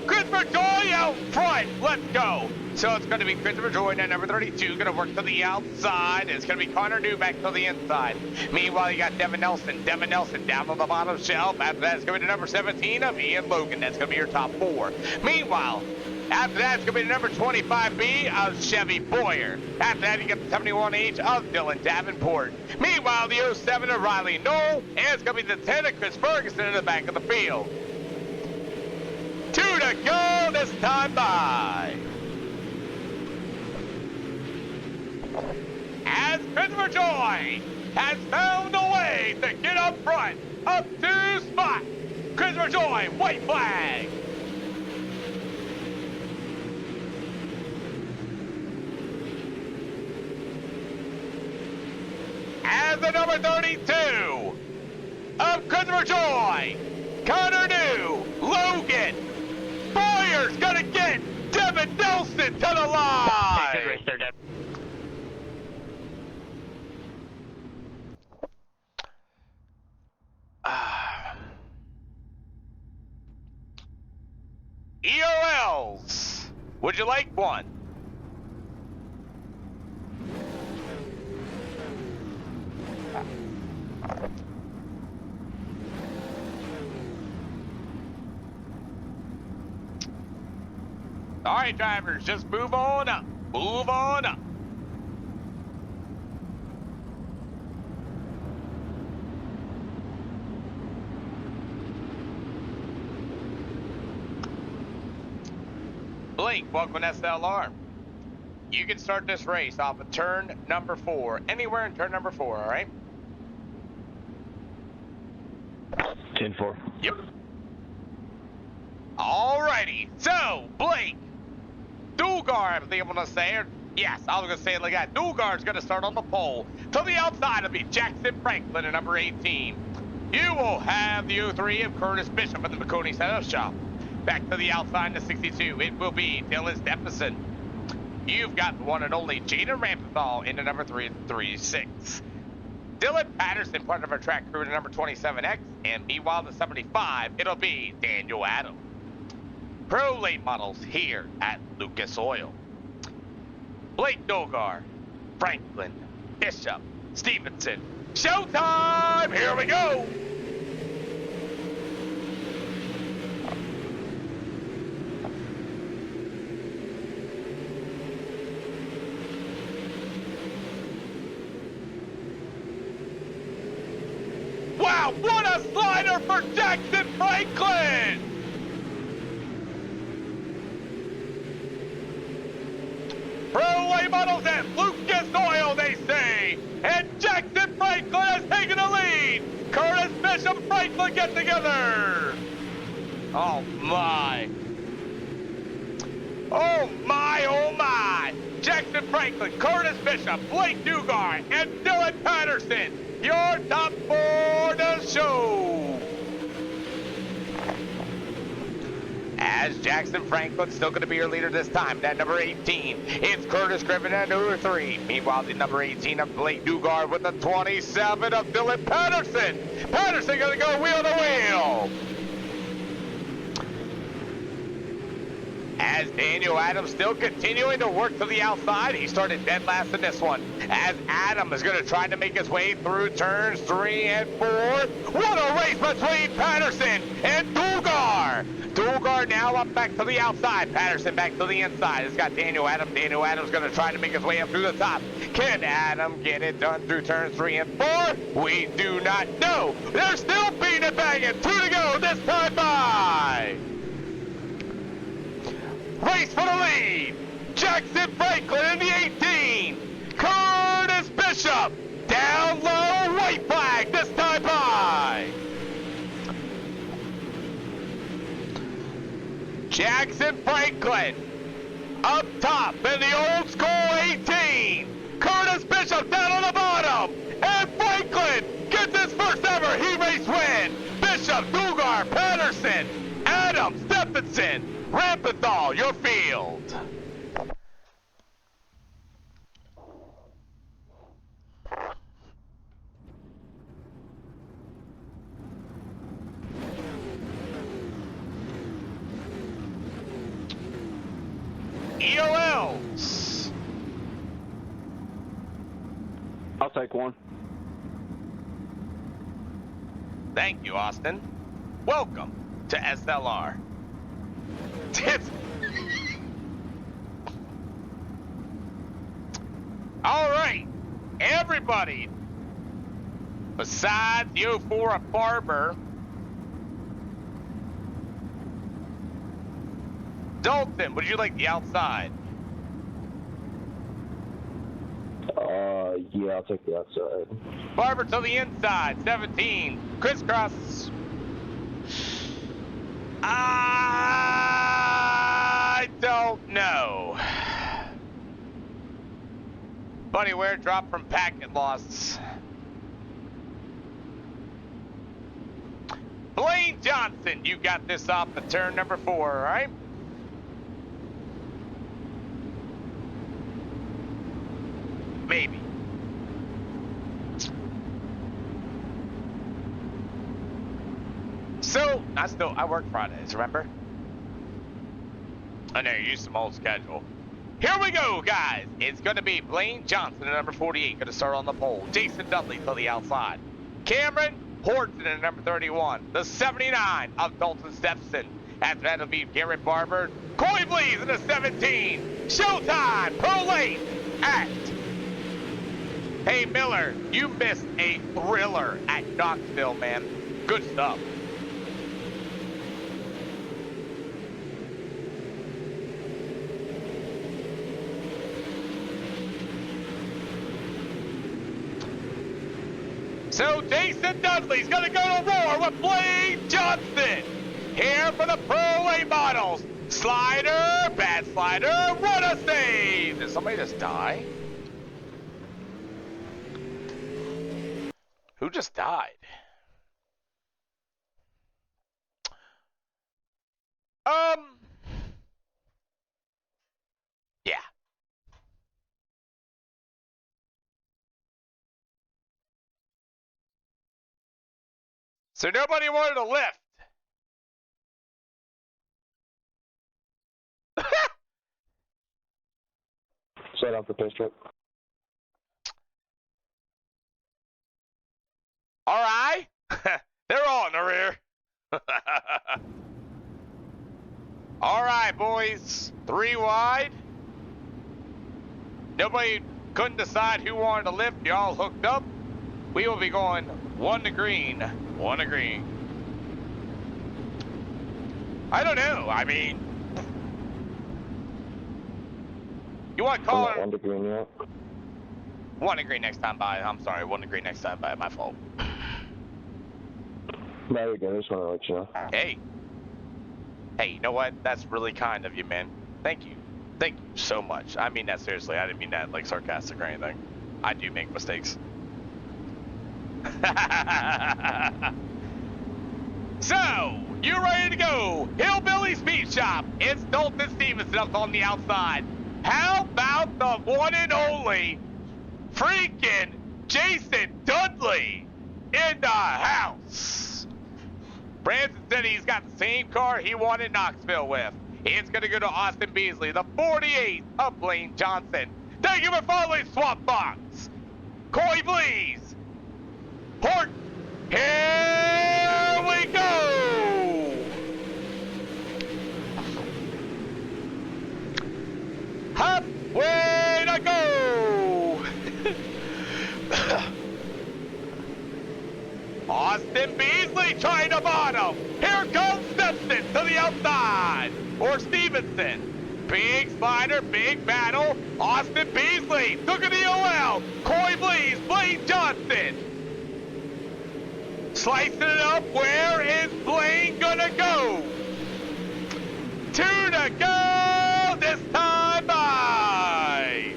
Christopher Joy out front, let's go. So it's going to be Christopher Joy at number 32, going to work to the outside. It's going to be Connor New back to the inside. Meanwhile, you got Devin Nelson. Devin Nelson down on the bottom shelf. After that, it's going to be the number 17 of Ian Logan. That's going to be your top 4. Meanwhile, after that, it's going to be the number 25B of Chevy Boyer. After that, you got the 71H of Dylan Davenport. Meanwhile, the 07 of Riley Knoll. And it's going to be the 10 of Chris Ferguson in the back of the field. 2 to go this time by. As Christopher Joy has found a way to get up front, up 2 spots. Christopher Joy, white flag. As the number 32 of Christopher Joy, Connor New, Logan, Boyer's gonna get Devin Nelson to the line. Good race there, Deb. EOLs, would you like one? All right, drivers, just move on up. Move on up. Blake, welcome to SLR. You can start this race off of turn number 4. Anywhere in turn number 4, all right? 10-4. Yep. All righty. So, Blake, Dulgar, I was able to say, or yes, I was going to say it like that. Dulgar's going to start on the pole. To the outside, it'll be Jackson Franklin at number 18. You will have the 03 of Curtis Bishop at the McConey Setup Shop. Back to the outside to 62, it will be Dylan Stephenson. You've got the one and only Jaden Rampenthal in the number 336. Dylan Patterson, part of our track crew, to number 27X. And meanwhile, the 75, it'll be Daniel Adams. Pro Late Models here at Lucas Oil. Blake Dulgar, Franklin, Bishop, Stevenson. Showtime! Here we go! Wow, what a slider for Jackson Franklin! Pro Late Models at Lucas Oil, they say. And Jackson Franklin has taken the lead. Curtis Bishop Franklin get together. Oh my. Oh my, oh my. Jackson Franklin, Curtis Bishop, Blake Dulgar, and Dylan Patterson. Your top 4 to show. As Jackson Franklin's still going to be your leader this time. That number 18, it's Curtis Griffin at number 3. Meanwhile, the number 18 of Blake Dulgar with the 27 of Dylan Patterson. Patterson going to go wheel to wheel. As Daniel Adams still continuing to work to the outside. He started dead last in this one. As Adam is going to try to make his way through turns 3 and 4. What a race between Patterson and Dulgar. Dulgar now up back to the outside. Patterson back to the inside. It's got Daniel Adams. Daniel Adams going to try to make his way up through the top. Can Adam get it done through turns 3 and 4? We do not know. They're still beating it banging. 2 to go this time by. Race for the lead. Jackson Franklin in the 18. Curtis Bishop down low Jackson Franklin. Up top in the old school 18. Curtis Bishop down on the bottom. And Franklin gets his first ever heat race win. Bishop, Dugar, Patterson, Adams, Stephenson, Rampenthal, your field. EOLs. I'll take one. Thank you, Austin. Welcome to SLR. All right, everybody besides the 04 of Barber, Dalton, would you like the outside? Yeah, I'll take the outside. Barber to the inside, 17. Crisscross. I don't know. Buddy Ware dropped from packet loss. Blaine Johnson, you got this off the turn number 4, all right? Maybe. So, I work Fridays, remember? I know, you used some old schedule. Here we go, guys. It's going to be Blaine Johnson at number 48, going to start on the pole. Jason Dudley to the outside. Cameron Horton at number 31. The 79 of Dalton Stepson. After that, it'll be Garrett Barber. Coy Blees in the 17. Showtime, Pro Late Act. Hey, Miller, you missed a thriller at Knoxville, man. Good stuff. So Jason Dudley's gonna go to war with Blaine Johnson. Here for the Pro A models. Slider, bad slider, what a save! Did somebody just die? Who just died? Yeah. So nobody wanted to lift. Set off the pitch truck. All right. They're all in the rear. All right, boys. 3 wide. Nobody couldn't decide who wanted to lift. You all hooked up. We will be going 1 to green. 1 to green. I don't know. I mean, you want to call it 1 to green yet? 1 to green next time by. I'm sorry, 1 to green next time by. My fault. There we go. I just want to let you know. Hey. Hey, you know what? That's really kind of you, man. Thank you. Thank you so much. I mean that seriously. I didn't mean that like sarcastic or anything. I do make mistakes. So, you ready to go? Hillbilly Speed Shop. It's Dalton Stevenson up on the outside. How about the one and only freaking Jason Dudley in the house? Branson said he's got the same car he won in Knoxville with. It's going to go to Austin Beasley, the 48 of Blaine Johnson. Thank you for following Swap Box. Coy Blees. Horton. Here we go. Halfway to go. Austin Beasley trying to bottom. Here comes Stepson to the outside. Or Stevenson. Big slider, big battle. Austin Beasley took an EOL. Coy Blees, Blaine Johnson. Slicing it up. Where is Blaine gonna go? 2 to go! This time by!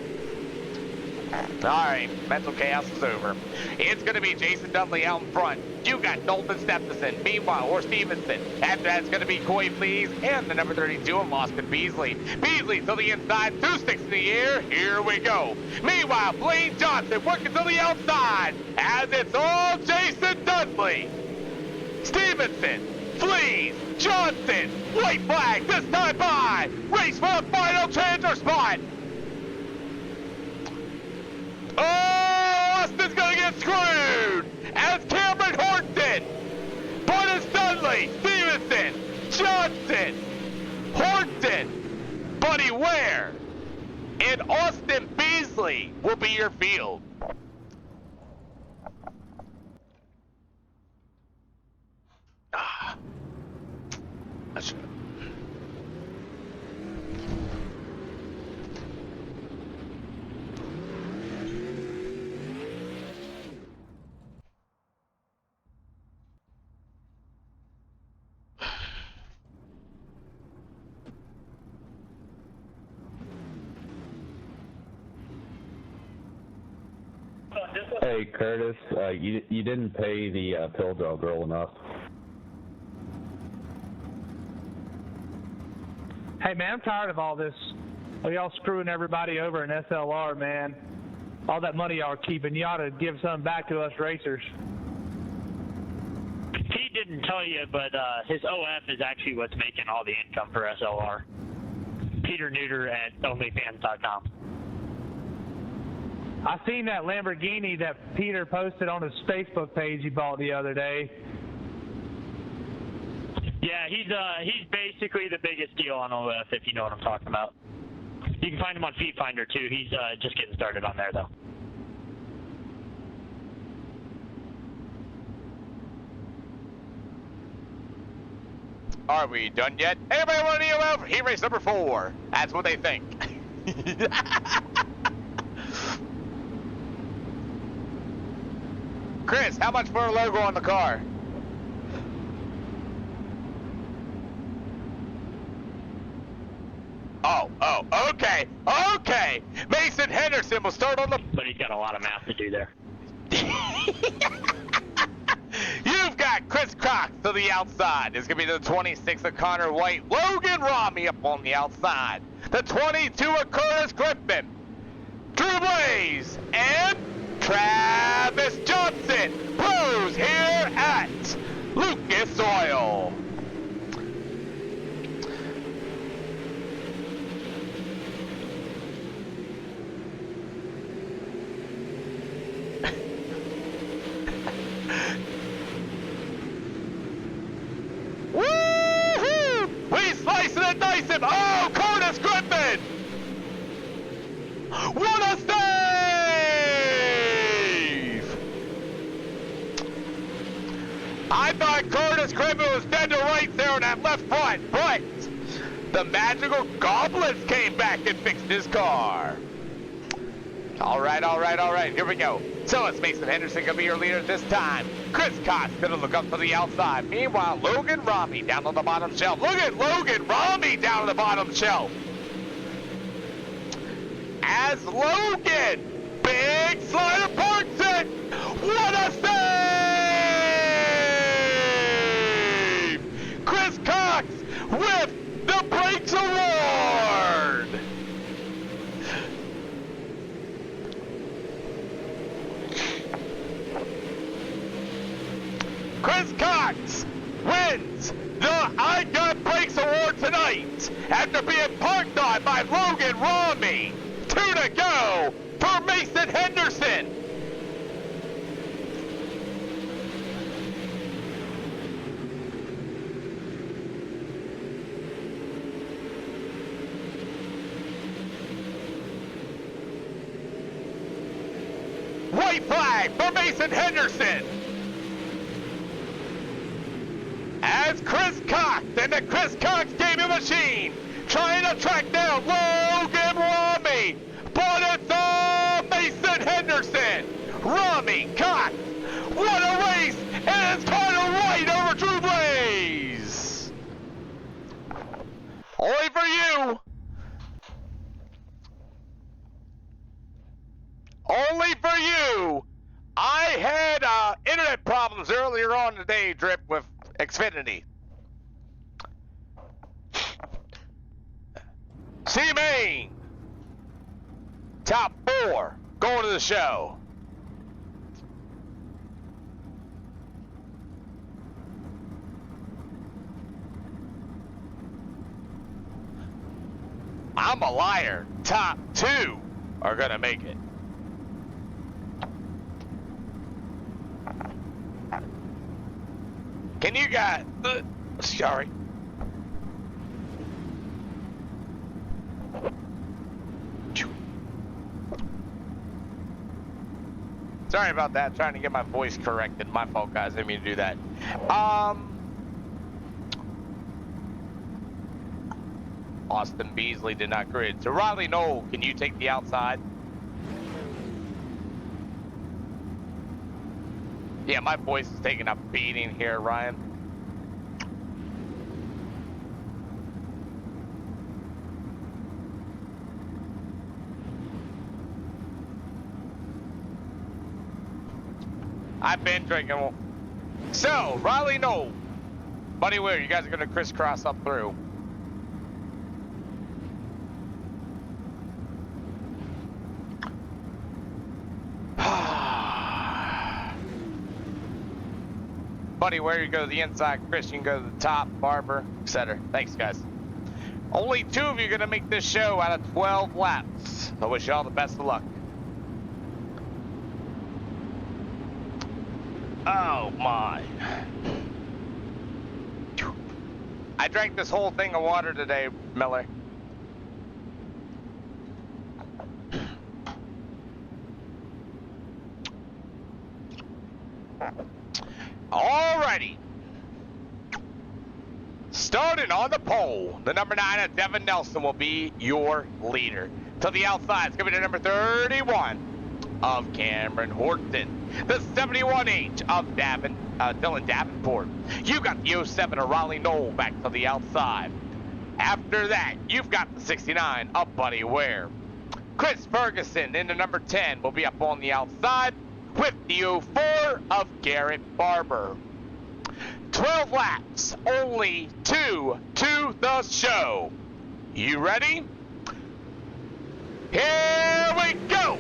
Alright, mental chaos is over. It's going to be Jason Dudley out in front. You got Dalton Stephenson, meanwhile, or Stevenson. After that, it's going to be Coy Fleas and the number 32 of Austin Beasley. Beasley to the inside, 2 sticks in the air. Here we go. Meanwhile, Blaine Johnson working to the outside as it's all Jason Dudley. Stevenson, Fleas, Johnson, white flag this time by. Race for the final transfer spot. Oh, Austin's gonna get screwed as Cameron Horton, but it's Dudley, Stevenson, Johnson, Horton, Buddy Ware, and Austin Beasley will be your field. That's Hey Curtis, you didn't pay the pill draw girl enough. Hey man, I'm tired of all this. Y'all screwing everybody over in SLR, man. All that money y'all are keeping, you ought to give some back to us racers. He didn't tell you, but his OF is actually what's making all the income for SLR. Peter Neuter at OnlyFans.com. I seen that Lamborghini that Peter posted on his Facebook page he bought the other day. Yeah, he's basically the biggest deal on OF, if you know what I'm talking about. You can find him on Feed Finder too. He's just getting started on there though. Are we done yet? Anybody want to kneel out for heat race number 4? That's what they think. Chris, how much for a logo on the car? Oh, okay. Mason Henderson will start on the... But he's got a lot of math to do there. You've got Chris Cox to the outside. It's going to be the 26 of Connor White. Logan Rami up on the outside. The 22 of Curtis Griffin. Drew Blaze and Travis Johnson. Pros here at Lucas Oil. Woo-hoo! We slicing and dicing. Oh, Curtis Griffin! What a save! I thought Curtis Griffin was dead to rights there on that left front, but the magical goblins came back and fixed his car. All right. Here we go. So it's Mason Henderson going to be your leader this time. Chris Cox going to look up to the outside. Meanwhile, Logan Rami down on the bottom shelf. Look at Logan Rami down on the bottom shelf. As Logan, big slider parks it. What a save! Chris Cox with the Brakes Award. Chris Cox wins the I Got Brakes Award tonight after being parked on by Logan Rami. 2 to go for Mason Henderson. White flag for Mason Henderson. As Chris Cox and the Chris Cox Gaming Machine trying to track down Logan Rami, but it's all Mason Henderson. Rami, Cox, what a race, and it's Connor White over Drew Blaze. Only for you. Only for you. I had internet problems earlier on today, Drip, with Xfinity. C-Main. Top 4 going to the show. I'm a liar. Top 2 are going to make it. Can you guys... sorry. Sorry about that. Trying to get my voice corrected. My fault, guys. I didn't mean to do that. Austin Beasley did not grid. So Riley Knoll, can you take the outside? Yeah, my voice is taking a beating here, Ryan. I've been drinking. So, Riley Knoll. Buddy Ware, you guys are going to crisscross up through. Buddy Ware, you go to the inside. Chris, you can go to the top. Barber, etc. Thanks, guys. Only 2 of you are going to make this show out of 12 laps. I wish you all the best of luck. Oh my. I drank this whole thing of water today, Miller. Alrighty. Starting on the pole, the number 9 of Devin Nelson will be your leader. To the outside, it's going to be the number 31 of Cameron Horton. The 71H of Dylan Davenport. You got the 07 of Raleigh Knoll back to the outside. After that, you've got the 69 of Buddy Ware. Chris Ferguson in the number 10 will be up on the outside with the 04 of Garrett Barber. 12 laps, only 2 to the show. You ready? Here we go!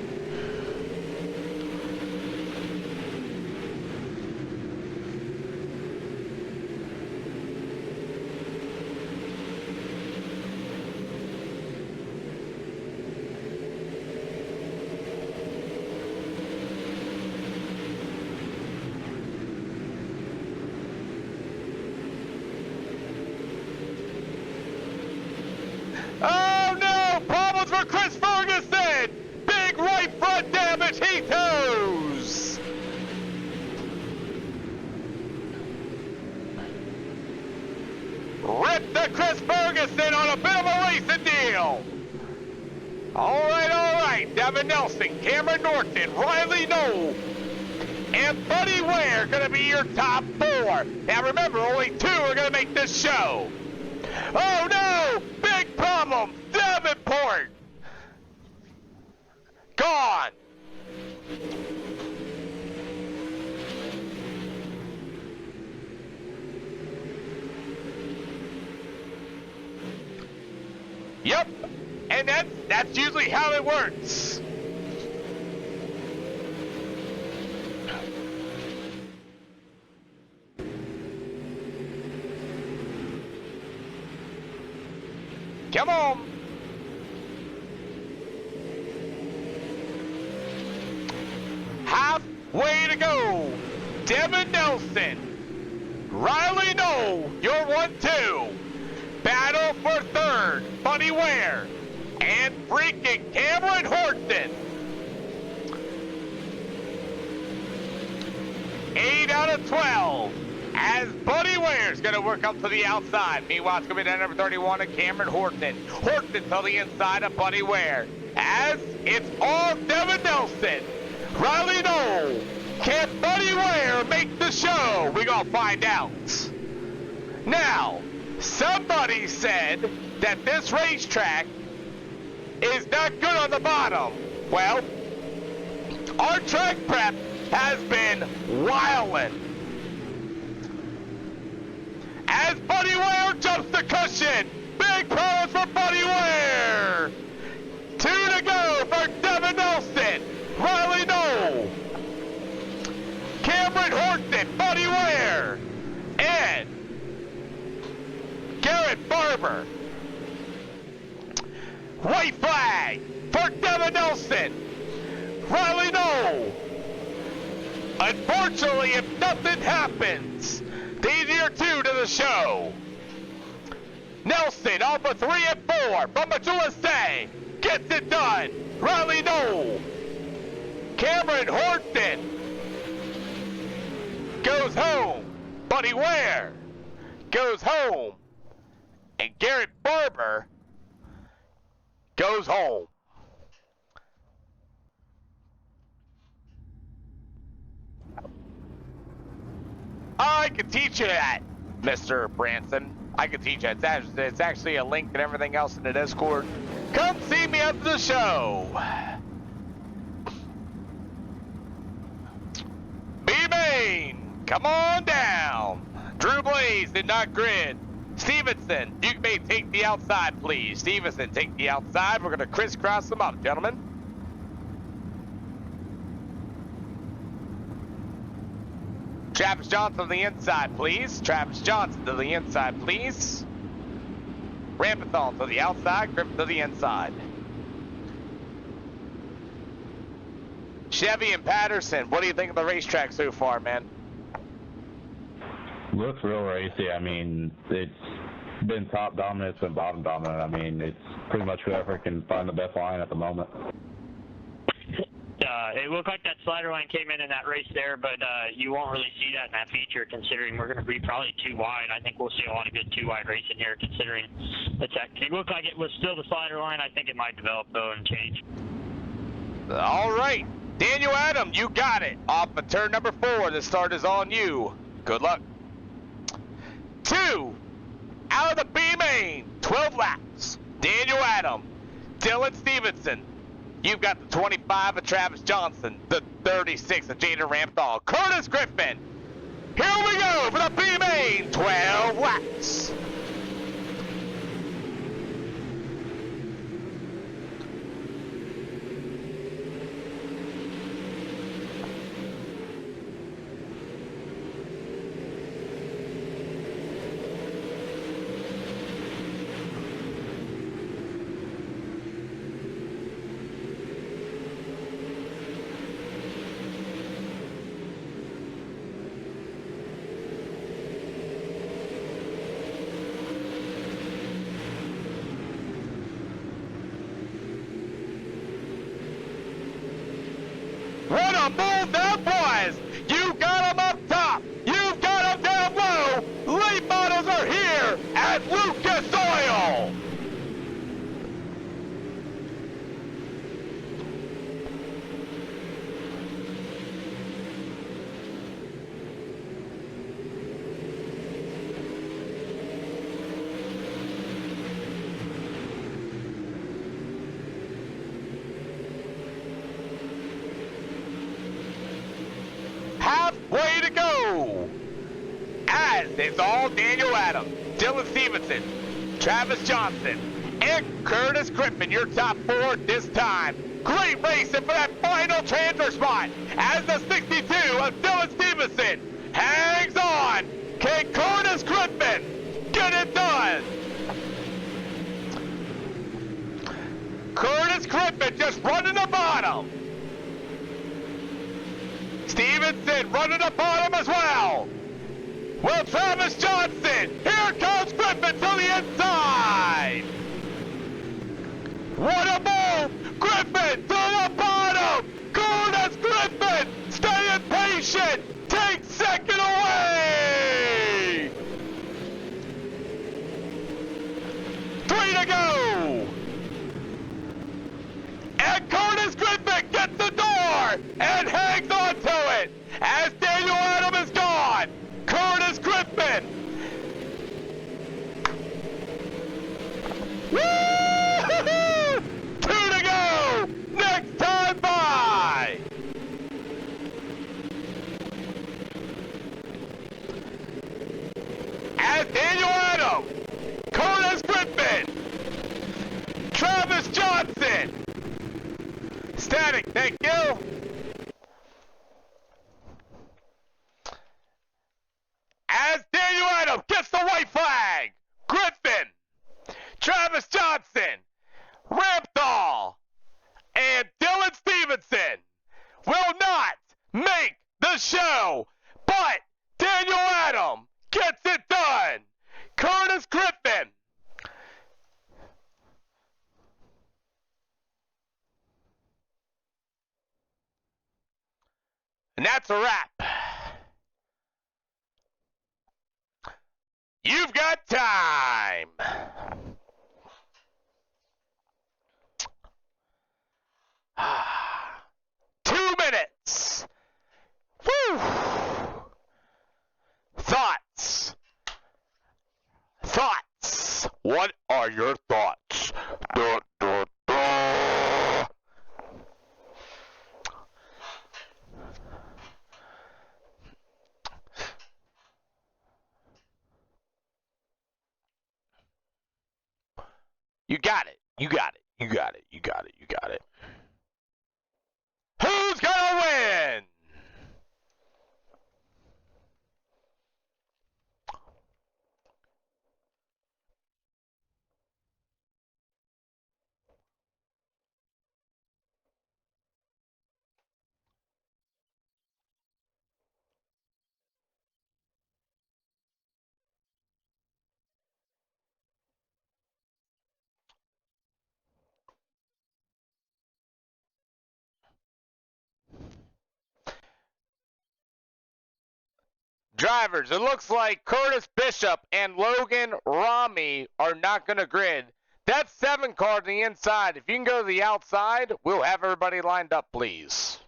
Oh no! Problems for Chris Ferguson! Big right front damage, he toes! Rip the Chris Ferguson on a bit of a racing deal! Alright, Devin Nelson, Cameron Norton, Riley Knoll, and Buddy Ware gonna be your top 4. Now remember, only 2 are gonna make this show. Oh no! Big problem! Davenport! Gone! Yep, and that's usually how it works. Come on. Halfway to go. Devin Nelson. Riley Knoll, you're 1-2. Battle for 3rd, Buddy Ware. And freaking Cameron Horton. 8 out of 12. As Buddy Ware's going to work up to the outside. Meanwhile, it's going to be the number 31 of Cameron Horton. Horton to the inside of Buddy Ware. As it's all Devin Nelson. Riley Knoll. Can Buddy Ware make the show? We're going to find out. Now, Somebody said that this racetrack is not good on the bottom. Well, our track prep has been wildin'. As Buddy Ware jumps the cushion. Big problems for Buddy Ware. 2 to go for Devin Nelson. Riley Knoll. Cameron Horton, Buddy Ware. And Garrett Barber. White flag for Devin Nelson. Riley Knoll. Unfortunately, if nothing happens, these are 2 to the show. Nelson off a 3 and 4 from USA. Gets it done. Riley Knoll. Cameron Horton goes home. Buddy Ware goes home. And Garrett Barber goes home. I can teach you that, Mr. Branson. I can teach you. It's actually a link and everything else in the Discord. Come see me after the show. B-Main, come on down. Drew Blaze did not grid. Stevenson, you may take the outside, please. Stevenson, take the outside. We're going to crisscross them up, gentlemen. Travis Johnson on the inside, please. Travis Johnson to the inside, please. Rampathon to the outside, Griffin to the inside. Chevy and Patterson, what do you think of the racetrack so far, man? Looks real racy. I mean, it's been top dominant, it's been bottom dominant. I mean, it's pretty much whoever can find the best line at the moment. It looked like that slider line came in that race there, but you won't really see that in that feature considering we're going to be probably too wide. I think we'll see a lot of good 2-wide racing here considering the tech. It looked like it was still the slider line. I think it might develop though and change. All right. Daniel Adam, you got it. Off of turn number 4. The start is on you. Good luck. 2. Out of the B main. 12 laps. Daniel Adam. Dylan Stevenson. You've got the 25 of Travis Johnson, the 36 of Jaden Ramthal. Curtis Griffin. Here we go for the B-Main, 12 laps. What a move that was! You got him up top! You've got him down low! Late models are here at Lucas Oil! Halfway to go. As it's all Daniel Adams, Dylan Stevenson, Travis Johnson, and Curtis Griffin, your top 4 this time. Great racing for that final transfer spot as the 62 of Dylan Stevenson hangs on. Can Curtis Griffin get it done? Curtis Griffin just running the bottom. Stevenson running the bottom as well. Well, Travis Johnson, here comes Griffin to the inside. What a move! Griffin to the bottom! Curtis Griffin staying patient! Take second away! 3 to go! And Curtis Griffin gets the door and hangs on to it as Daniel Adam is gone. Curtis Griffin Static, thank you. As Daniel Adam gets the white flag, Griffin, Travis Johnson, Rampthal, and Dylan Stevenson will not make the show, but Daniel Adam gets it done. Curtis Griffin. And that's a wrap. You've got time. Two minutes. Woo. Thoughts. Thoughts. What are your thoughts? Duh, duh, duh. You got it. You got it. You got it. You got it. You got it. Who's gonna win? Drivers, it looks like Curtis Bishop and Logan Rami are not going to grid. That's 7 cars on the inside. If you can go to the outside, we'll have everybody lined up, please.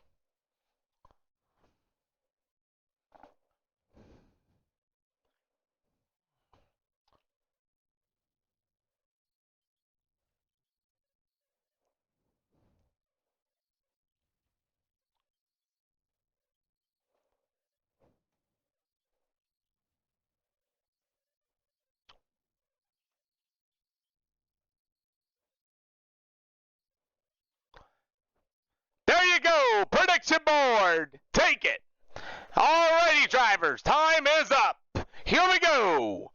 There you go, prediction board. Take it. Alrighty, drivers, time is up. Here we go.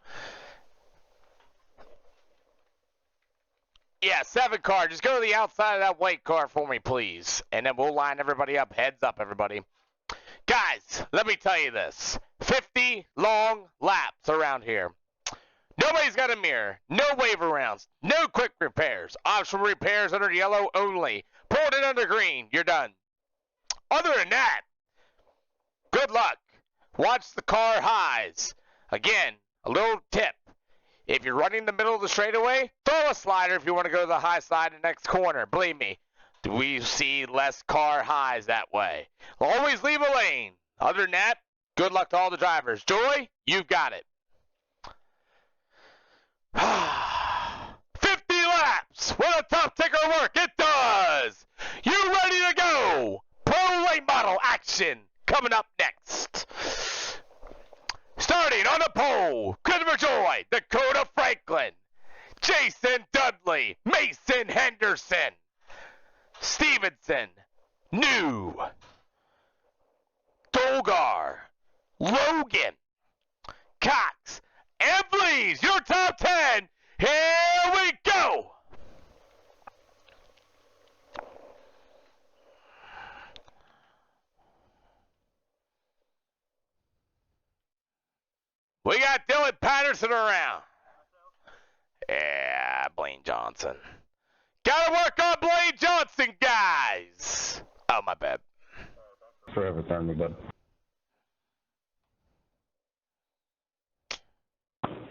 Yeah, 7 car. Just go to the outside of that white car for me, please. And then we'll line everybody up. Heads up, everybody. Guys, let me tell you this. 50 long laps around here. Nobody's got a mirror. No wave rounds. No quick repairs. Optional repairs under yellow only. Pulled it under green. You're done. Other than that, good luck. Watch the car highs. Again, a little tip. If you're running the middle of the straightaway, throw a slider if you want to go to the high side of the next corner. Believe me, we see less car highs that way. Always leave a lane. Other than that, good luck to all the drivers. Joy, you've got it. 50 laps. Will a top ticker work? It does. You ready to go? Pro late model action coming up next. Starting on the pole, Christopher Joy, Dakota Franklin, Jason Dudley, Mason Henderson, Stevenson, New, Dolgar, Logan, Cox, and please, your top 10. Here we go. We got Dylan Patterson around. Yeah, Blaine Johnson. Gotta work on Blaine Johnson, guys. Oh, my bad. Forever turn me, bud.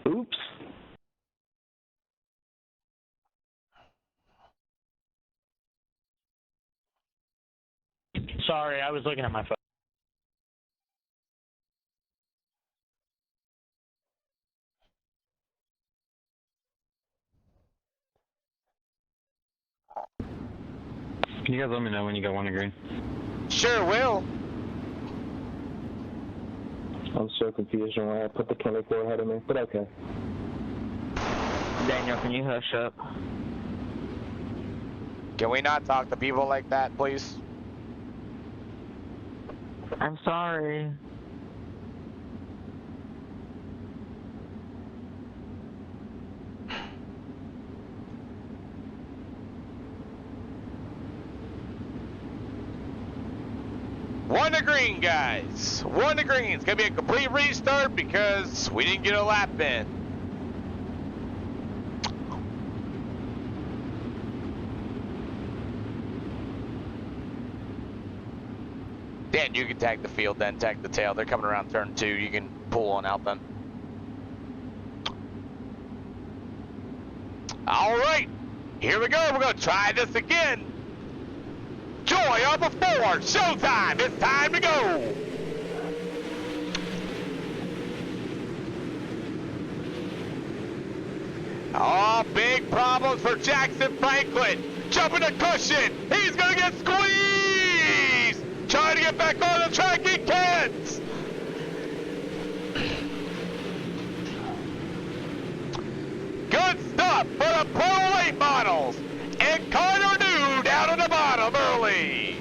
Oops. Sorry, I was looking at my phone. Can you guys let me know when you got one green? Sure will. I'm so confused on why I put the 24 ahead of me, but okay. Daniel, can you hush up? Can we not talk to people like that, please? I'm sorry. One to green, guys. One to green. It's going to be a complete restart because we didn't get a lap in. Dan, you can tag the field, then tag the tail. They're coming around turn 2. You can pull on out then. All right. Here we go. We're going to try this again. Joy on the 4. Showtime. It's time to go. Oh, big problems for Jackson Franklin. Jumping a cushion. He's going to get squeezed. Trying to get back on the track. He can't. Good stuff for the Pro 8 models. And Carter New down at the bottom early.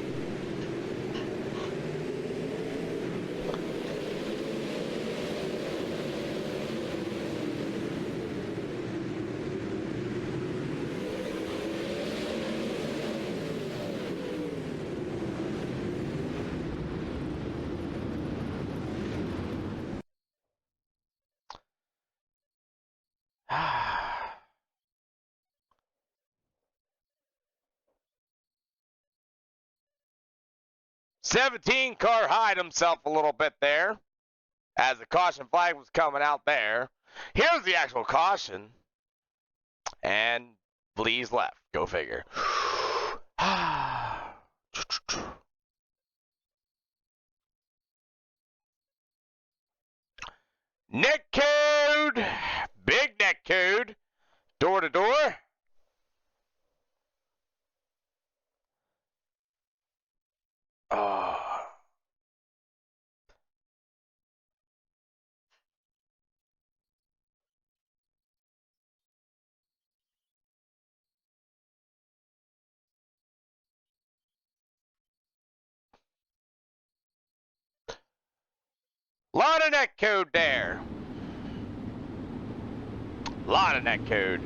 Ah. 17 car hide himself a little bit there as the caution flag was coming out there. Here's the actual caution. And Lee's left. Go figure. Neck code. Big neck code. Door to door. Oh. Lot of net code there. Lot of net code.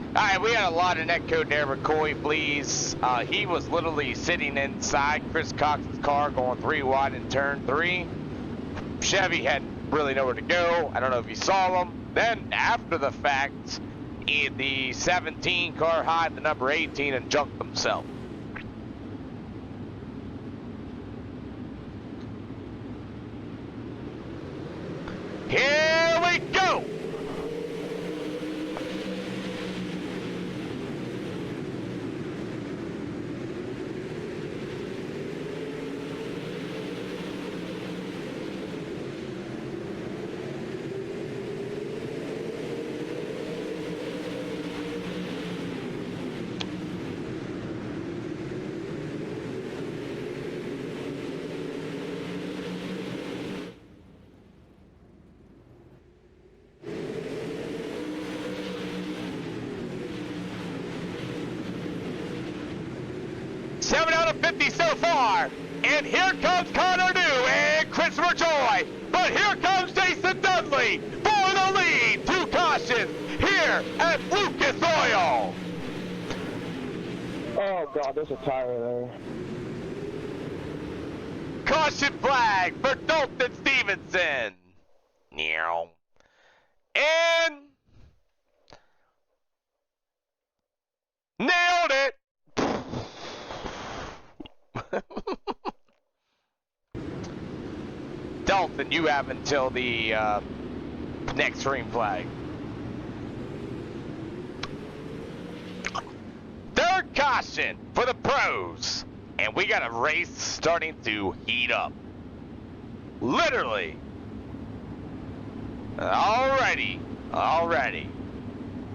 Alright, we had a lot of net code there with Coy, please. He was literally sitting inside Chris Cox's car going 3 wide in turn 3. Chevy had really nowhere to go. I don't know if you saw him. Then, after the fact, the 17 car hide the number 18 and junked himself. Here we go! Seven out of 50 so far. And here comes Connor New and Christopher Joy. But here comes Jason Dudley for the lead. 2 cautions here at Lucas Oil. Oh God, there's a tire there. Caution flag for Dalton Stevenson. Meow. And nailed it. Dalton, you have until the next green flag. Third caution for the pros. And we got a race starting to heat up. Literally. Alrighty. Alrighty.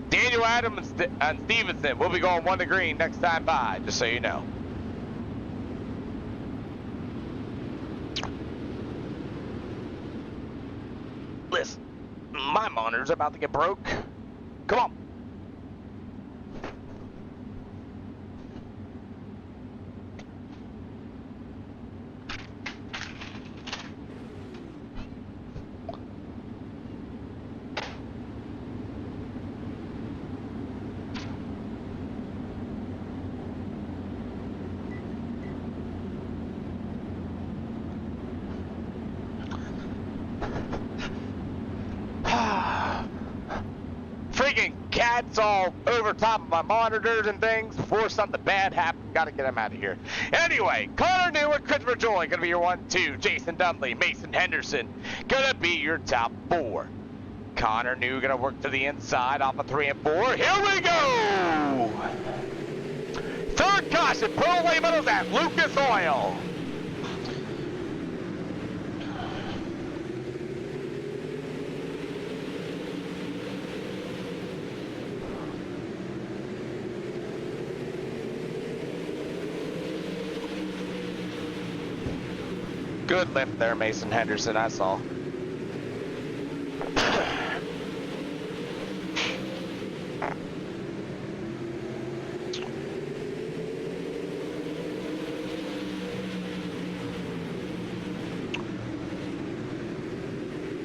Daniel Adams and Stevenson will be going 1 to green next time by, just so you know. Listen, my monitor's about to get broke. Come on. lights all over top of my monitors and things before something bad happens. Gotta get him out of here. Anyway, Connor New and Christopher Joy gonna be your 1-2. Jason Dudley, Mason Henderson gonna be your top 4. Connor New gonna work to the inside off of 3 and 4. Here we go! Third caution, Pro Lay Metals at Lucas Oil. Good lift there, Mason Henderson, I saw.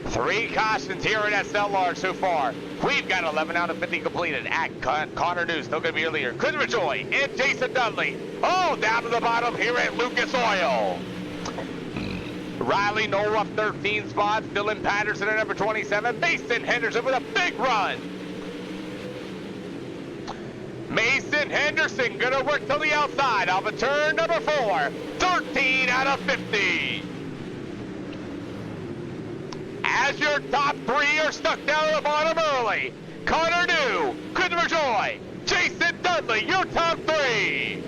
Three cautions here at SLR so far. We've got 11 out of 50 completed. At Connor New, still going to be your leader. Christopher Joy and Jason Dudley. All down to the bottom here at Lucas Oil. Riley Knoll up 13 spots. Dylan Patterson at number 27. Mason Henderson with a big run. Mason Henderson going to work to the outside off of turn number 4. 13 out of 50. As your top 3 are stuck down at the bottom early. Connor New, Christopher Joy, Jason Dudley, your top 3.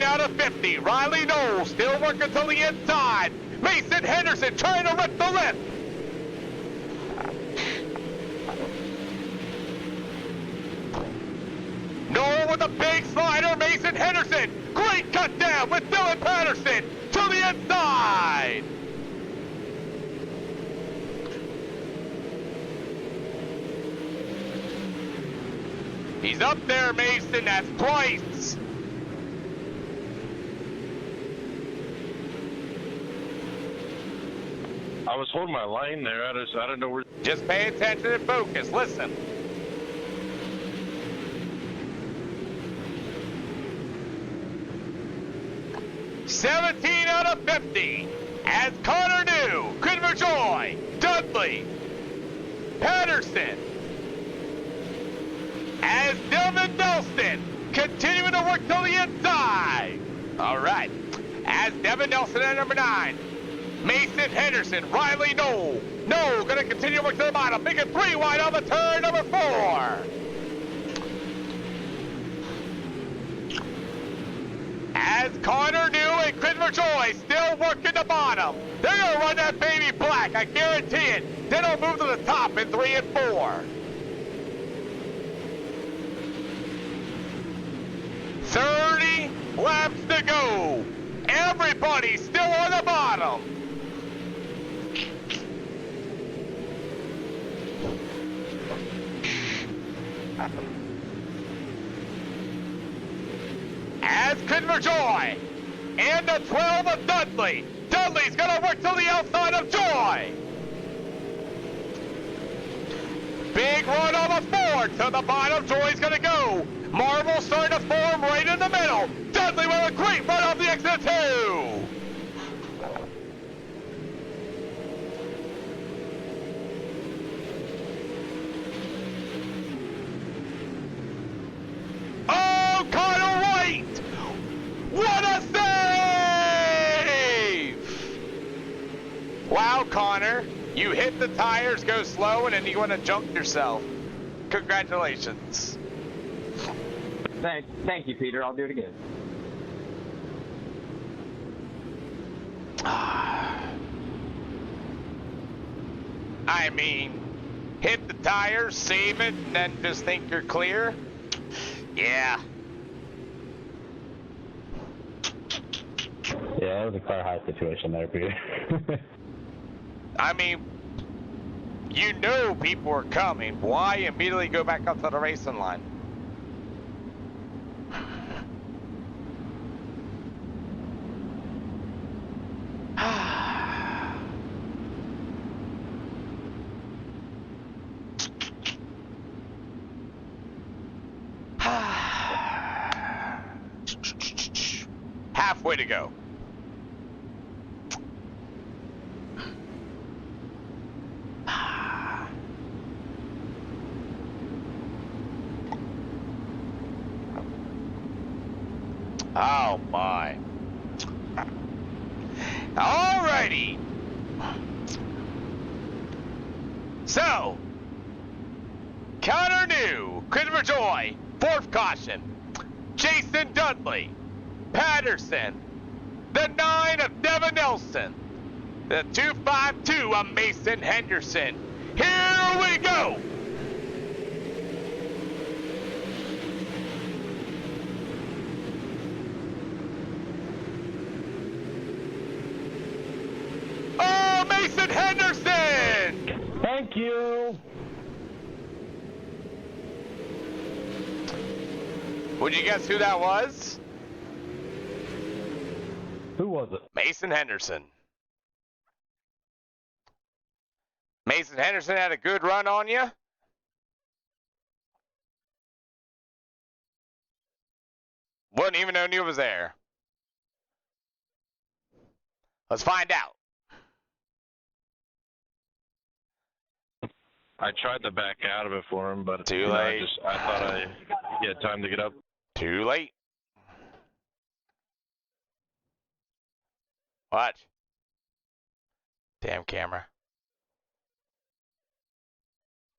Out of 50. Riley Knoll still working to the inside. Mason Henderson trying to rip the lip. Knoll with a big slider. Mason Henderson. Great cut down with Dylan Patterson to the inside. He's up there, Mason. That's twice. I was holding my line there. I don't know where. Just pay attention and focus. Listen. $17 out of 50 as Connor New, Christopher Joy, Dudley, Patterson, as Dylan Nelson continuing to work to the inside. All right. As Devin Nelson at number 9. Mason Henderson, Riley Knoll. Knoll going to continue to work to the bottom, making 3 wide on the turn number 4. As Connor New and Christopher Joy still working the bottom. They're going to run that baby black, I guarantee it. Then they'll move to the top in 3 and 4. 30 laps to go. Everybody still on the bottom. As Christopher Joy and the 12 of Dudley. Dudley's going to work to the outside of Joy. Big run on the 4 to the bottom. Joy's going to go. Marvel starting to form right in the middle. Dudley with a great run off the exit 2. Oh, Connor White! What a save! Wow, Connor, you hit the tires, go slow, and then you want to junk yourself. Congratulations. Thank you, Peter. I'll do it again. I mean, hit the tires, save it, and then just think you're clear? Yeah. Yeah, it was a car high situation there, Peter. I mean, you know people are coming. Why immediately go back up to the racing line? Halfway to go. Oh my. Alrighty. So, Connor New, Christopher Joy, 4th caution. Jason Dudley, Patterson, the 9 of Devin Nelson, the 252 of Mason Henderson. Here we go! Oh, Mason Henderson! Thank you. Would you guess who that was? Who was it? Mason Henderson. Mason Henderson had a good run on you? Wouldn't even know you was there. Let's find out. I tried to back out of it for him, but Too late. I thought I had time to get up. Too late. Watch. Damn camera.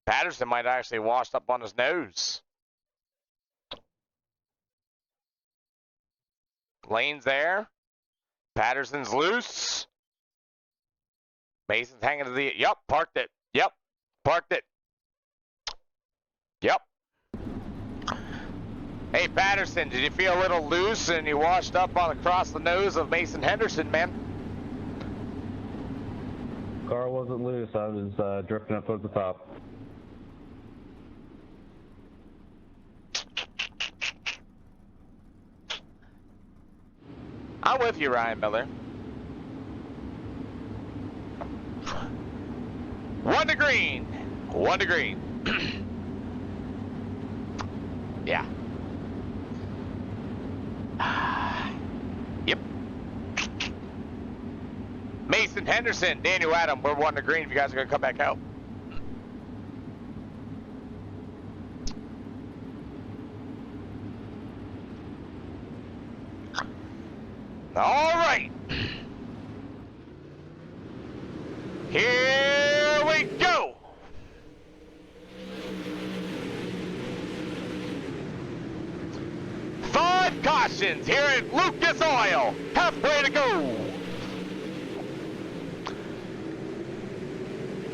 Patterson might actually washed up on his nose. Lane's there. Patterson's loose. Mason's hanging to the... Yep, parked it. Yep, parked it. Yep. Hey, Patterson, did you feel a little loose and you washed up on across the nose of Mason Henderson, man? Car wasn't loose. I was drifting up at the top. I'm with you, Ryan Miller. 1 to green. 1 to green. Yeah. Yep. Mason Henderson, Daniel Adam, we're 1 to green if you guys are going to come back out. All right. Here we go. Five cautions here at Lucas Oil. Halfway to go.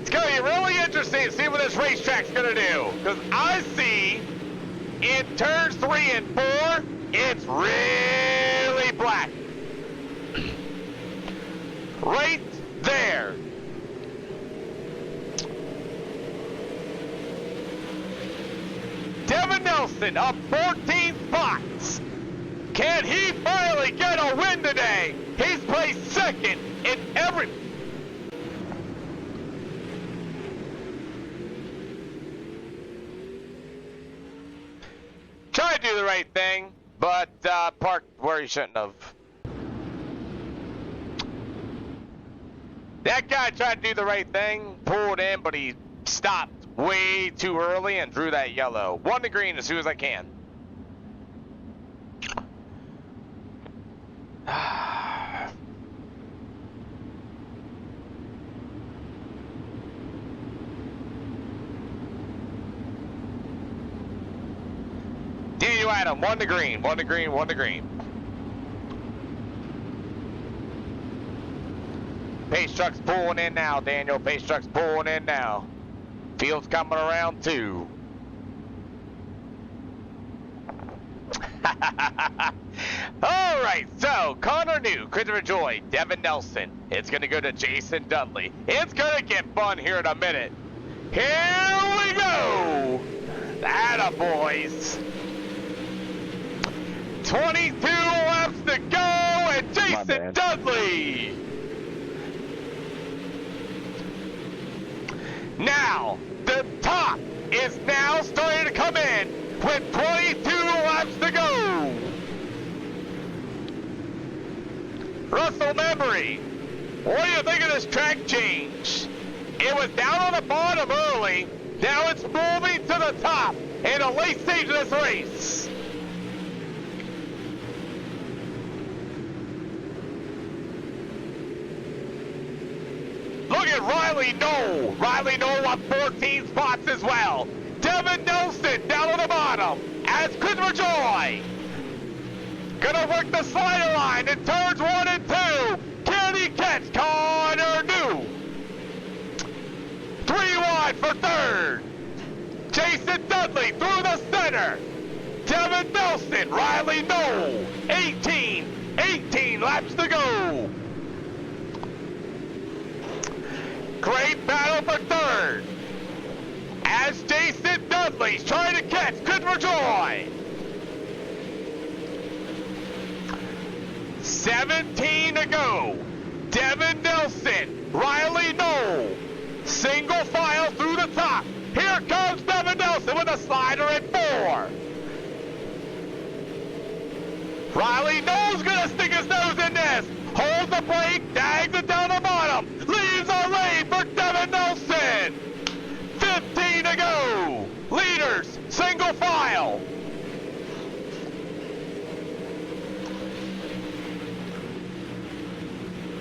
It's going to be really interesting to see what this racetrack's going to do. Because I see in turns 3 and 4, it's really black. Right there. Devin Nelson up 14 spots. Can he finally get a win today? He's placed 2nd in every... Tried to do the right thing, but parked where he shouldn't have. That guy tried to do the right thing, pulled in, but he stopped way too early and drew that yellow. 1 to green as soon as I can. Daniel Adam, 1 to green, 1 to green, 1 to green. Pace truck's pulling in now, Daniel. Pace truck's pulling in now. Field's coming around too. All right, so Connor New, Christopher Joy, Devin Nelson. It's going to go to Jason Dudley. It's going to get fun here in a minute. Here we go. Atta boys. 22 laps to go, and Jason Dudley. Now, the top is now starting to come in with 22 laps to go. Russell Memory, what do you think of this track change? It was down on the bottom early. Now it's moving to the top in the late stage of this race. and Riley Knoll. Riley Knoll up 14 spots as well. Devin Nelson down on the bottom as Christopher Joy. Gonna work the slider line in turns 1 and 2. Can he catch Connor New? 3 wide for third. Jason Dudley through the center. Devin Nelson, Riley Knoll, 18 laps to go. Great battle for third. As Jason Dudley's trying to catch Christopher Joy. 17 to go. Devin Nelson, Riley Knoll, single file through the top. Here comes Devin Nelson with a slider at 4. Riley Knoll's gonna stick his nose in this. Holds the brake, dags it down the bottom. Leaves a lane for Devin Nelson. 15 to go. Leaders, single file.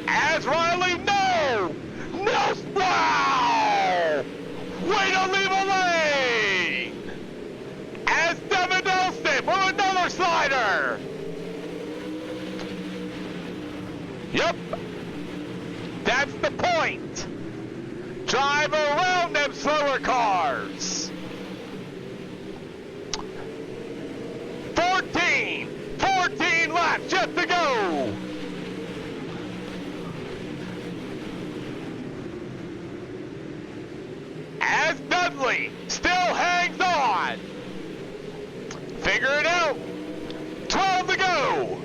As Riley Knoll. No, wow! Way to leave a lane. As Devin Nelson for another slider. Yep, that's the point. Drive around them slower cars. 14 laps yet to go. As Dudley still hangs on. Figure it out. 12 to go.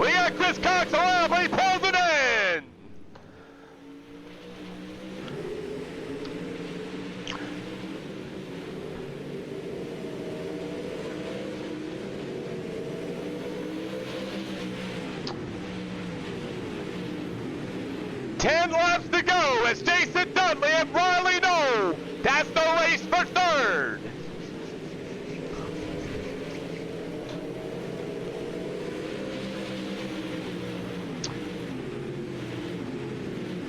We got Chris Cox around, but he pulls it in. Ten laps to go as Jason Dudley and Riley Knoll. That's the race for third.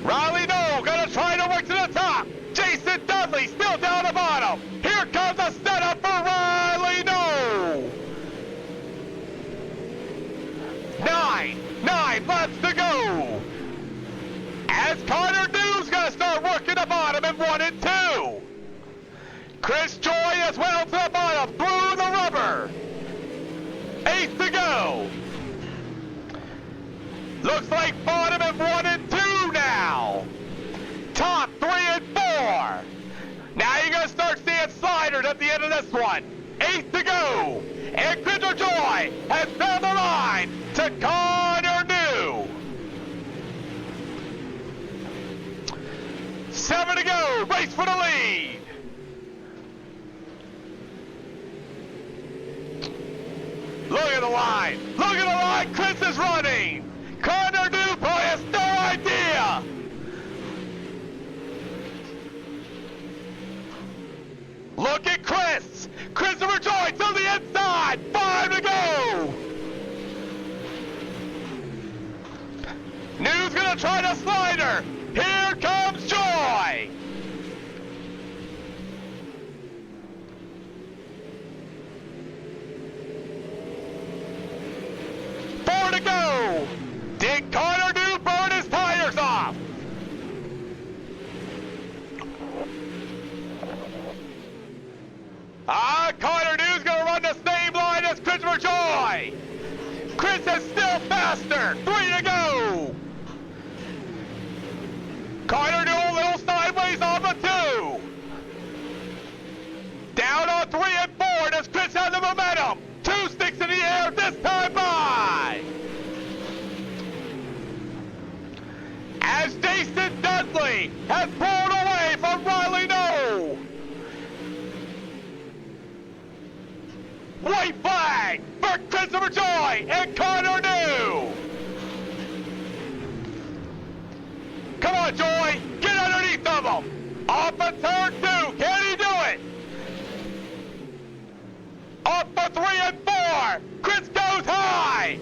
Riley Knoll gonna try to work to the top. Jason Dudley still down the bottom. Here comes a setup for Riley Knoll. 9 laps to go. As Connor New's gonna start working the bottom in 1 and 2. Chris Joy as well to the bottom through the rubber. 8 to go. Looks like bottom in 1 and 2 now. Top 3 and 4. Now you're gonna start seeing sliders at the end of this one. 8 to go. And Christopher Joy has found the line to Connor New. 7 to go. Race for the lead. Look at the line. Look at the line. Chris is running. Connor New probably has no idea. Look at Chris. Christopher Joy to the inside. 5 to go. New's gonna try the slider. Here comes Joy. To go. Did Connor New burn his tires off? Connor New's gonna run the same line as Christopher Joy. Chris is still faster. 3 to go. Connor New a little sideways on the 2. Down on 3 and 4. Does Chris have the momentum? 2 sticks in the air this time by. As Jason Dudley has pulled away from Riley Knoll. White flag for Christopher Joy and Connor New. Come on, Joy, get underneath of him. Off of turn 2, can he do it? Off for 3 and 4, Chris goes high.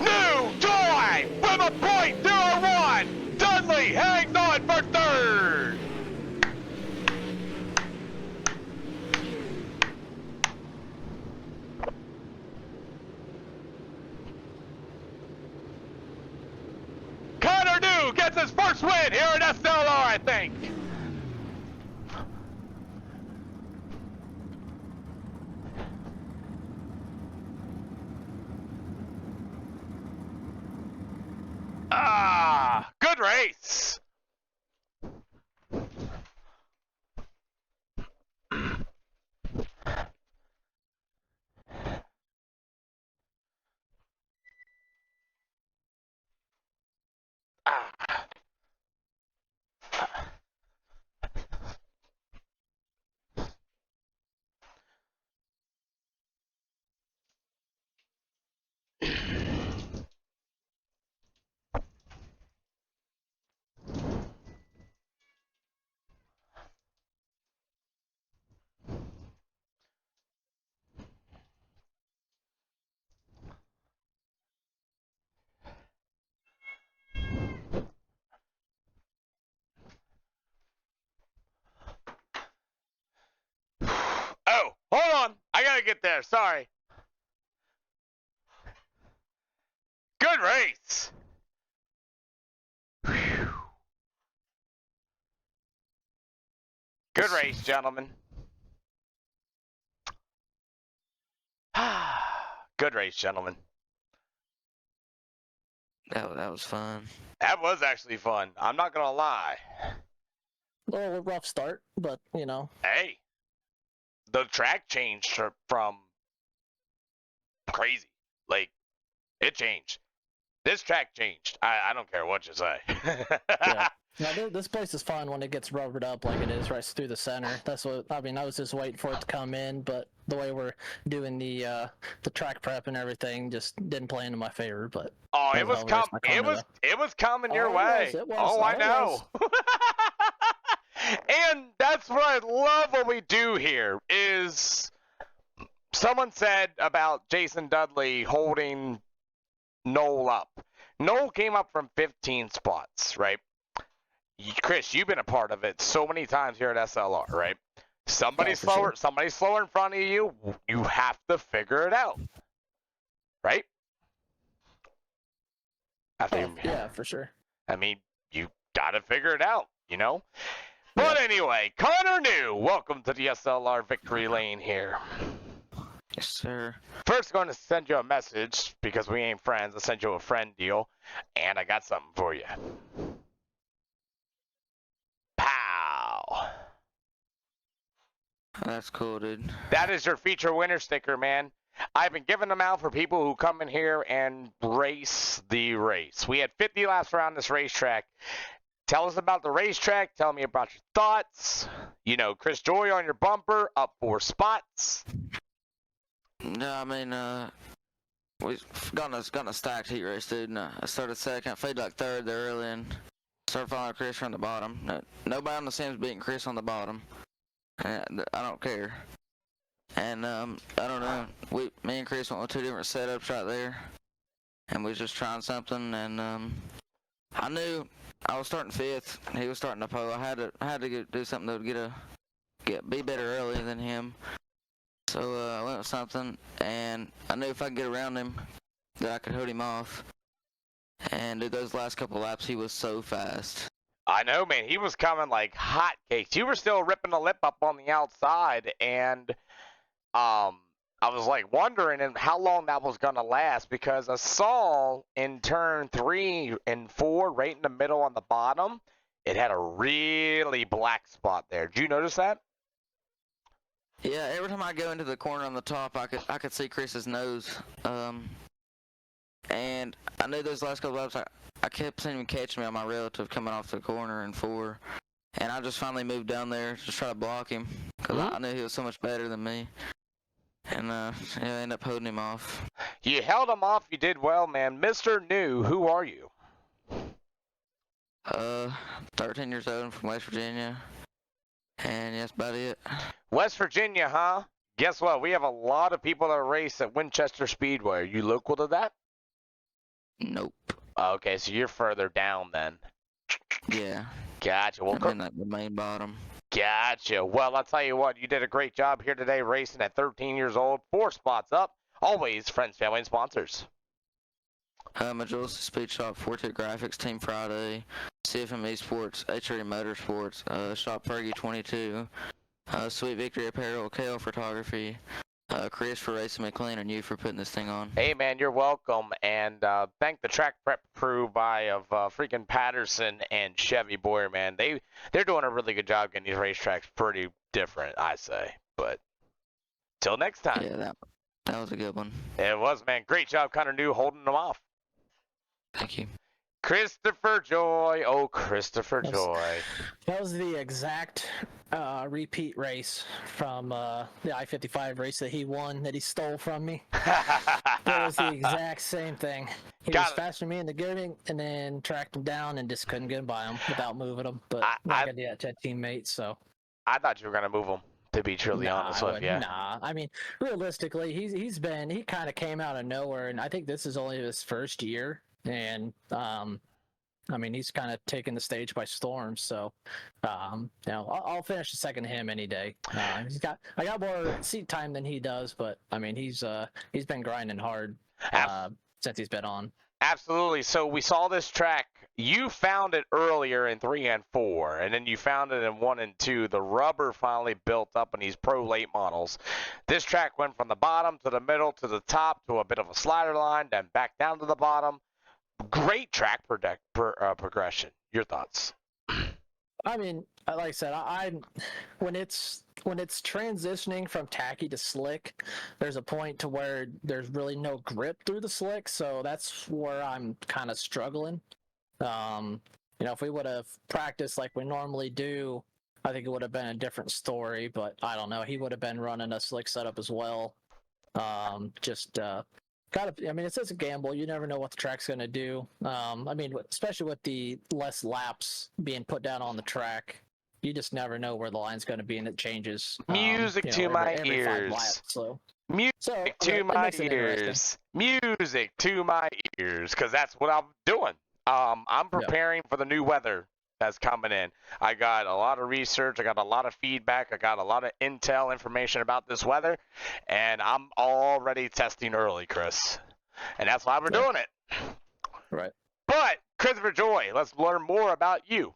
New Joy with a point. gets his first win here at SLR, I think. Ah, good race. Oh, hold on. I gotta get there. Sorry. Good race. Whew. Good race, gentlemen. Good race, gentlemen. That was fun. That was actually fun. I'm not gonna lie. Well, a rough start, but you know. Hey, the track changed from crazy. Like, it changed. This track changed. I don't care what you say. Yeah. Now, this place is fun when it gets rubbered up like it is right through the center. That's what I mean. I was just waiting for it to come in, but the way we're doing the track prep and everything just didn't play into my favor. But oh, it was coming your way. It was. Oh, I know. And that's what I love what we do here is someone said about Jason Dudley holding Noel up. Noel came up from 15 spots, right? Chris, you've been a part of it so many times here at SLR, right? Somebody's slower in front of you. You have to figure it out, right? Yeah, for sure. I mean, you got to figure it out, you know? But anyway, Connor New, welcome to the SLR Victory Lane here. Yes, sir. First, going to send you a message because we ain't friends. I'll send you a friend deal, and I got something for you. Pow! That's cool, dude. That is your feature winner sticker, man. I've been giving them out for people who come in here and race the race. We had 50 laps around this racetrack. Tell us about the racetrack. Tell me about your thoughts. You know, Chris Joy on your bumper, up 4 spots. No, I mean, we've gotten a stacked heat race, dude. And, I started second, faded like third there early, and started following Chris from the bottom. Nobody on the Sims beating Chris on the bottom. And I don't care. And I don't know. Me and Chris went with 2 different setups right there, and we was just trying something. And I knew I was starting 5th. He was starting to pole. I had to do something that would be better early than him. So I went with something, and I knew if I could get around him, that I could hold him off. And dude, those last couple laps, he was so fast. I know, man. He was coming like hotcakes. You were still ripping the lip up on the outside, and I was like wondering how long that was gonna last because I saw in turn 3 and 4, right in the middle on the bottom, it had a really black spot there. Did you notice that? Yeah, every time I go into the corner on the top, I could see Chris's nose. And I knew those last couple laps, I kept seeing him catch me on my relative coming off the corner in 4. And I just finally moved down there to try to block him because I knew he was so much better than me. And I ended up holding him off. You held him off. You did well, man. Mr. New, who are you? 13 years old. I'm from West Virginia. And that's about it. West Virginia, huh? Guess what? We have a lot of people that race at Winchester Speedway. Are you local to that? Nope. Okay, so you're further down then. Yeah. Gotcha. Well, I'm in like the main bottom. Gotcha. Well, I'll tell you what. You did a great job here today racing at 13 years old. 4 spots up. Always friends, family, and sponsors. Majority Speed Shop, 42 Graphics, Team Friday, CFM Esports, HRE Motorsports, Shop Fergie 22, Sweet Victory Apparel, KL Photography, Chris for Racing McLean, and you for putting this thing on. Hey man, you're welcome, and thank the track prep crew of freaking Patterson and Chevy Boyer, man. They're doing a really good job getting these racetracks pretty different, I say. But till next time. Yeah, that was a good one. It was, man. Great job, Connor New, holding them off. Thank you. Christopher Joy. Oh, Christopher Joy. That was the exact repeat race from the I-55 race that he won, that he stole from me. That was the exact same thing. He was faster than me in the gearing, and then tracked him down and just couldn't get by him without moving him. But not going to do that to teammates, so. I thought you were going to move him, to be truly honest with you. Nah, I mean, realistically, he kind of came out of nowhere, and I think this is only his first year. And I mean, he's kind of taken the stage by storm. So, you know, I'll finish the second to him any day. I got more seat time than he does, but I mean, he's been grinding hard since he's been on. Absolutely. So we saw this track. You found it earlier in 3 and 4, and then you found it in 1 and 2. The rubber finally built up in these pro late models. This track went from the bottom to the middle to the top to a bit of a slider line, then back down to the bottom. Great track progression. Your thoughts? I mean, like I said, when it's transitioning from tacky to slick, there's a point to where there's really no grip through the slick, so that's where I'm kind of struggling. You know, if we would have practiced like we normally do, I think it would have been a different story, but I don't know. He would have been running a slick setup as well. I mean, it's just a gamble. You never know what the track's going to do. I mean, especially with the less laps being put down on the track, you just never know where the line's going to be, and it changes. Music to my ears. Music to my ears. Music to my ears, because that's what I'm doing. I'm preparing for the new weather that's coming in. I got a lot of research. I got a lot of feedback. I got a lot of intel information about this weather, and I'm already testing early, Chris. And that's why we're doing it. Right. But, Christopher Joy, let's learn more about you.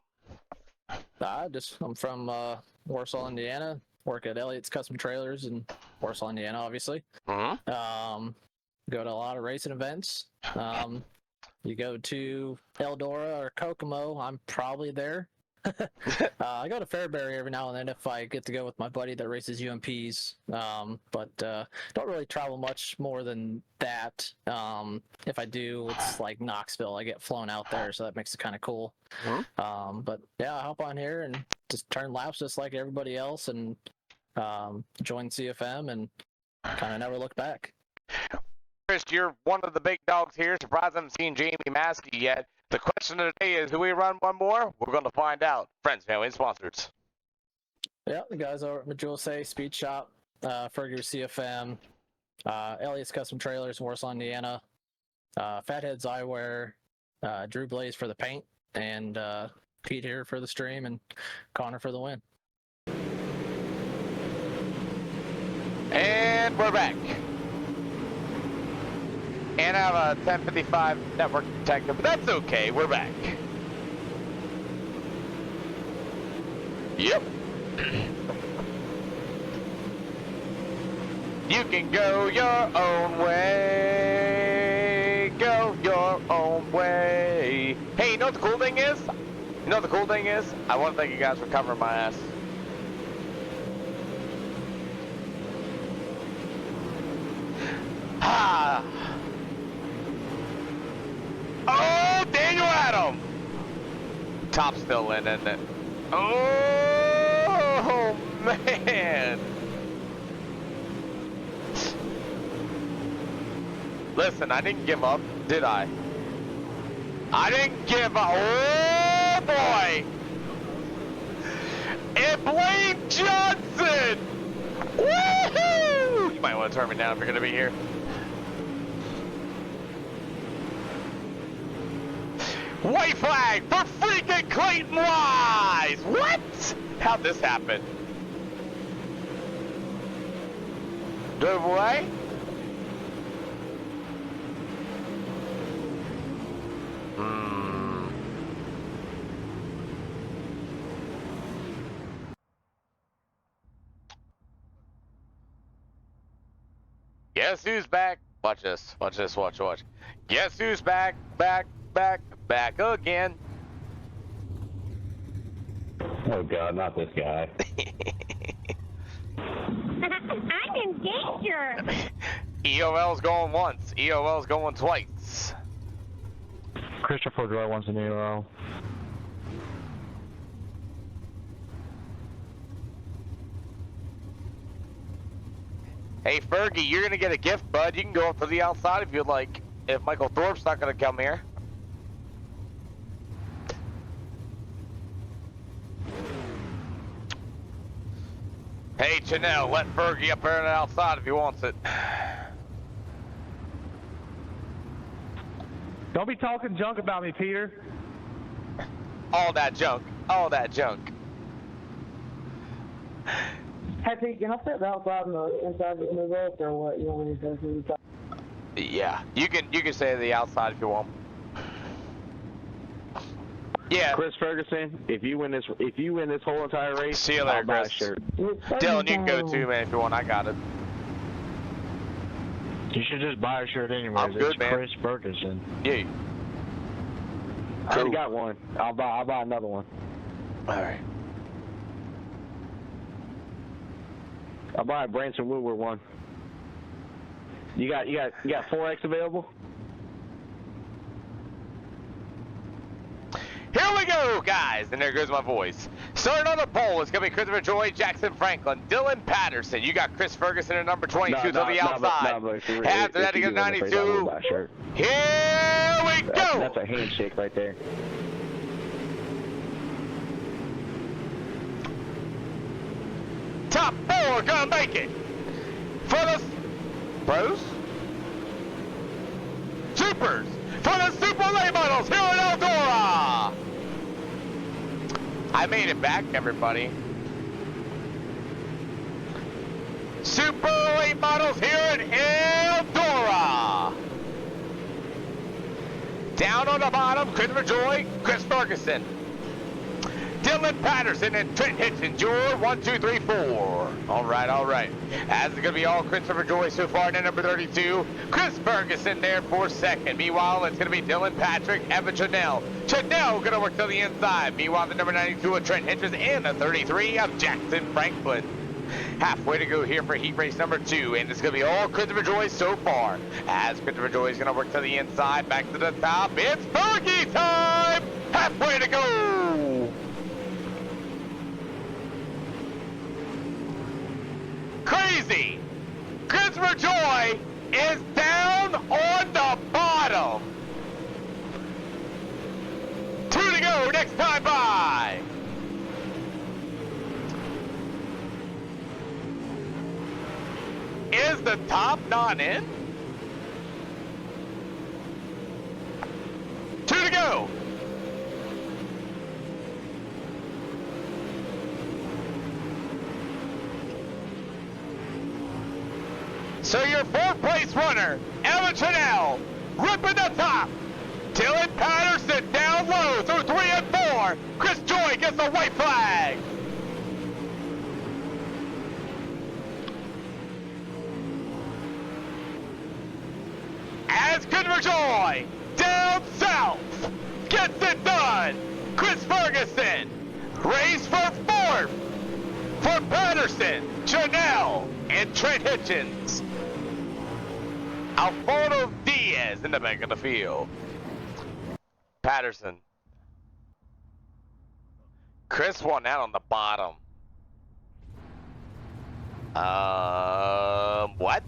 I'm from Warsaw, Indiana. Work at Elliott's Custom Trailers in Warsaw, Indiana, obviously. Mm-hmm. Go to a lot of racing events. You go to Eldora or Kokomo, I'm probably there. I go to Fairbury every now and then if I get to go with my buddy that races UMPs, but don't really travel much more than that. If I do, it's like Knoxville. I get flown out there, so that makes it kind of cool. But yeah, I hop on here and just turn laps just like everybody else, and join CFM and kind of never look back. Chris, you're one of the big dogs here. Surprised I haven't seen Jamie Maskey yet. The question of the day is, do we run one more? We're going to find out. Friends, family, and sponsors. Yeah, the guys over at Majulse, Speed Shop, Fergie CFM, Elliott's Custom Trailers, Warsaw, Indiana, Fatheads Eyewear, Drew Blaze for the paint, and Pete here for the stream, and Connor for the win. And we're back. And I have a 1055 network detector, but that's okay. We're back. Yep. You can go your own way. Go your own way. Hey, you know what the cool thing is? You know what the cool thing is? I want to thank you guys for covering my ass. Ah. Oh, Daniel Adam! Top's still in, isn't it? Oh, man! Listen, I didn't give up, did I? I didn't give up. Oh, boy! And Blaine Johnson! Woohoo! You might want to turn me down if you're going to be here. White flag for freaking Clayton Wise! What? How'd this happen? Drove away? Guess who's back? Watch this. Watch this. Watch. Guess who's back again. Oh God, not this guy. I'm in danger. EOL's going once. EOL's going twice. Christopher Joy wants an EOL. Hey, Fergie, you're going to get a gift, bud. You can go up to the outside if you'd like. If Michael Thorpe's not going to come here. Hey, Chanel, let Fergie up there on the outside if he wants it. Don't be talking junk about me, Peter. All that junk. All that junk. Hey, Pete, can I sit outside and the inside just move up, or what? You want me to go through the top? Yeah, you can stay to the outside if you want. Yeah. Chris Ferguson, if you win this whole entire race, See you later, I'll buy a Chris. shirt. Dylan, you can go too, man, if you want. I got it. You should just buy a shirt anyways. I'm good, it's man. Chris Ferguson. Yeah. I already got one. I'll buy another one. All right. I'll buy a Branson Woodward one. You got 4X available? Here we go, guys, and there goes my voice. Starting on the pole, it's going to be Christopher Joy, Jackson Franklin, Dylan Patterson. You got Chris Ferguson at number 22 to the outside. After that, you got 92. Here we go. That's a handshake right there. Top four gonna make it. For the pros, supers, for the Super Late Models here in Eldora. I made it back, everybody. Super Late Models here in Eldora. Down on the bottom, Christopher Joy, Chris Ferguson, Dylan Patterson, and Trent Hitchens, your 1, 2, 3, 4. All right. As it's going to be all Christopher Joy so far at number 32. Chris Ferguson there for second. Meanwhile, it's going to be Dylan Patrick, Evan Chanel. Chanel going to work to the inside. Meanwhile, the number 92 of Trent Hitchens and the 33 of Jackson Franklin. Halfway to go here for heat race number 2, and it's going to be all Christopher Joy so far. As Christopher Joy is going to work to the inside, back to the top. It's Fergie time! Halfway to go! Crazy! Christopher Joy is down on the bottom. 2 to go, next time by. Is the top not in? 2 to go. So your 4th place runner, Evan Chanel, ripping the top. Dylan Patterson down low through 3 and 4. Chris Joy gets the white flag. As Christopher Joy down south gets it done. Chris Ferguson, race for 4th for Patterson, Chanel, and Trent Hitchens. Alfonso Diaz in the back of the field. Patterson. Chris won out on the bottom. What?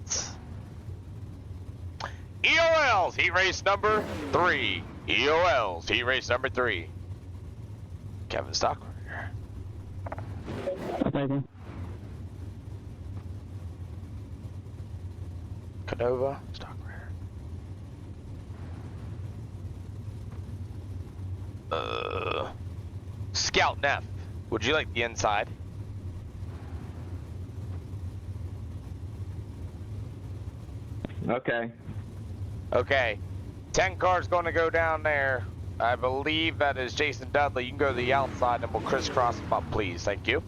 EOLs, heat race number 3. EOLs, heat race number 3. Kevin Stockler. Canova, stock rare. Scout Neff, would you like the inside? Okay. Okay. 10 cars going to go down there. I believe that is Jason Dudley. You can go to the outside and we'll crisscross them up, please. Thank you.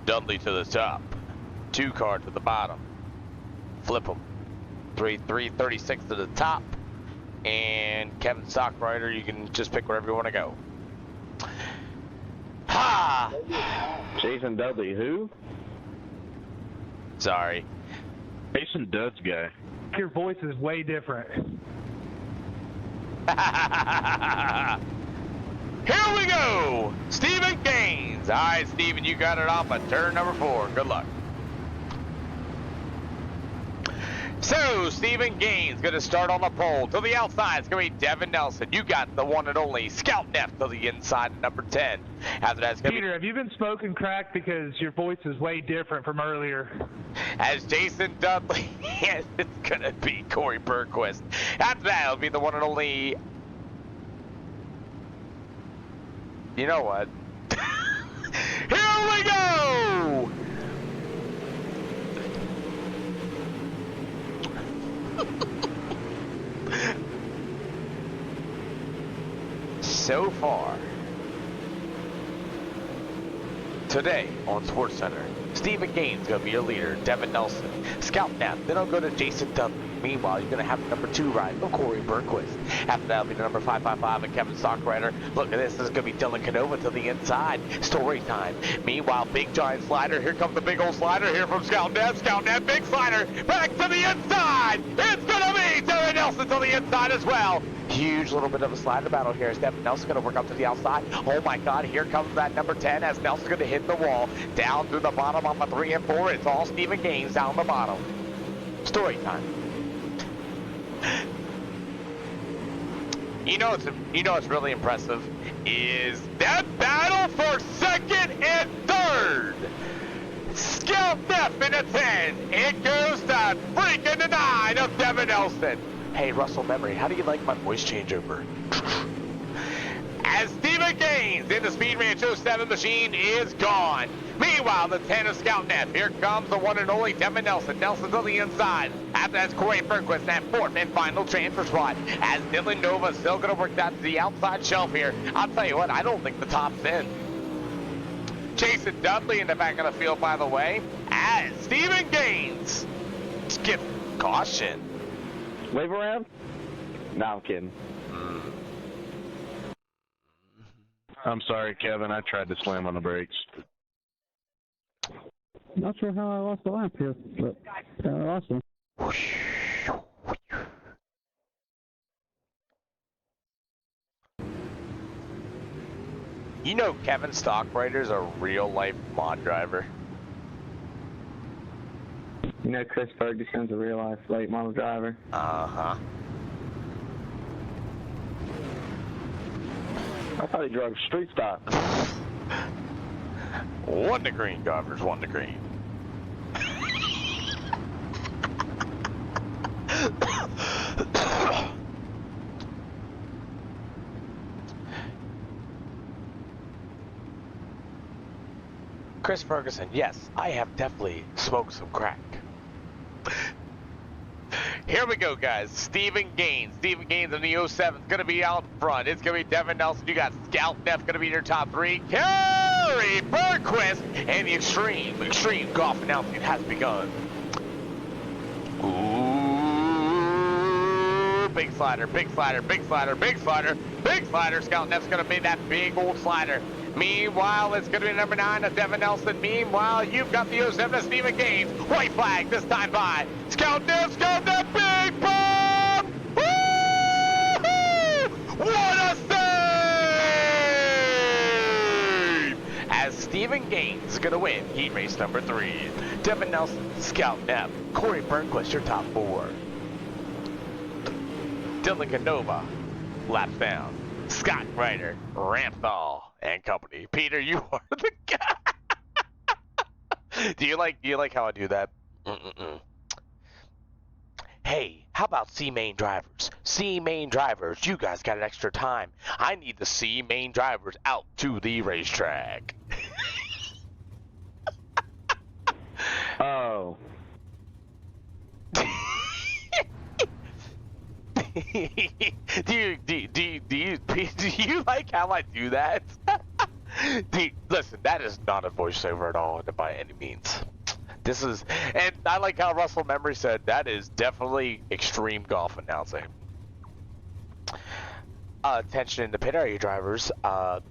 Dudley to the top. 2 car to the bottom. Flip them. 36 to the top. And Kevin Stockrider, you can just pick wherever you want to go. Ha! Jason Dudley, who? Sorry. Jason Dud's guy. Your voice is way different. Here we go! Stephen Gaines. All right, Stephen, you got it off at turn number 4. Good luck. So, Stephen Gaines going to start on the pole. To the outside, it's going to be Devin Nelson. You got the one and only Scout Neff to the inside, number 10. After that, it's going to Peter, have you been smoking crack because your voice is way different from earlier? as Jason Dudley, it's going to be Corey Bergquist. After that, it'll be the one and only... You know what? Here we go! So far, today on SportsCenter, Stephen Gaines going to be your leader, Devin Nelson, Scout Nap, then I'll go to Jason Dudley. Meanwhile, you're going to have the number 2 ride of Corey Bergquist. After that, will be the number 555 and Kevin Stockrider. Look at this. This is going to be Dylan Canova to the inside. Story time. Meanwhile, big giant slider. Here comes the big old slider here from Scout Nap. Scout Nap, big slider. Back to the inside. It's going to be Devin Nelson to the inside as well. Huge little bit of a slider battle here. Is Devin Nelson going to work up to the outside? Oh my God, here comes that number 10 as Nelson's going to hit the wall. Down through the bottom on the 3 and 4. It's all Stephen Gaines down the bottom. Story time. You know what's really impressive is that battle for 2nd and 3rd. Scout Neff in the 10. It goes to freaking the 9 of Devin Nelson. Hey, Russell Memory, how do you like my voice changeover? As Stephen Gaines in the Speed Ranch 07 machine is gone. Meanwhile, the 10 of Scout Neff. Here comes the one and only Devin Nelson. Nelson's on the inside. After that's Corey Bergquist, that 4th and final transfer spot. As Dylan Nova still going to work that to the outside shelf here. I'll tell you what, I don't think the top's in. Jason Dudley in the back of the field, by the way. As Stephen Gaines skip caution. Wave around? No, I'm kidding. I'm sorry, Kevin. I tried to slam on the brakes. Not sure how I lost the lamp here, but awesome. You know Kevin Stockrider's a real-life mod driver. You know Chris Ferguson's a real-life late model driver. Uh-huh. I thought he drove street stock. 1 to green, Gophers, 1 to green. Chris Ferguson, yes, I have definitely smoked some crack. Here we go, guys. Stephen Gaines. Stephen Gaines in the 07 is going to be out front. It's going to be Devin Nelson. You got Scout Neff going to be your top 3. Corey Bergquist. And the extreme golf announcing has begun. Ooh, big slider, big slider, big slider, big slider, big slider. Scout Neff's going to be that big old slider. Meanwhile, it's going to be number 9 of Devin Nelson. Meanwhile, you've got the 07 of Stephen Gaines. White flag this time by Scout Neff, big bomb! Woo-hoo! What a save! As Stephen Gaines is going to win heat race number 3. Devin Nelson, Scout Neff, Corey Bergquist, your top 4. Dylan Canova, laps down. Scott Ryder, Ramthal, and company. Peter, you are the guy. Do you like how I do that? Hey, how about C main drivers? C main drivers, you guys got an extra time. I need the C main drivers out to the racetrack. Oh. do you like how I do that? Listen, that is not a voiceover at all by any means. This is, and I like how Russell Memory said, that is definitely extreme golf announcing. Attention in the pit area drivers, I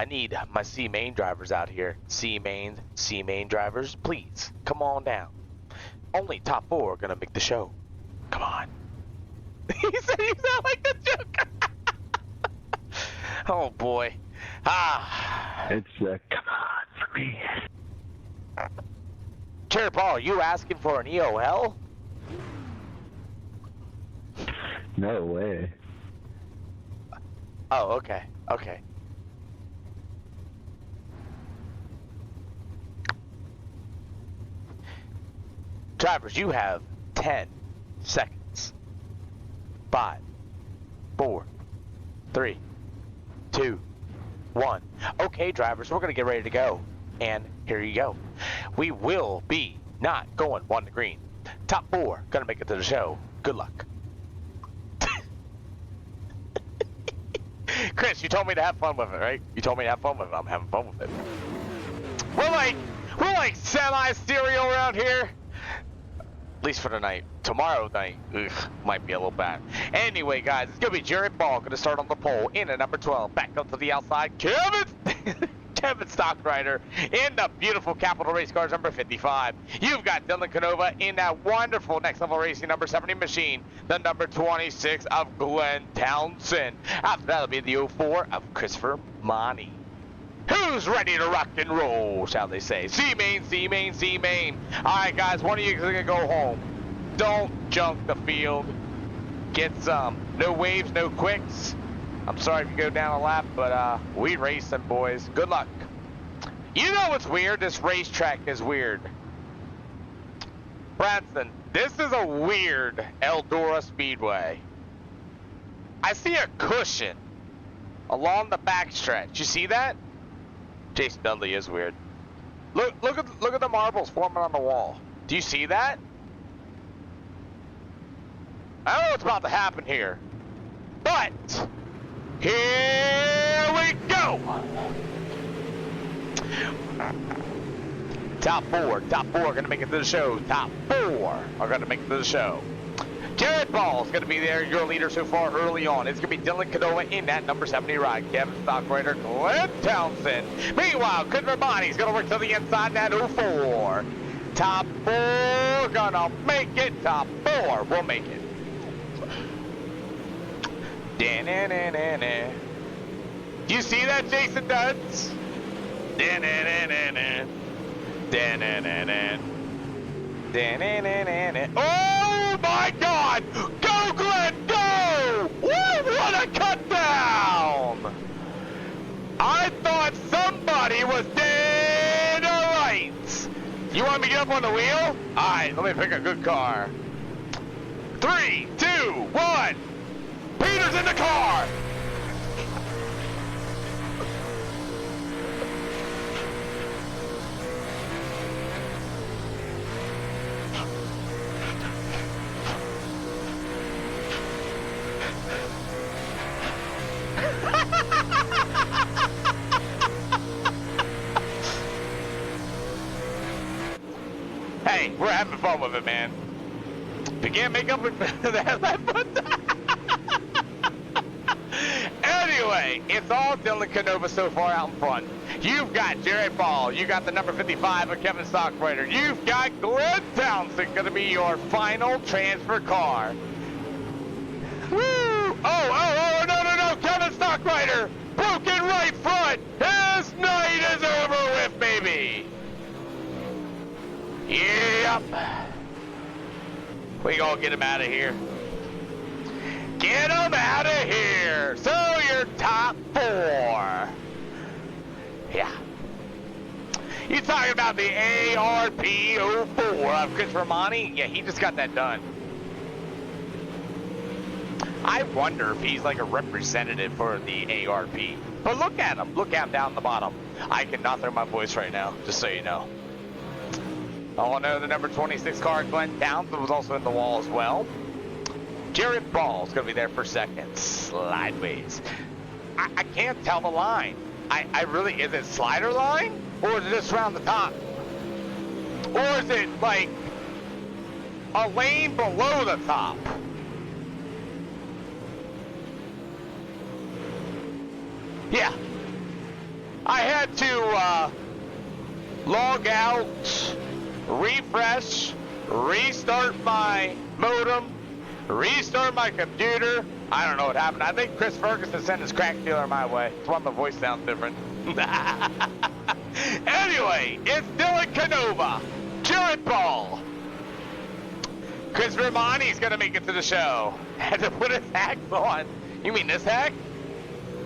need my C main drivers out here. C main drivers, please, come on down. Only top 4 are gonna make the show. Come on. He said you sound like the Joker. Oh boy. It's come on for me. Cherry Paul, you asking for an EOL? No way. Oh, okay. Okay. Drivers, you have 10 seconds. 5, 4, 3, 2, 1. Okay, drivers, we're going to get ready to go. And here you go. We will be not going 1 to green. Top 4 going to make it to the show. Good luck. Chris, you told me to have fun with it, right? You told me to have fun with it. I'm having fun with it. We're like semi-stereo around here. At least for tonight. Tomorrow night, might be a little bad. Anyway, guys, it's going to be Jared Ball going to start on the pole in at number 12. Back up to the outside, Kevin Stockrider in the beautiful Capital Race Cars number 55. You've got Dylan Canova in that wonderful Next Level Racing number 70 machine, the number 26 of Glenn Townsend. After that, it'll be the 04 of Christopher Monty. Who's ready to rock and roll, shall they say? C-Main, C-Main, C-Main. All right, guys, one of you is going to go home. Don't junk the field. Get some. No waves, no quicks. I'm sorry if you go down a lap, but we racing, boys. Good luck. You know what's weird? This racetrack is weird. Branson, this is a weird Eldora Speedway. I see a cushion along the backstretch. You see that? Jason Dudley is weird. Look at the marbles forming on the wall. Do you see that? I don't know what's about to happen here, but here we go. Top four are gonna make it to the show. Top 4 are gonna make it to the show. Jared Ball is going to be there, your leader so far early on. It's going to be Dylan Canova in that number 70 ride. Kevin Stockrider, Glenn Townsend. Meanwhile, Christopher Monty's going to work to the inside in that 04. Top 4 gonna make it. Top 4 will make it. Da-na-na-na-na. Do you see that, Jason Duds? Da-na-na-na-na. Da-na-na-na. Oh my God! Go, Glenn, go! Woo, what a cut down! I thought somebody was dead alright. You want me to get up on the wheel? Alright, let me pick a good car. 3, 2, 1. Peter's in the car! Hey, we're having fun with it, man. If you can't make up with that, anyway, it's all Dylan Canova so far out in front. You've got Jared Ball. You got the number 55 of Kevin Stockrider. You've got Glenn Townsend going to be your final transfer car. Woo! Oh, no. Kevin Stockrider, broken right front. His night is over with, baby. Yep. We gonna get him out of here. Get him out of here. So you're top 4. Yeah. You talking about the ARP 04 of Christopher Monty? Yeah, he just got that done. I wonder if he's like a representative for the ARP. But look at him. Look at him down the bottom. I cannot throw my voice right now, just so you know. Oh no, the number 26 car, Glenn Townsend, was also in the wall as well. Jared Ball's going to be there for second. Slideways. I can't tell the line. I really, is it slider line? Or is it just around the top? Or is it like a lane below the top? Yeah. I had to log out, refresh, restart my modem, restart my computer. I don't know what happened. I think Chris Ferguson sent his crack dealer my way. That's why my voice sounds different. Anyway, it's Dylan Canova, Jared Ball. Chris Romani's gonna make it to the show. Had to put his hack on. You mean this hack?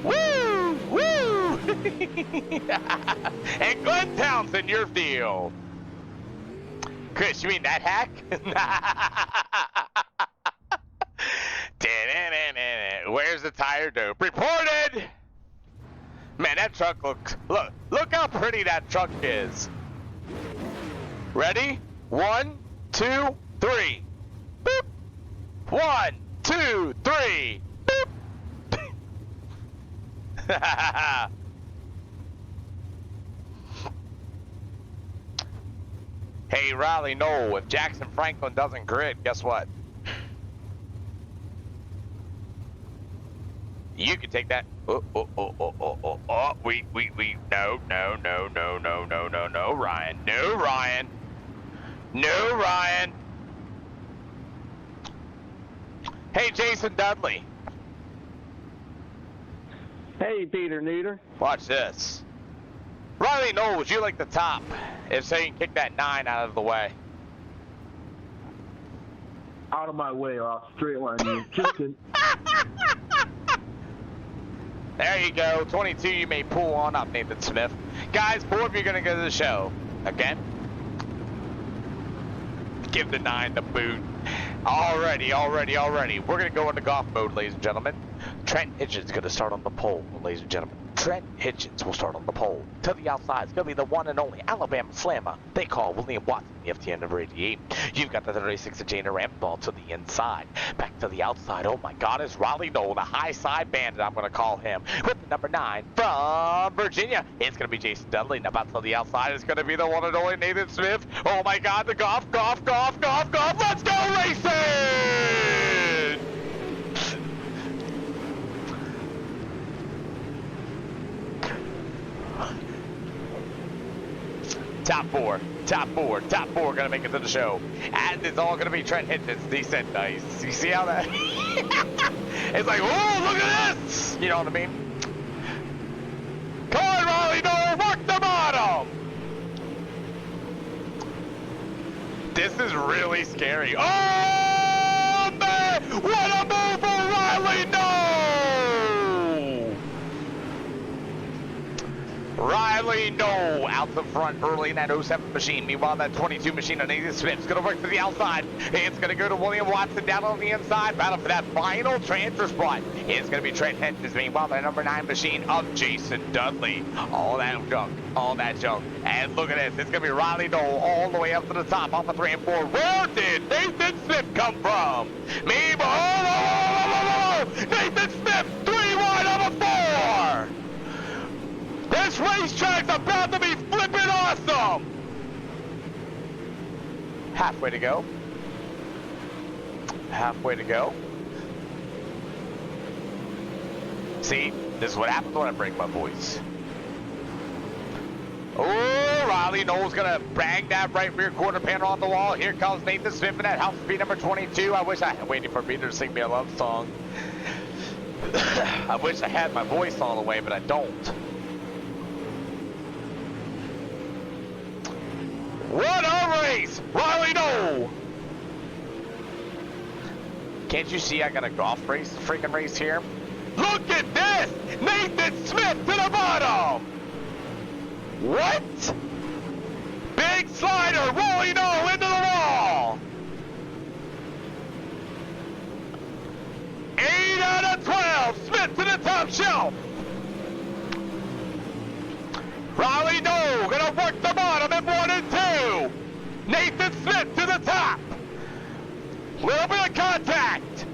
Woo! Woo! And Glenn Townsend, your field. Chris, you mean that hack? Where's the tire dope? Reported! Man, that truck looks... Look how pretty that truck is. Ready? 1, 2, 3. Boop! 1, 2, 3. Boop! Hey, Riley Knoll, if Jackson Franklin doesn't grid, guess what? You can take that. No, Ryan. No, Ryan. No, Ryan. Hey, Jason Dudley. Hey, Peter Neuter. Watch this. Riley Knoll, would you like the top? If so, you can kick that 9 out of the way. Out of my way, or I'll straight line you. Just kidding. There you go. 22, you may pull on up, Nathan Smith. Guys, 4 of you are going to go to the show. Okay? Give the 9 the boot. Already. We're going to go into golf mode, ladies and gentlemen. Trent Hitchens is going to start on the pole, ladies and gentlemen. Trent Hitchens will start on the pole. To the outside is going to be the one and only Alabama Slammer. They call William Watson, the FTN number 88. You've got the 36 Jana ramp ball to the inside. Back to the outside. Oh my God, it's Raleigh Knoll, the high side bandit, I'm going to call him. With the number 9 from Virginia, it's going to be Jason Dudley. Now back to the outside is going to be the one and only Nathan Smith. Oh my God, the golf. Let's go racing! Top four gonna make it to the show. And it's all gonna be Trent Hitchens. Decent, nice. You see how that? It's like, oh, look at this! You know what I mean? Come on, Raleigh, no, work the bottom! This is really scary. Oh, man! What a move for Riley, no! Riley, no, out the front early in that 07 machine. Meanwhile, that 22 machine on Nathan Smith's going to work to the outside. It's going to go to William Watson down on the inside. Battle for that final transfer spot. It's going to be Trent Hitchens. Meanwhile, the number 9 machine of Jason Dudley. All that junk. And look at this. It's going to be Riley Knoll all the way up to the top off of 3 and 4. Where did Nathan Smith come from? Nathan Smith, 3 wide of a 4. This racetrack's about to be flipping awesome! Halfway to go. See, this is what happens when I break my voice. Oh, Riley Knoll's gonna bang that right rear quarter panel on the wall. Here comes Nathan Smith in that house speed number 22. I wish I had waiting for Peter to sing me a love song. I wish I had my voice all the way, but I don't. What a race! Riley Knoll! Can't you see I got a golf freaking race here? Look at this! Nathan Smith to the bottom! What? Big slider, Riley Knoll into the wall! 8 out of 12, Smith to the top shelf! Riley Knoll gonna work the bottom in 1 and 2. Nathan Smith to the top. Little bit of contact.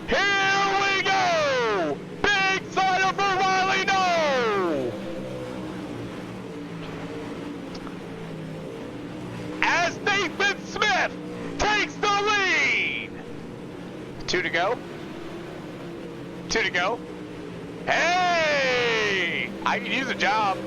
Here we go. Big slider for Riley Knoll. as Nathan Smith takes the lead. 2 to go. 2 to go. Hey! I can use a job.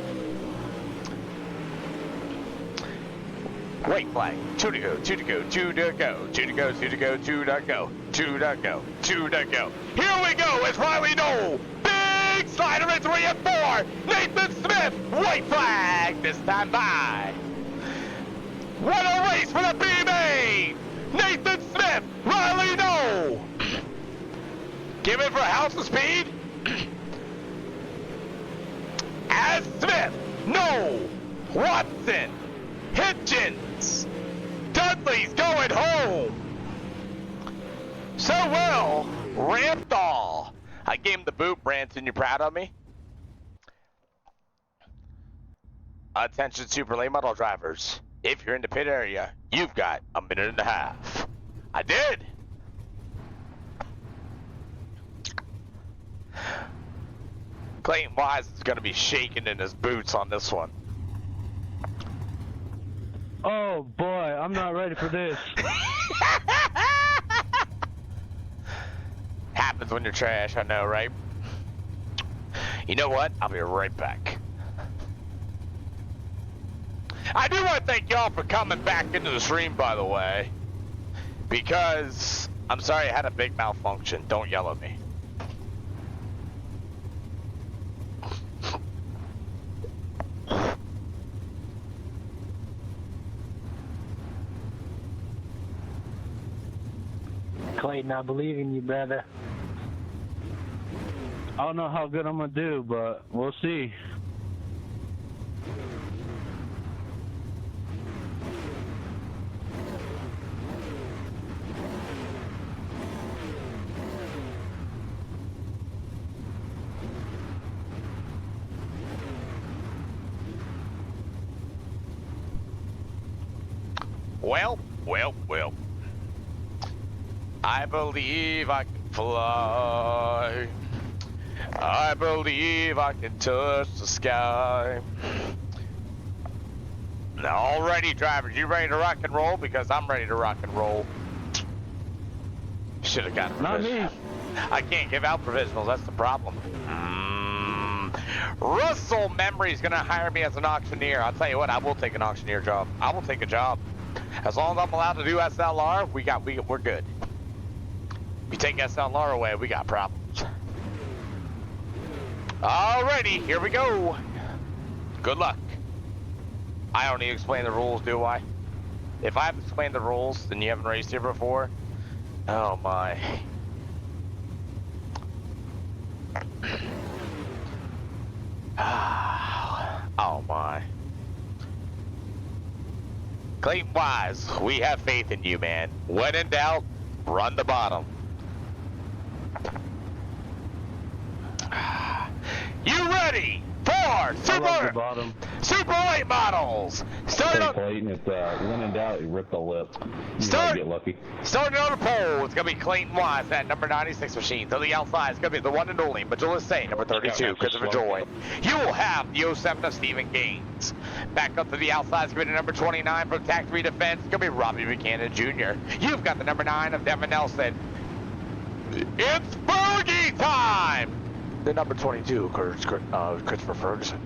White flag. 2 to go. 2 to go. 2 to go. 2 to go. 2 to go. 2 to go. 2 to go. 2 to go. Here we go. It's Riley Knoll. Big slider in 3 and 4. Nathan Smith. White flag. This time by. What a race for the B-Main. Nathan Smith. Riley Knoll. Give it for House of Speed. As Smith. Knoll. Watson. Hitchens. Dudley's going home. So well, Ramthal. I gave him the boot, Branson. You proud of me? Attention Super Late Model drivers. If you're in the pit area, you've got a minute and a half. I did. Clayton Wise is going to be shaking in his boots on this one. Oh boy, I'm not ready for this. Happens when you're trash, I know, right? You know what? I'll be right back. I do want to thank y'all for coming back into the stream, by the way. Because, I'm sorry I had a big malfunction. Don't yell at me. Clayton, I believe in you, brother. I don't know how good I'm gonna do, but we'll see. Well. I believe I can fly. I believe I can touch the sky. Now, alrighty, drivers, you ready to rock and roll? Because I'm ready to rock and roll. Should have gotten Not me. I can't give out provisionals, that's the problem. Russell Memory's gonna hire me as an auctioneer. I'll tell you what, I will take an auctioneer job. I will take a job. As long as I'm allowed to do SLR, we're good. If you take SLR away, we got problems. Alrighty, here we go. Good luck. I don't need to explain the rules, do I? If I have to explain the rules, then you haven't raced here before. Oh my. Oh my. Clayton Wise, we have faith in you, man. When in doubt, run the bottom. You ready for Super Late Models? Hey, Clayton, it's when in doubt, you rip the lip. You might get lucky. Starting on the pole, it's going to be Clayton Wise, that number 96 machine. To the outside, it's going to be the one and only Majula Say, number 32, Christopher Joy. You will have the 07 of Stephen Gaines. Back up to the outside, it's going to be the number 29 from Tac 3 Defense. It's going to be Robbie Buchanan Jr. You've got the number 9 of Devin Nelson. It's bogey time! The number 22, Christopher Ferguson.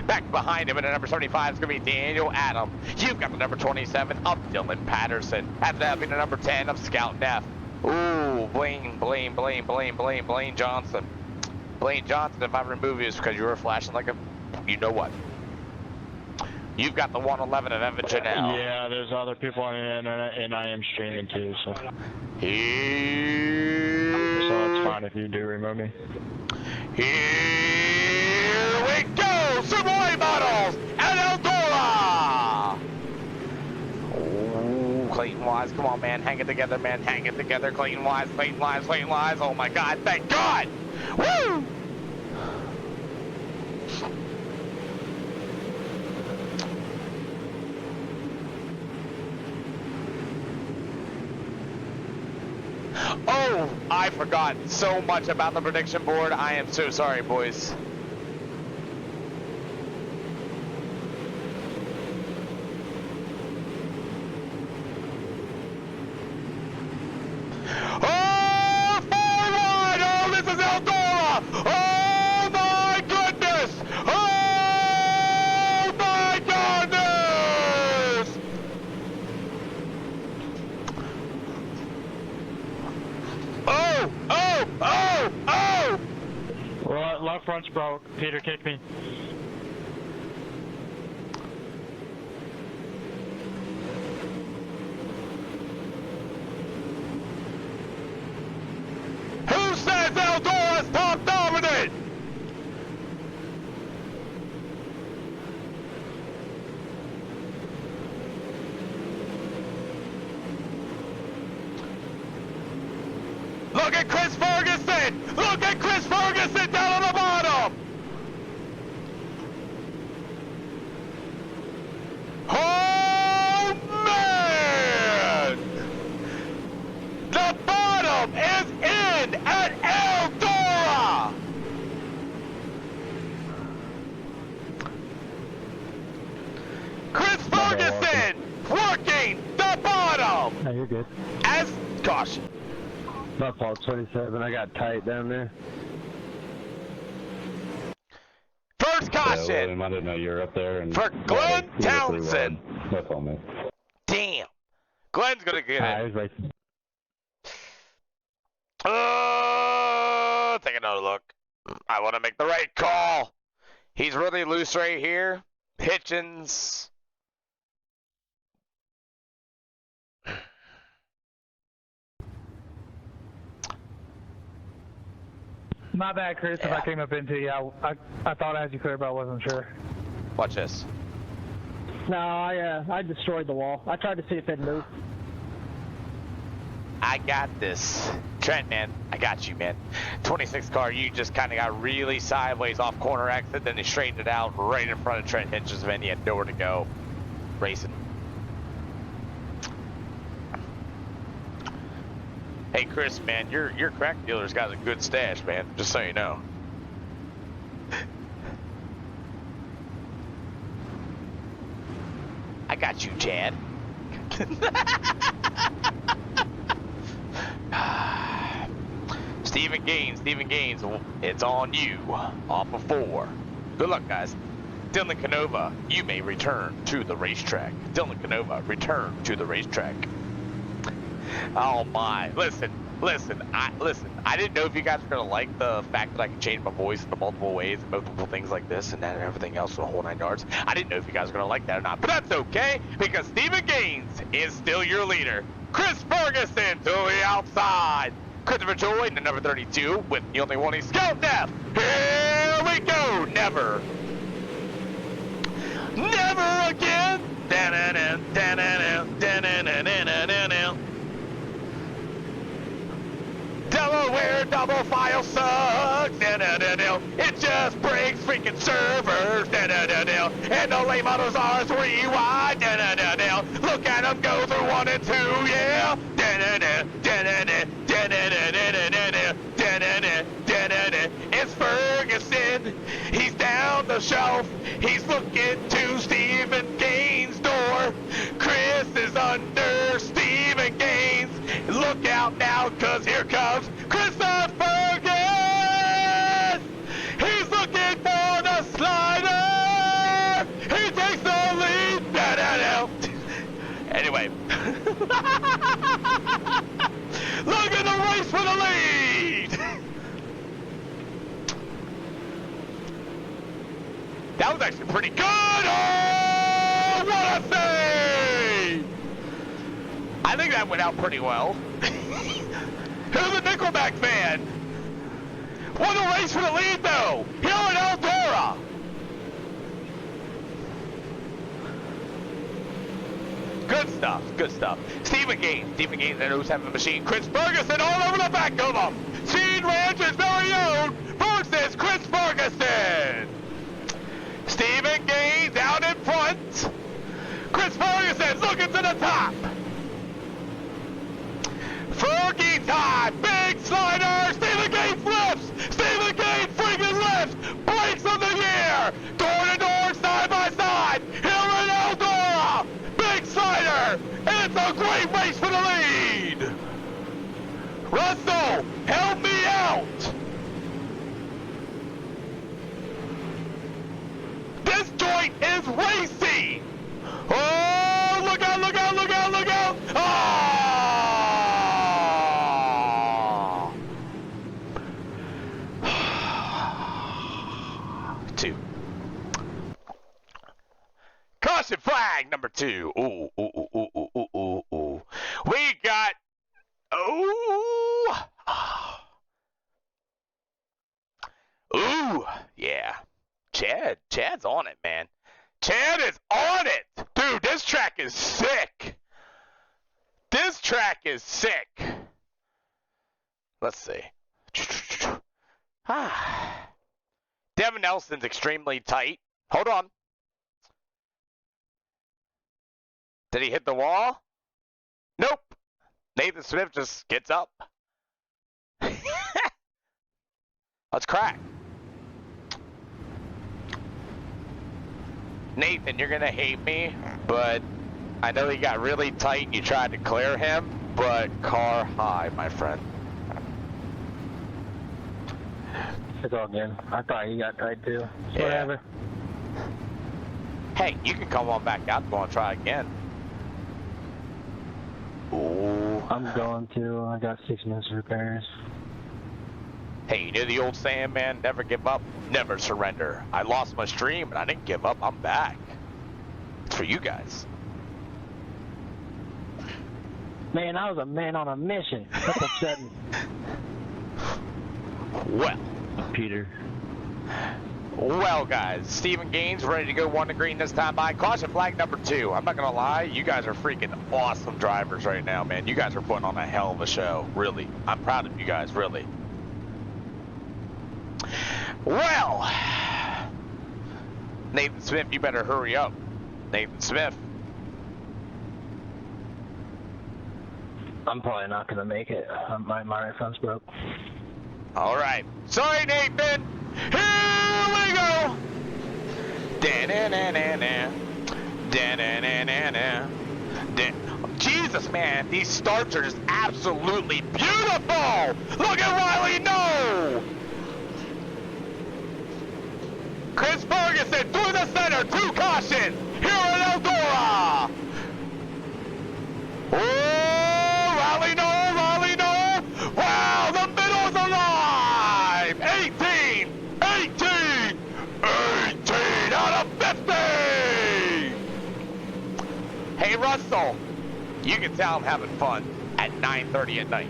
Back behind him in the number 75 is going to be Daniel Adam. You've got the number 27 of Dylan Patterson. After that, being the number 10 of Scout Neff. Ooh, Blaine Johnson. Blaine Johnson, if I remove you, it's because you were flashing like a, you know what. You've got the 111 of Evan Janelle. Yeah, there's other people on the internet, and I am streaming too, so. Here. So it's fine if you do remove me. Here we go! Super Late Models and Eldora! Oh, Clayton Wise, come on, man. Hang it together, man. Hang it together. Clayton Wise. Oh, my God. Thank God! Woo! Oh, I forgot so much about the prediction board. I am so sorry, boys. No, front's broke. Peter kicked me. Who says Eldora's top dominant? Look at Chris Ferguson! Look at Chris Ferguson down on the bottom! Oh man! The bottom is in at Eldora! Chris Ferguson working the bottom! No, you're good. As caution. My fault, 27. I got tight down there. First caution! William, I didn't know you were up there. And for Glenn Townsend. That's all, man. Damn. Glenn's gonna get it. Racing. Take another look. I want to make the right call. He's really loose right here. Hitchens. My bad, Chris, if I came up into you. I thought I had you clear, but I wasn't sure. Watch this. No, I destroyed the wall. I tried to see if it'd move. I got this. Trent, man, I got you, man. 26 car, you just kind of got really sideways off corner exit, then he straightened it out right in front of Trent Hinch's van. He had nowhere to go. Racing. Hey, Chris, man, your crack dealer's got a good stash, man. Just so you know. I got you, Chad. Stephen Gaines, it's on you. Off of 4. Good luck, guys. Dylan Canova, you may return to the racetrack. Dylan Canova, return to the racetrack. Oh my! Listen. I didn't know if you guys were gonna like the fact that I can change my voice in multiple ways, and multiple things like this, and that, and everything else, the whole 9 yards. I didn't know if you guys were gonna like that or not, but that's okay because Stephen Gaines is still your leader. Chris Ferguson to the outside. Christopher Joy, the number 32, with the only one he's Scout Death. Here we go. Never again. Delaware double file sucks. It just breaks freaking servers. And the late models are rewind. Look at them go through 1 and 2, yeah. It's Ferguson. He's down the shelf. He's looking to Stephen Gaines' door. Chris is under Stephen Gaines. Look out now, cause here comes Christopher Ferguson! He's looking for the slider! He takes the lead! Anyway. Look at the race for the lead! That was actually pretty good! Oh, what a save! I think that went out pretty well. Who's a Nickelback fan? What a race for the lead, though! Here at Eldora! Good stuff. Stephen Gaines, and who's having the machine. Chris Ferguson all over the back of him! Seed Ranch's very own versus Chris Ferguson! Stephen Gaines out in front! Chris Ferguson looking to the top! Fergie time! Big slider! Stephen Gaines lifts! Stephen Gaines freaking lifts! Brakes of the year! Door to door, side by side! Here in Eldora! Big slider! And it's a great race for the lead! Russell, help me out! This joint is racy! Oh, look out, look out, look out, look out! Oh! 2. Ooh. We got. Ooh. Ooh. Yeah. Chad's on it, man. Chad is on it. Dude, this track is sick. This track is sick. Let's see. Devin Nelson's extremely tight. Hold on. Did he hit the wall? Nope. Nathan Smith just gets up. Let's crack. Nathan, you're going to hate me, but I know he got really tight and you tried to clear him, but car high, my friend. It's all good. I thought you got tight too. Yeah. Whatever. Hey, you can come on back out and go and try again. Ooh. I'm going to. I got 6 minutes of repairs. Hey, you know the old saying, man? Never give up, never surrender. I lost my stream, but I didn't give up. I'm back. It's for you guys. Man, I was a man on a mission. That's upsetting. Well. Peter. Well, guys, Stephen Gaines ready to go 1 to green this time by. Caution flag number 2. I'm not going to lie, you guys are freaking awesome drivers right now, man. You guys are putting on a hell of a show, really. I'm proud of you guys, really. Well, Nathan Smith, you better hurry up. Nathan Smith. I'm probably not going to make it. My right front's broke. All right. Sorry, Nathan. Here we go. Da-na-na-na-na. Da-na-na-na-na. Jesus, man, these starts are just absolutely beautiful. Look at Riley, no. Chris Ferguson through the center, to caution. Here in Eldora. Oh, Riley, no. Wow, the middle's alive. 18 out of 50. Hey, Russell, you can tell I'm having fun at 9:30 at night.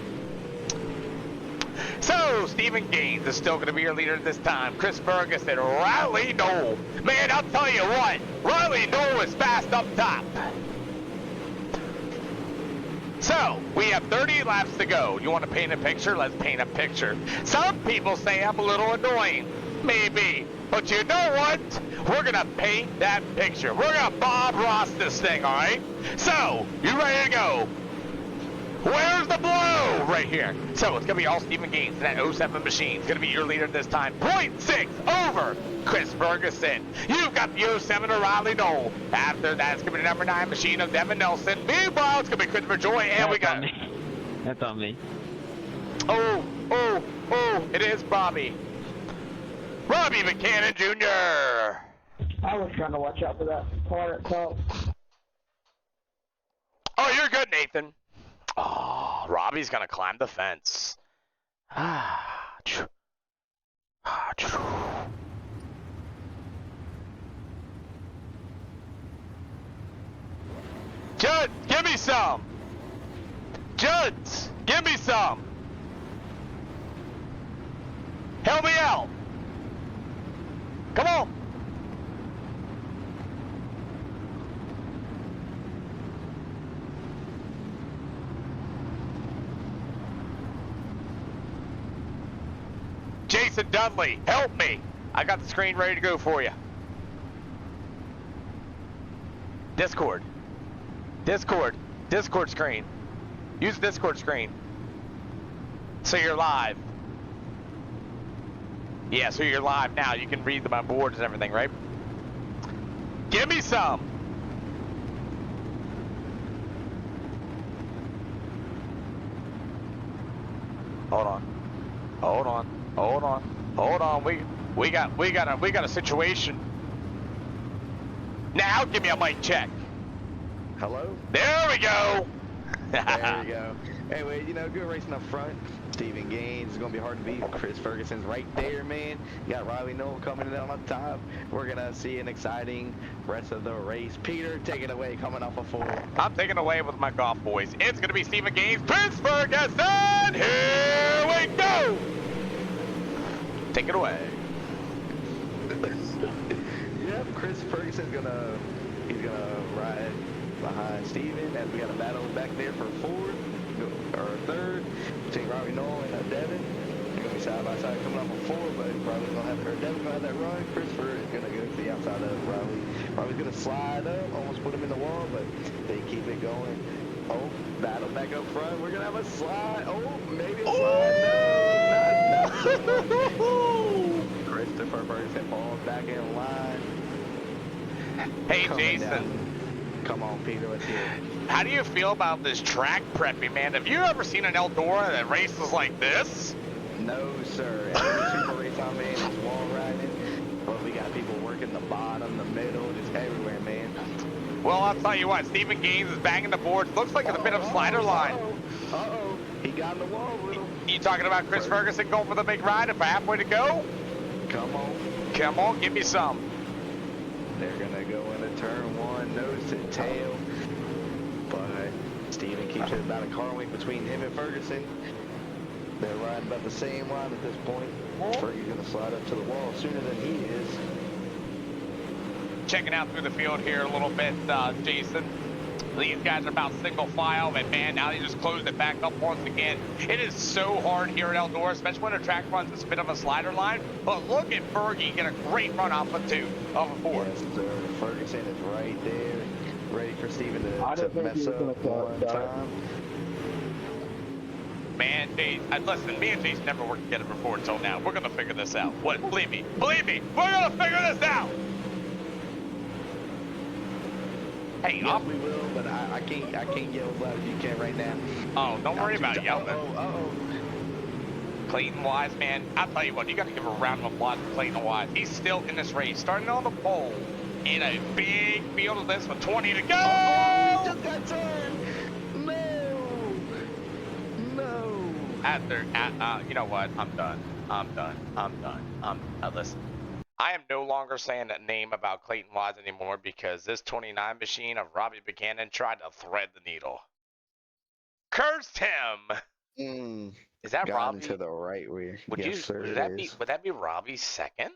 So, Stephen Gaines is still going to be your leader this time. Chris Ferguson, Riley Knoll. Man, I'll tell you what, Riley Knoll is fast up top. So, we have 30 laps to go. You want to paint a picture? Let's paint a picture. Some people say I'm a little annoying. Maybe. But you know what? We're going to paint that picture. We're going to Bob Ross this thing, all right? So, you ready to go? Where's the blow? Right here. So, it's going to be all Stephen Gaines in that 07 machine. It's going to be your leader this time. 0.6 over Chris Ferguson. You've got the 07 Riley Knoll. After that, it's going to be the number 9 machine of Devin Nelson. Meanwhile, it's going to be Christopher Joy, and we got... That's on me. Oh, it is Bobby. Robbie Buchanan Jr. I was trying to watch out for that car itself. Oh, you're good, Nathan. Oh, Robbie's going to climb the fence. Judd, give me some. Juds, give me some. Help me out. Come on. Jason Dudley, help me. I got the screen ready to go for you. Discord screen. Use Discord screen. So you're live. Yeah, so you're live now. You can read my boards and everything, right? Give me some. Hold on. We got a situation. Now give me a mic check. Hello? There we go. There we go. Anyway, you know, good racing up front. Stephen Gaines is going to be hard to beat. Chris Ferguson's right there, man. You got Riley Noel coming in on top. We're going to see an exciting rest of the race. Peter, take it away, coming off a 4. I'm taking away with my golf boys. It's going to be Stephen Gaines, Chris Ferguson. Here we go. Take it away. Yep, Chris Ferguson's he's gonna ride behind Steven as we got a battle back there for 4th or 3rd between Robbie Noel and Devin. They're gonna be side by side coming off on 4, but Riley's gonna have Devin gonna have that run. Christopher is gonna go to the outside of Riley. Riley's gonna slide up, almost put him in the wall, but they keep it going. Oh, battle back up front. We're gonna have a slide. Oh, maybe a slide. No, not so much. Christopher Ferguson falls back in line. Hey, Coming Jason. down. Come on, Peter, let's hear it. How do you feel about this track prepping, man? Have you ever seen an Eldora that races like this? No, sir. Every super race I'm in is wall riding, but we got people working the bottom, the middle, just everywhere, man. Well, I'll tell you what, Stephen Gaines is banging the boards. Looks like it's a bit of a slider line. Uh-oh. He got in the wall with him. You talking about Chris Ferguson going for the big ride for halfway to go? Come on. Come on, give me some. They're going to go into turn 1, nose to tail. But Steven keeps it about a car length between him and Ferguson. They're riding about the same line at this point. Fergie's going to slide up to the wall sooner than he is. Checking out through the field here a little bit, Jason. These guys are about single file, and man, now they just closed it back up once again. It is so hard here at Eldora, especially when a track runs a bit of a slider line. But look at Fergie get a great run off of 2 of a 4. Yes, sir. Ferguson is right there, ready for Steven to mess up one time. Man, listen, me and Jason never worked together before until now. We're gonna figure this out. What? Believe me, we're gonna figure this out. Hey, yes, we will, but I can't yell as loud as you can right now. Oh, don't worry about yelling. Uh-oh. Clayton Wise, man, I'll tell you what, you got to give a round of applause for Clayton Wise. He's still in this race, starting on the pole in a big field of this with 20 to go. Oh, just got turned. No. You know what? I'm done. Listen. I am no longer saying that name about Clayton Wise anymore because this 29 machine of Robbie Buchanan tried to thread the needle. Cursed him. Is that Got Robbie? to the right rear. Would that be Robbie's second?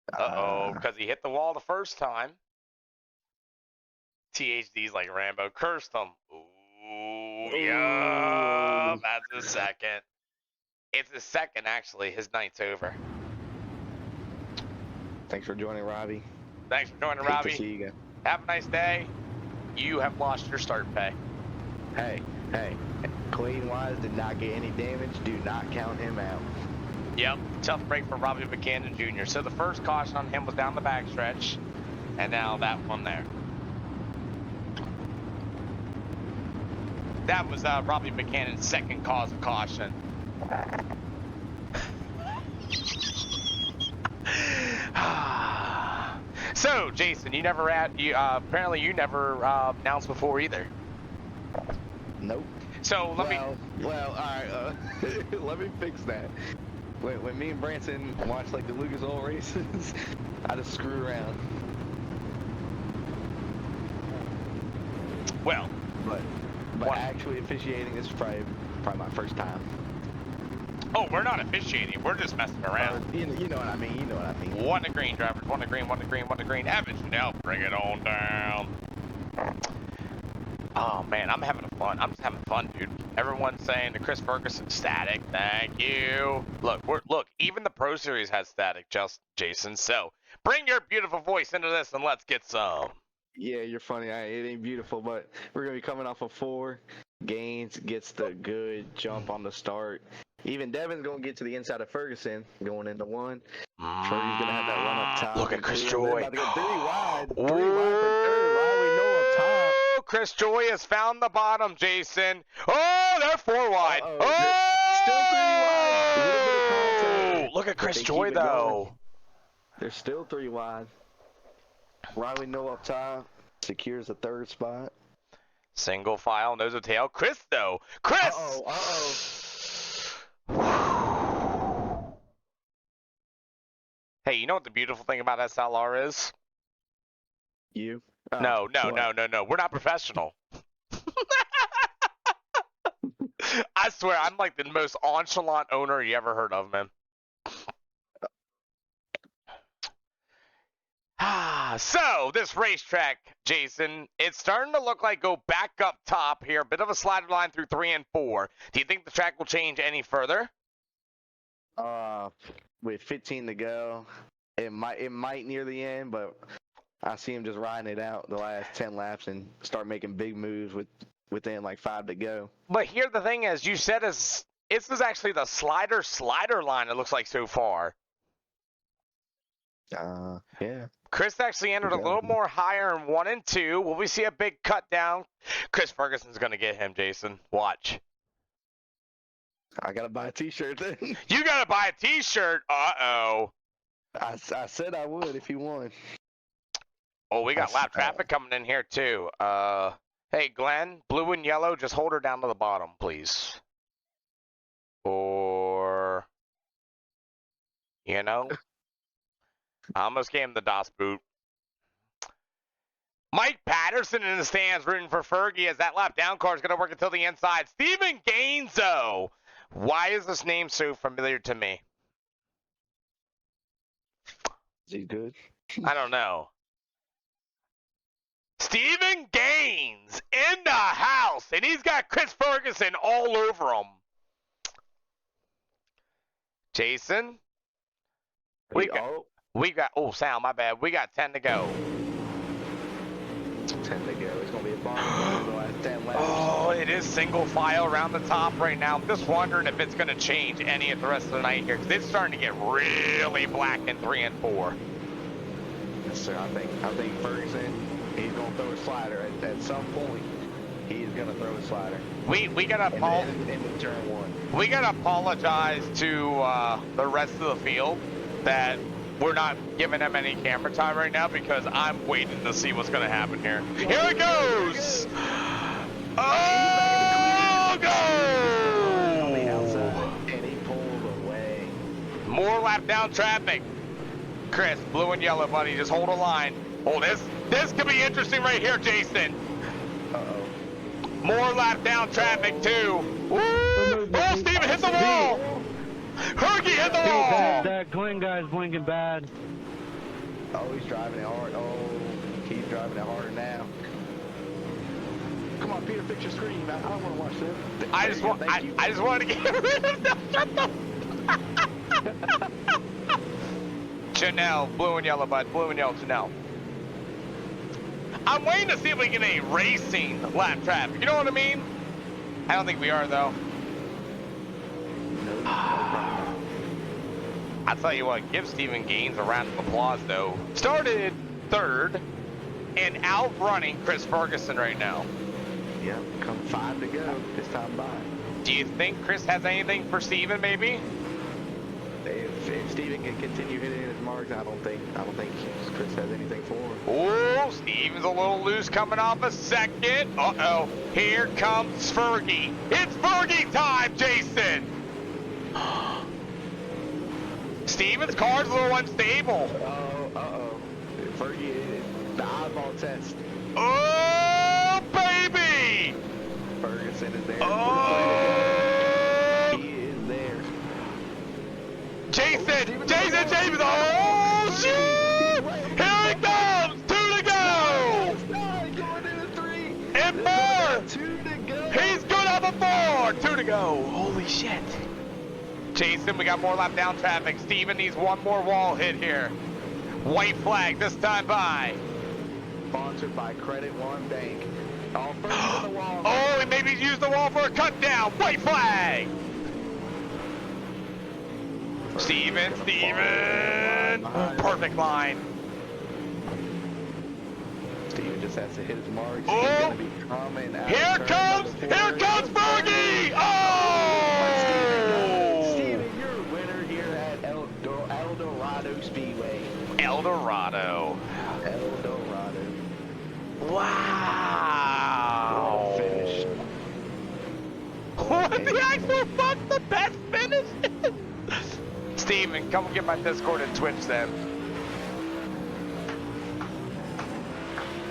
Because he hit the wall the first time. THD's like Rambo. Cursed him. Ooh, yeah, that's his second. It's his second, actually. His night's over. Thanks for joining, Robbie. Thanks for joining, Good Robbie. to see you again. Have a nice day. You have lost your start pay. Hey, Clayton Wise did not get any damage. Do not count him out. Yep, tough break for Robbie Buchanan Jr. So the first caution on him was down the backstretch, and now that one there. That was Robbie Buchanan's second cause of caution. So, Jason, you never apparently you never announced before either. Nope. So let me. Well, all right. Let me fix that. When me and Branson watch like the Lucas Oil races, I just screw around. Well, but actually officiating is probably my first time. Oh, we're not officiating. We're just messing around. You know what I mean. You know what I mean. One to green, drivers. One to green. Evans, now bring it on down. Oh, man, I'm having fun. I'm just having fun, dude. Everyone's saying to Chris Ferguson, static. Thank you. Look, even the Pro Series has static, Jason. So bring your beautiful voice into this and let's get some. Yeah, you're funny. It ain't beautiful, but we're going to be coming off of 4. Gaines gets the good jump on the start. Even Devin's going to get to the inside of Ferguson going into 1. Fergie's going to have that run up top. Look at Chris Joy. About to go 3 wide. 3 wide for 3rd. Riley Noel up top. Chris Joy has found the bottom, Jason. Oh, they're 4 wide. Still 3 wide. Look at Chris Joy, though. They're still 3 wide. Riley Noel up top secures the 3rd spot. Single file, nose to tail. Chris, though. Chris! Hey, you know what the beautiful thing about SLR is? You? No. what? We're not professional. I swear, I'm like the most nonchalant owner you ever heard of, man. So, this racetrack, Jason, it's starting to look like go back up top here. A bit of a slider line through 3 and 4. Do you think the track will change any further? With 15 to go, it might near the end, but I see him just riding it out the last 10 laps and start making big moves within like 5 to go. But here the thing is, you said this is actually the slider line, it looks like, so far. Yeah. Chris actually entered a little more higher in 1 and 2. Will we see a big cut down? Chris Ferguson's going to get him, Jason. Watch. I got to buy a t-shirt then. You got to buy a t-shirt? Uh-oh. I said I would if you won. Oh, we got lap traffic coming in here, too. Hey, Glenn, blue and yellow, just hold her down to the bottom, please. Or, you know, I almost gave him the DOS boot. Mike Patterson in the stands rooting for Fergie as that lap down car is going to work until the inside. Steven Gainzo. Why is this name so familiar to me? Is he good? I don't know. Steven Gaines in the house, and he's got Chris Ferguson all over him. Jason, we got. Oh, Sal, my bad. We got 10 to go. 10 to go. It's gonna be a bomb the last 10 laps. Oh, it is single file around the top right now. I'm just wondering if it's going to change any of the rest of the night here, because it's starting to get really black in 3 and 4. Yes, sir. I think Ferguson. He's gonna throw a slider at some point. He's gonna throw a slider. We gotta in turn 1. We gotta apologize to the rest of the field that we're not giving them any camera time right now because I'm waiting to see what's gonna happen here. Here it goes! Oh, go! And he pulled away. More lap down traffic. Chris, blue and yellow, buddy, just hold a line. Oh, this could be interesting right here, Jason. Uh-oh. More lap down traffic, too. Woo! Oh, Steven hit the wall! Hergy hit the wall! That Glenn guy's blinking bad. Oh, he's driving it hard. Oh, he's driving it harder now. Come on, Peter, fix your screen. I don't want to watch this. I just wanted to get rid of them. Shut the Chanel, blue and yellow, bud. Blue and yellow, Chanel. I'm waiting to see if we get any racing lap traffic. You know what I mean? I don't think we are, though. I'll tell you what, give Steven Gaines a round of applause, though. Started 3rd and outrunning Chris Ferguson right now. Yep, come 5 to go this time by. Do you think Chris has anything for Steven, maybe? If Steven can continue hitting his marks, I don't think Chris has anything for him. Oh, Steven's a little loose coming off a second. Uh-oh, here comes Fergie. It's Fergie time, Jason. Steven's car's a little unstable. Uh-oh. Fergie, the eyeball test. Oh, baby! Ferguson is there. Oh! He is there. Jason! Oh, shit! Here it comes! 2 to go! Going into 3. And 4! 2 to go. He's good on the 4! 2 to go. Holy shit. Jason, we got more lap down traffic. Steven needs one more wall hit here. White flag this time by. Sponsored by Credit One Bank. Oh, Fergie on the wall. Oh, and maybe used the wall for a cut down. White flag. Steven. Perfect line. Steven just has to hit his marks. Oh. He's gonna be coming out. Here comes Fergie. Oh! Steven, you're a winner here at El Dorado Speedway. El Dorado. El Dorado. Wow. actual fuck the best finish? Steven, come get my Discord and Twitch then.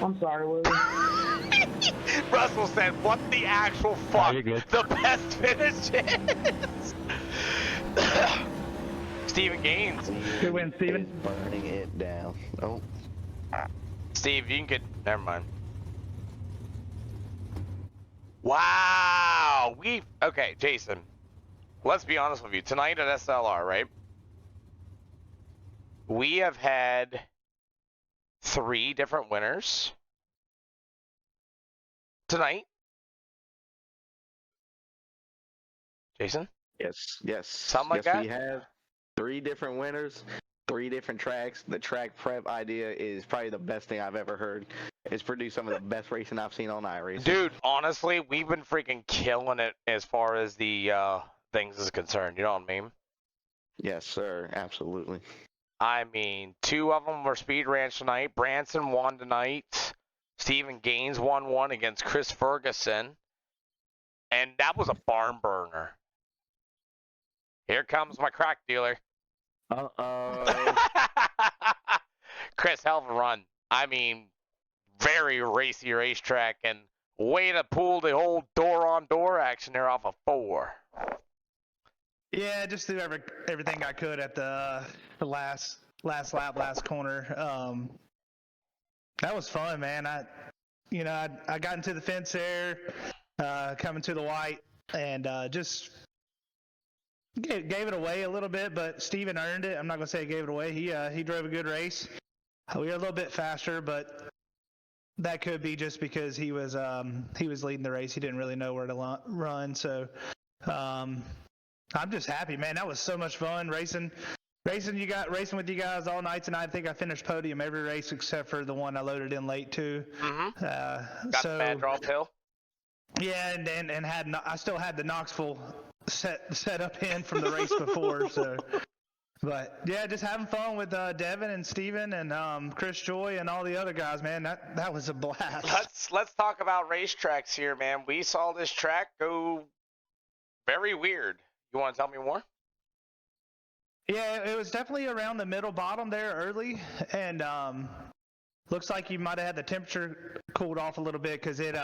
I'm sorry, Willie. Russell said, what the actual fuck the best finish is? Steven Gaines. Good win, Steven. Burning it down. Oh. Steve, you can get, never mind. Wow, okay, Jason, let's be honest with you. Tonight at SLR, right? We have had 3 different winners tonight. Jason? Yes. Something like yes, that? we have 3 different winners, 3 different tracks. The track prep idea is probably the best thing I've ever heard. It's produced some of the best racing I've seen on iRacing. Dude, honestly, we've been freaking killing it as far as the things is concerned. You know what I mean? Yes, sir. Absolutely. I mean, 2 of them were Speed Ranch tonight. Branson won tonight. Stephen Gaines won one against Chris Ferguson. And that was a barn burner. Here comes my crack dealer. Uh-oh. Chris, hell of a run. I mean, very racy racetrack, and way to pull the whole door-on-door action there off of 4. Yeah, just do everything I could at the last lap, last corner. That was fun, man. I got into the fence there, coming to the white, and just gave it away a little bit, but Steven earned it. I'm not gonna say he gave it away. He drove a good race. We were a little bit faster, but that could be just because he was leading the race. He didn't really know where to run. So I'm just happy, man. That was so much fun racing with you guys all night tonight. I think I finished podium every race except for the one I loaded in late too. Mm-hmm. Got the bad drop hill. Yeah, and I still had the Knoxville set up in from the race before. So, but yeah, just having fun with Devin and Steven and Chris Joy and all the other guys, man. That was a blast. Let's talk about racetracks here, man. We saw this track go very weird. You want to tell me more? Yeah, it was definitely around the middle bottom there early, and looks like you might have had the temperature cooled off a little bit because it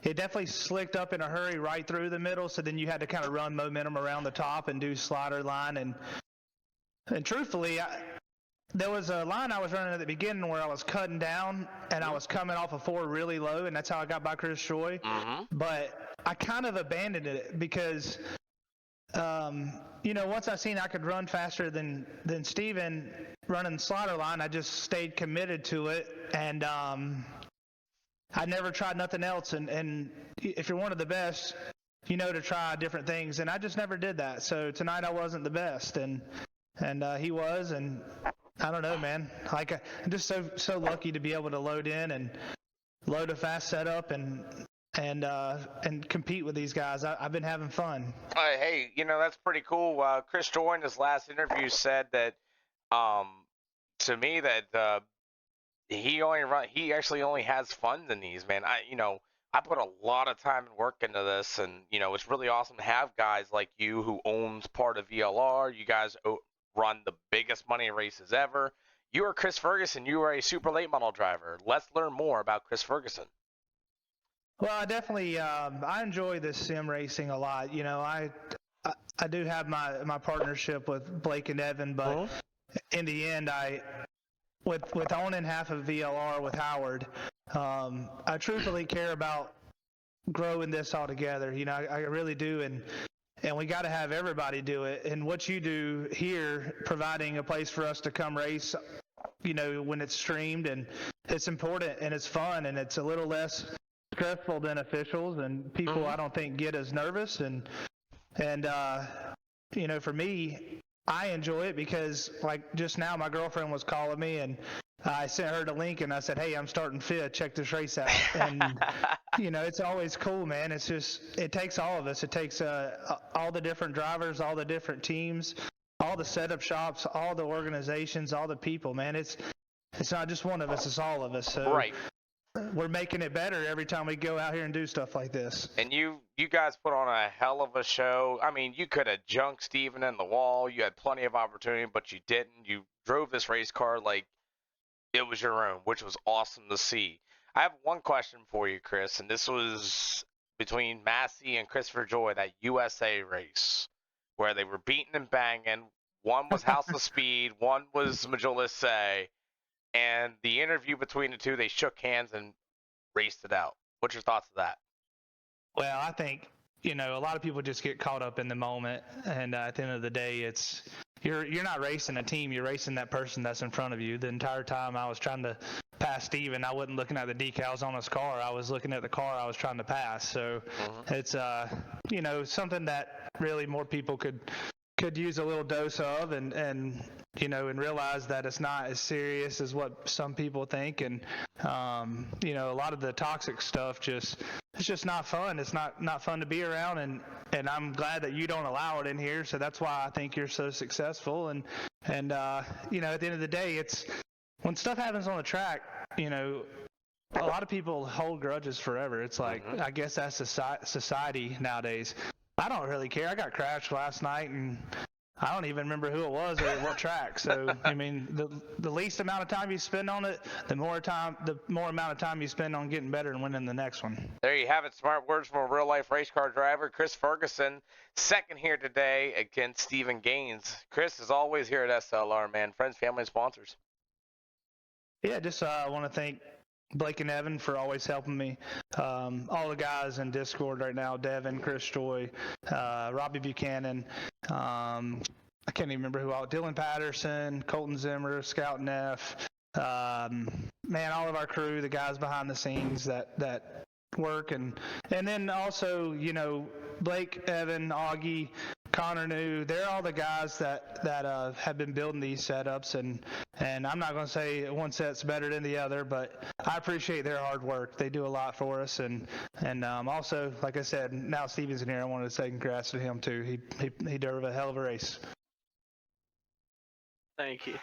definitely slicked up in a hurry right through the middle. So then you had to kind of run momentum around the top and do slider line. And truthfully, there was a line I was running at the beginning where I was cutting down and I was coming off of 4 really low, and that's how I got by Chris Joy. But I kind of abandoned it because once I seen I could run faster than Steven running the slider line, I just stayed committed to it, and I never tried nothing else. And if you're one of the best, to try different things, and I just never did that. So tonight I wasn't the best, and he was, and I don't know, man. Like I'm just so lucky to be able to load in and load a fast setup and compete with these guys. I've been having fun. Hey, that's pretty cool. Chris Joy in his last interview said that to me that he actually only has fun in these, man. I put a lot of time and work into this, and it's really awesome to have guys like you who owns part of VLR. You guys run the biggest money races ever. You are Chris Ferguson. You are a super late model driver. Let's learn more about Chris Ferguson. Well, I definitely I enjoy this sim racing a lot. I do have my partnership with Blake and Evan, but in the end, with owning half of VLR with Howard, I truthfully care about growing this all together. I really do, and we got to have everybody do it. And what you do here, providing a place for us to come race, when it's streamed, and it's important and it's fun and it's a little less stressful than officials, and people I don't think get as nervous, and for me, I enjoy it because like just now my girlfriend was calling me and I sent her the link and I said, hey, I'm starting 5th, check this race out. And it's always cool, man. It's just, it takes all of us. It takes all the different drivers, all the different teams, all the setup shops, all the organizations, all the people, man. It's not just one of us, it's all of us. So right. we're making it better every time we go out here and do stuff like this. And you guys put on a hell of a show. I mean, you could have junked Steven in the wall. You had plenty of opportunity, but you didn't. You drove this race car like it was your own, which was awesome to see. I have one question for you, Chris, and this was between Massey and Christopher Joy, that USA race, where they were beating and banging. One was House of Speed, one was Majula Say, and the interview between the two, they shook hands and raced it out. What's your thoughts of that? Well, I think, a lot of people just get caught up in the moment, and at the end of the day, it's you're not racing a team, you're racing that person that's in front of you. The entire time I was trying to pass Steven, I wasn't looking at the decals on his car, I was looking at the car I was trying to pass. So it's something that really more people could use a little dose of, and realize that it's not as serious as what some people think. And a lot of the toxic stuff it's just not fun. It's not fun to be around, and I'm glad that you don't allow it in here. So that's why I think you're so successful. And at the end of the day, it's when stuff happens on the track, a lot of people hold grudges forever. It's like, I guess that's society nowadays. I don't really care. I got crashed last night, and I don't even remember who it was or what track. So, I mean, the least amount of time you spend on it, the more amount of time you spend on getting better and winning the next one. There you have it. Smart words from a real-life race car driver, Chris Ferguson, second here today against Stephen Gaines. Chris is always here at SLR, man. Friends, family, and sponsors. Yeah, just want to thank Blake and Evan for always helping me. All the guys in Discord right now, Devin, Chris Joy, Robbie Buchanan, I can't even remember who all, Dylan Patterson, Colton Zimmer, Scout Neff, man, all of our crew, the guys behind the scenes that work, and then also, Blake, Evan, Augie, Connor New, they're all the guys that have been building these setups, and I'm not going to say one set's better than the other, but I appreciate their hard work. They do a lot for us, and also, like I said, now Steven's in here, I wanted to say congrats to him too. He drove a hell of a race. Thank you.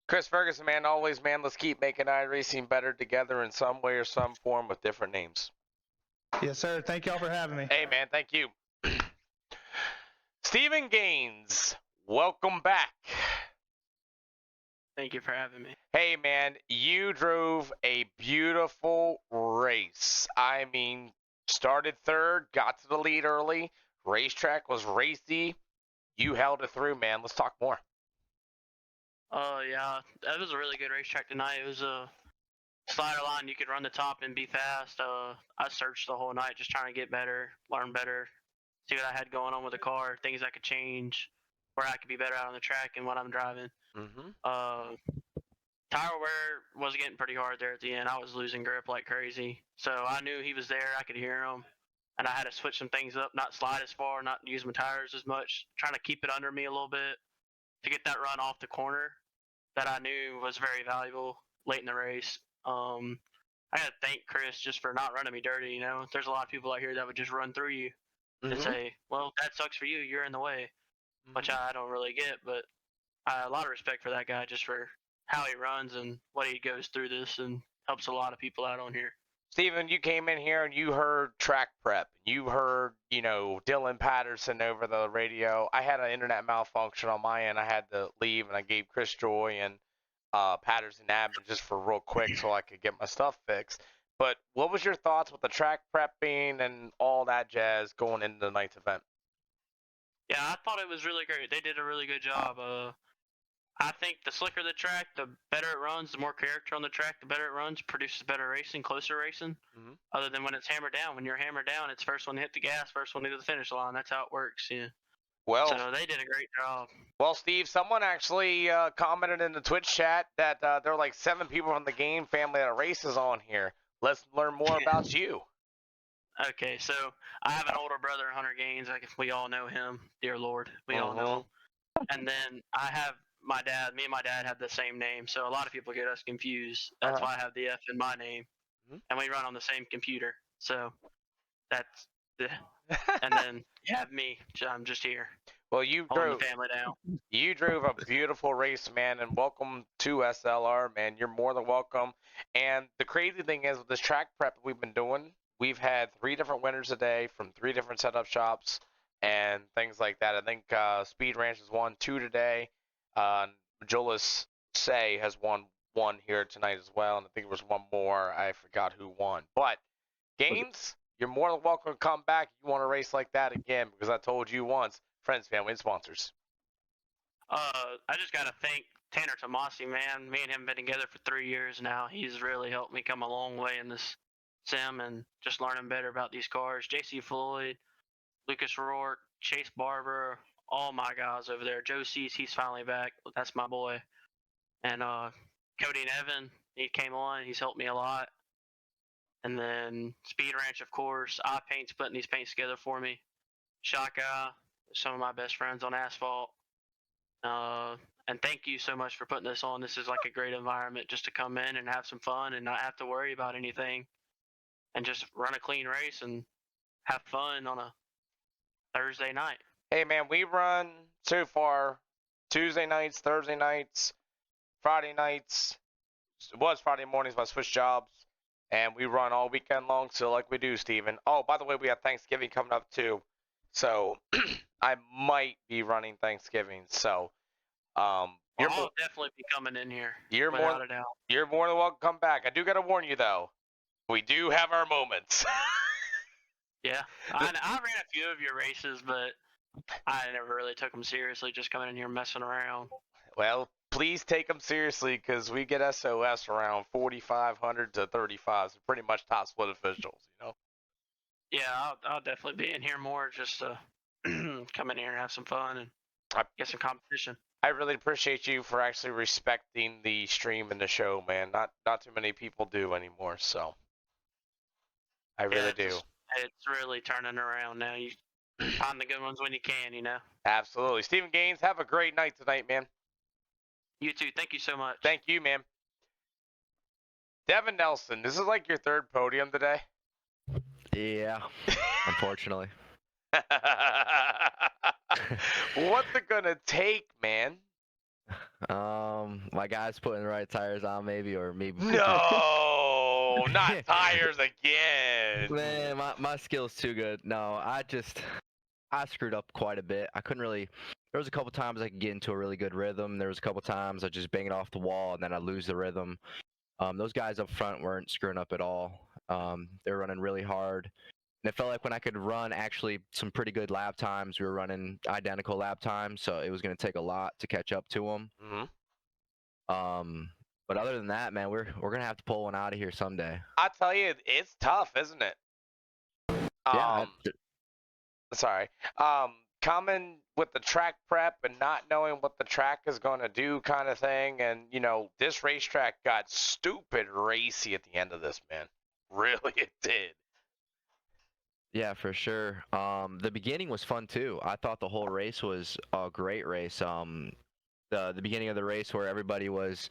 Chris Ferguson, man, always, man, let's keep making iRacing better together in some way or some form with different names. Yes, sir. Thank y'all for having me. Hey, man, thank you. Stephen Gaines, welcome back. Thank you for having me. Hey, man, you drove a beautiful race. I mean, started third, got to the lead early. Racetrack was racy. You held it through, man. Let's talk more. Yeah, that was a really good racetrack tonight. It was a slider line. You could run the top and be fast. I searched the whole night just trying to get better, learn better, see what I had going on with the car, things I could change, where I could be better out on the track and what I'm driving. Tire wear was getting pretty hard there at the end. I was losing grip like crazy. So I knew he was there. I could hear him. And I had to switch some things up, not slide as far, not use my tires as much, trying to keep it under me a little bit to get that run off the corner that I knew was very valuable late in the race. I got to thank Chris just for not running me dirty. There's a lot of people out here that would just run through you and say, well, that sucks for you. You're in the way, which I don't really get. But I have a lot of respect for that guy just for how he runs and what he goes through this and helps a lot of people out on here. Steven, you came in here and you heard track prep. You heard, Dylan Patterson over the radio. I had an internet malfunction on my end. I had to leave, and I gave Chris Joy and Patterson admin just for real quick so I could get my stuff fixed. But what was your thoughts with the track prepping and all that jazz going into the night's event? Yeah, I thought it was really great. They did a really good job. I think the slicker the track, the better it runs, the more character on the track, the better it runs, produces better racing, closer racing. Other than when it's hammered down. When you're hammered down, it's first one to hit the gas, first one to the finish line. That's how it works. Yeah. Well, so they did a great job. Well, Steve, someone actually commented in the Twitch chat that there are like 7 people from the game family that races on here. Let's learn more about you. Okay, so I have an older brother, Hunter Gaines. We all know him. Dear Lord, we all know him. And then I have my dad. Me and my dad have the same name, so a lot of people get us confused. That's why I have the F in my name, and we run on the same computer. So that's the. And then you have me. I'm just here. Well, you holding drove. the family down. You drove a beautiful race, man, and welcome to SLR, man. You're more than welcome. And the crazy thing is, with this track prep we've been doing, we've had 3 different winners a day from 3 different setup shops and things like that. I think Speed Ranch has won 2 today. Jolis Say has won 1 here tonight as well, and I think there was 1 more. I forgot who won. But Gaines, you're more than welcome to come back if you want to race like that again, because I told you once, friends, family, and sponsors. I just gotta thank Tanner Tomasi, man. Me and him been together for 3 years now. He's really helped me come a long way in this sim and just learning better about these cars. JC Floyd, Lucas Rourke, Chase Barber, all my guys over there. Joe Cease, he's finally back. That's my boy. And Cody and Evan, he came on. He's helped me a lot. And then Speed Ranch, of course. iPaint's putting these paints together for me. Shot Guy, some of my best friends on asphalt. And thank you so much for putting this on. This is like a great environment just to come in and have some fun and not have to worry about anything and just run a clean race and have fun on a Thursday night. Hey, man, we run so far Tuesday nights, Thursday nights, Friday nights. It was Friday mornings, but I switched jobs. And we run all weekend long, so like we do, Steven. Oh, by the way, we have Thanksgiving coming up, too. So I might be running Thanksgiving. So I'll definitely be coming in here. You're without a doubt. You're more than welcome to come back. I do got to warn you, though. We do have our moments. Yeah, I ran a few of your races, but I never really took them seriously, just coming in here messing around. Well, please take them seriously, because we get SOS around 4,500 to 35, so pretty much top split officials, you know? Yeah, I'll definitely be in here more just to come in here and have some fun and get some competition. I really appreciate you for actually respecting the stream and the show, man. Not too many people do anymore, so I really do. It's really turning around now. You find the good ones when you can, you know? Absolutely. Stephen Gaines, have a great night tonight, man. You too. Thank you so much. Thank you, man. Devin Nelson, this is like your 3rd podium today. Yeah, unfortunately. What's it gonna take, man? My guy's putting the right tires on, maybe, or maybe. No, not tires again. Man, my skill's too good. No, I screwed up quite a bit. I couldn't really. There was a couple times I could get into a really good rhythm. There was a couple times I just bang it off the wall and then I lose the rhythm. Those guys up front weren't screwing up at all. They were running really hard. And it felt like when I could run actually some pretty good lap times, we were running identical lap times, so it was going to take a lot to catch up to them. Mm-hmm. But other than that, man, we're going to have to pull one out of here someday. I tell you, it's tough, isn't it? Yeah. Sorry. Coming with the track prep and not knowing what the track is going to do kind of thing. And, you know, this racetrack got stupid racy at the end of this, man. Really, it did. Yeah, for sure. The beginning was fun too. I thought the whole race was a great race. The beginning of the race where everybody was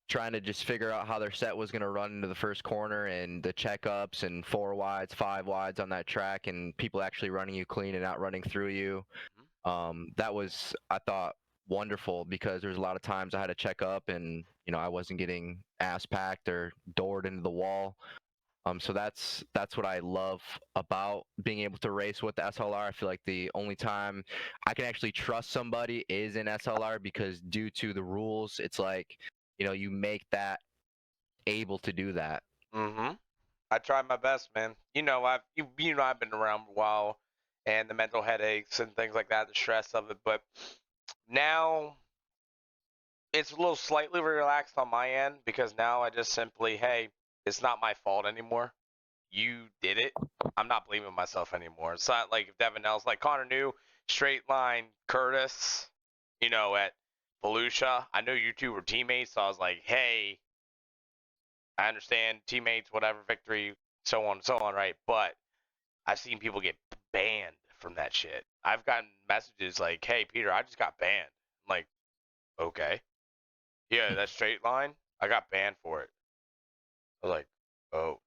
trying to just figure out how their set was going to run into the first corner and the checkups and 4 wides, 5 wides on that track and people actually running you clean and not running through you. That was, I thought, wonderful because there's a lot of times I had to check up and, you know, I wasn't getting ass packed or doored into the wall. So that's what I love about being able to race with the SLR. I feel like the only time I can actually trust somebody is in SLR because due to the rules, it's like, you know, you make that able to do that. Mm-hmm. I tried my best, man. You know, I've been around a while, and the mental headaches and things like that, the stress of it. But now it's a little slightly relaxed on my end because now I just simply, hey, it's not my fault anymore. You did it. I'm not blaming myself anymore. It's not like if Devin Nelson, like Connor knew, straight line Curtis, you know, at Volusia. I know you two were teammates, so I was like, hey, I understand teammates, whatever, victory, so on and so on, right? But I've seen people get banned from that shit. I've gotten messages like, hey, Peter, I just got banned. I'm like, okay. Yeah, that straight line, I got banned for it. I was like, oh.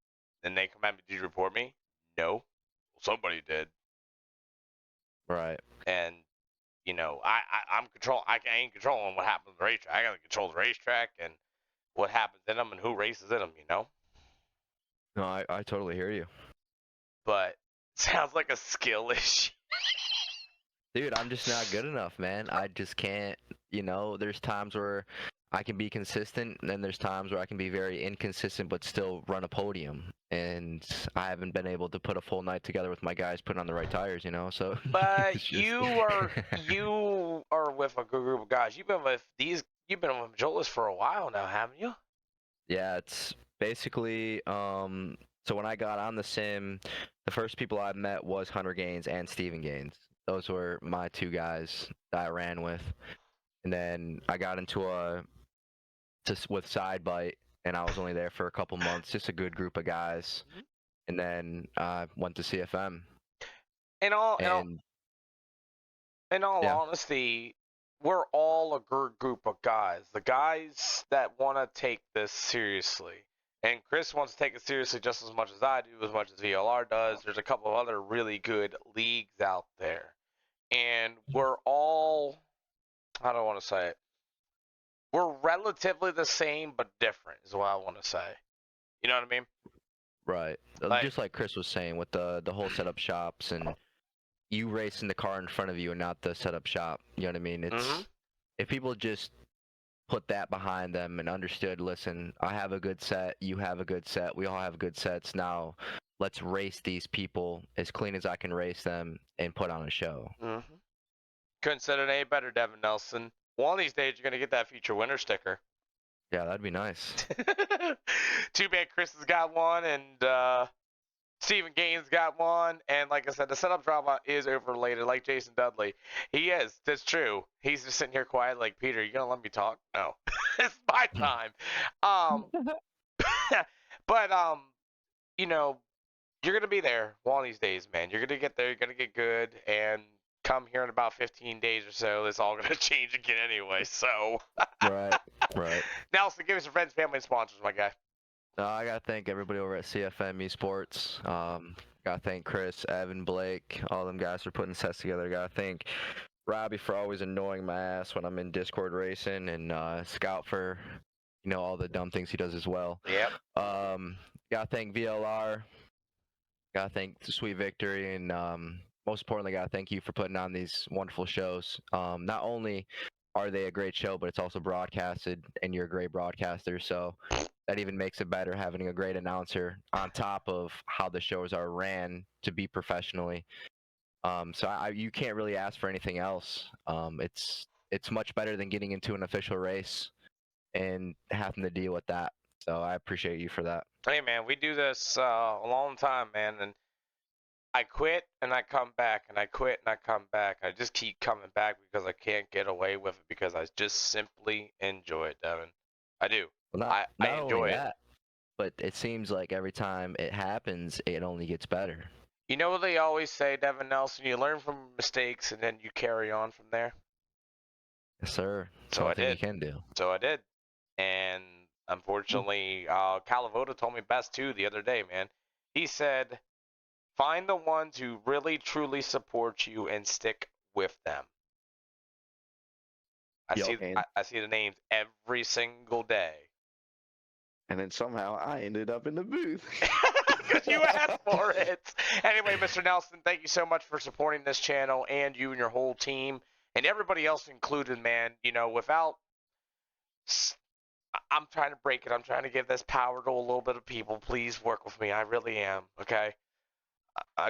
Then they come at me, did you report me? No. Well, somebody did. Right. And, you know, I ain't controlling what happens on the racetrack. I gotta control the racetrack and what happens in them and who races in them, you know. No, I totally hear you. But sounds like a skill issue. Dude, I'm just not good enough, man. I just can't, you know, there's times where I can be consistent, and then there's times where I can be very inconsistent but still run a podium. And I haven't been able to put a full night together with my guys putting on the right tires, you know, so But it's just... you are with a good group of guys. You've been with Jolas for a while now, haven't you? Yeah, it's basically so when I got on the sim, the first people I met was Hunter Gaines and Steven Gaines. Those were my two guys that I ran with. And then I got into with Sidebite, and I was only there for a couple months, just a good group of guys. And then I went to CFM. In all honesty, we're all a good group of guys. The guys that want to take this seriously. And Chris wants to take it seriously just as much as I do, as much as VLR does. There's a couple of other really good leagues out there. And we're all, I don't want to say it, we're relatively the same but different is what I want to say. You know what I mean? Right. Just like Chris was saying with the whole setup shops and you racing the car in front of you and not the setup shop. You know what I mean? It's if people just put that behind them and understood, listen, I have a good set, you have a good set, we all have good sets. Now let's race these people as clean as I can race them and put on a show. Couldn't said it any better, Devin Nelson. One of these days you're gonna get that feature winner sticker. Yeah, that'd be nice. Too bad Chris has got one and Steven Gaines got one, and like I said, the setup drama is overlaid, like Jason Dudley. He is. That's true. He's just sitting here quiet, like, Peter, you gonna let me talk? No, it's my time. But you know, you're gonna be there one of these days, man. You're gonna get there. You're gonna get good, and come here in about 15 days or so, it's all gonna change again anyway. So. Right. Nelson, give us your friends, family, and sponsors, my guy. I gotta thank everybody over at CFM Esports. Gotta thank Chris, Evan, Blake, all them guys for putting sets together. Gotta thank Robbie for always annoying my ass when I'm in Discord racing, and Scout for, you know, all the dumb things he does as well. Yep. Gotta thank VLR. Gotta thank Sweet Victory, and most importantly, gotta thank you for putting on these wonderful shows. Not only are they a great show, but it's also broadcasted, and you're a great broadcaster, so that even makes it better having a great announcer on top of how the shows are ran to be professionally. So you can't really ask for anything else. It's much better than getting into an official race and having to deal with that. So I appreciate you for that. Hey, man, we do this a long time, man, and I quit and I come back, and I quit and I come back. I just keep coming back because I can't get away with it because I just simply enjoy it, Devin. I do. Well, I enjoy it. But it seems like every time it happens, it only gets better. You know what they always say, Devin Nelson? You learn from mistakes and then you carry on from there. Yes, sir. So I did. You can do. So I did. And unfortunately, Calavota told me best too the other day, man. He said, find the ones who really truly support you and stick with them. I see the names every single day. And then somehow I ended up in the booth. Because you asked for it. Anyway, Mr. Nelson, thank you so much for supporting this channel and you and your whole team and everybody else included, man. You know, I'm trying to break it. I'm trying to give this power to a little bit of people. Please work with me. I really am. Okay?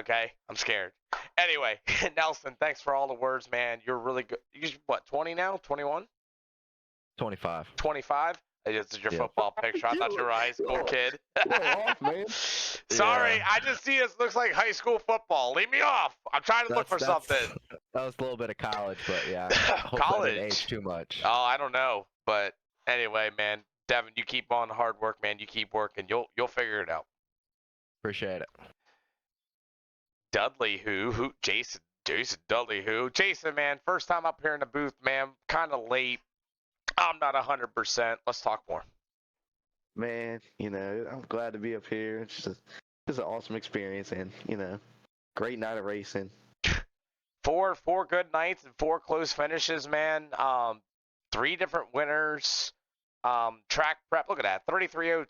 Okay? I'm scared. Anyway, Nelson, thanks for all the words, man. You're really good. You're, what, 20 now? 21? 25. 25? This is your football picture. I thought you were a high school kid. off, man. Sorry, Yeah. I just see it looks like high school football. Leave me off. I'm trying to look for something. That was a little bit of college, but yeah. College. I didn't age too much. Oh, I don't know. But anyway, man, Devin, you keep on the hard work, man. You keep working. You'll figure it out. Appreciate it. Dudley who? Jason Dudley who? Jason, man, first time up here in the booth, man. Kind of late. I'm not 100%. Let's talk more. Man, you know, I'm glad to be up here. It's just an awesome experience and, you know, great night of racing. Four good nights and 4 close finishes, man. 3 different winners. Track prep, look at that, 3302.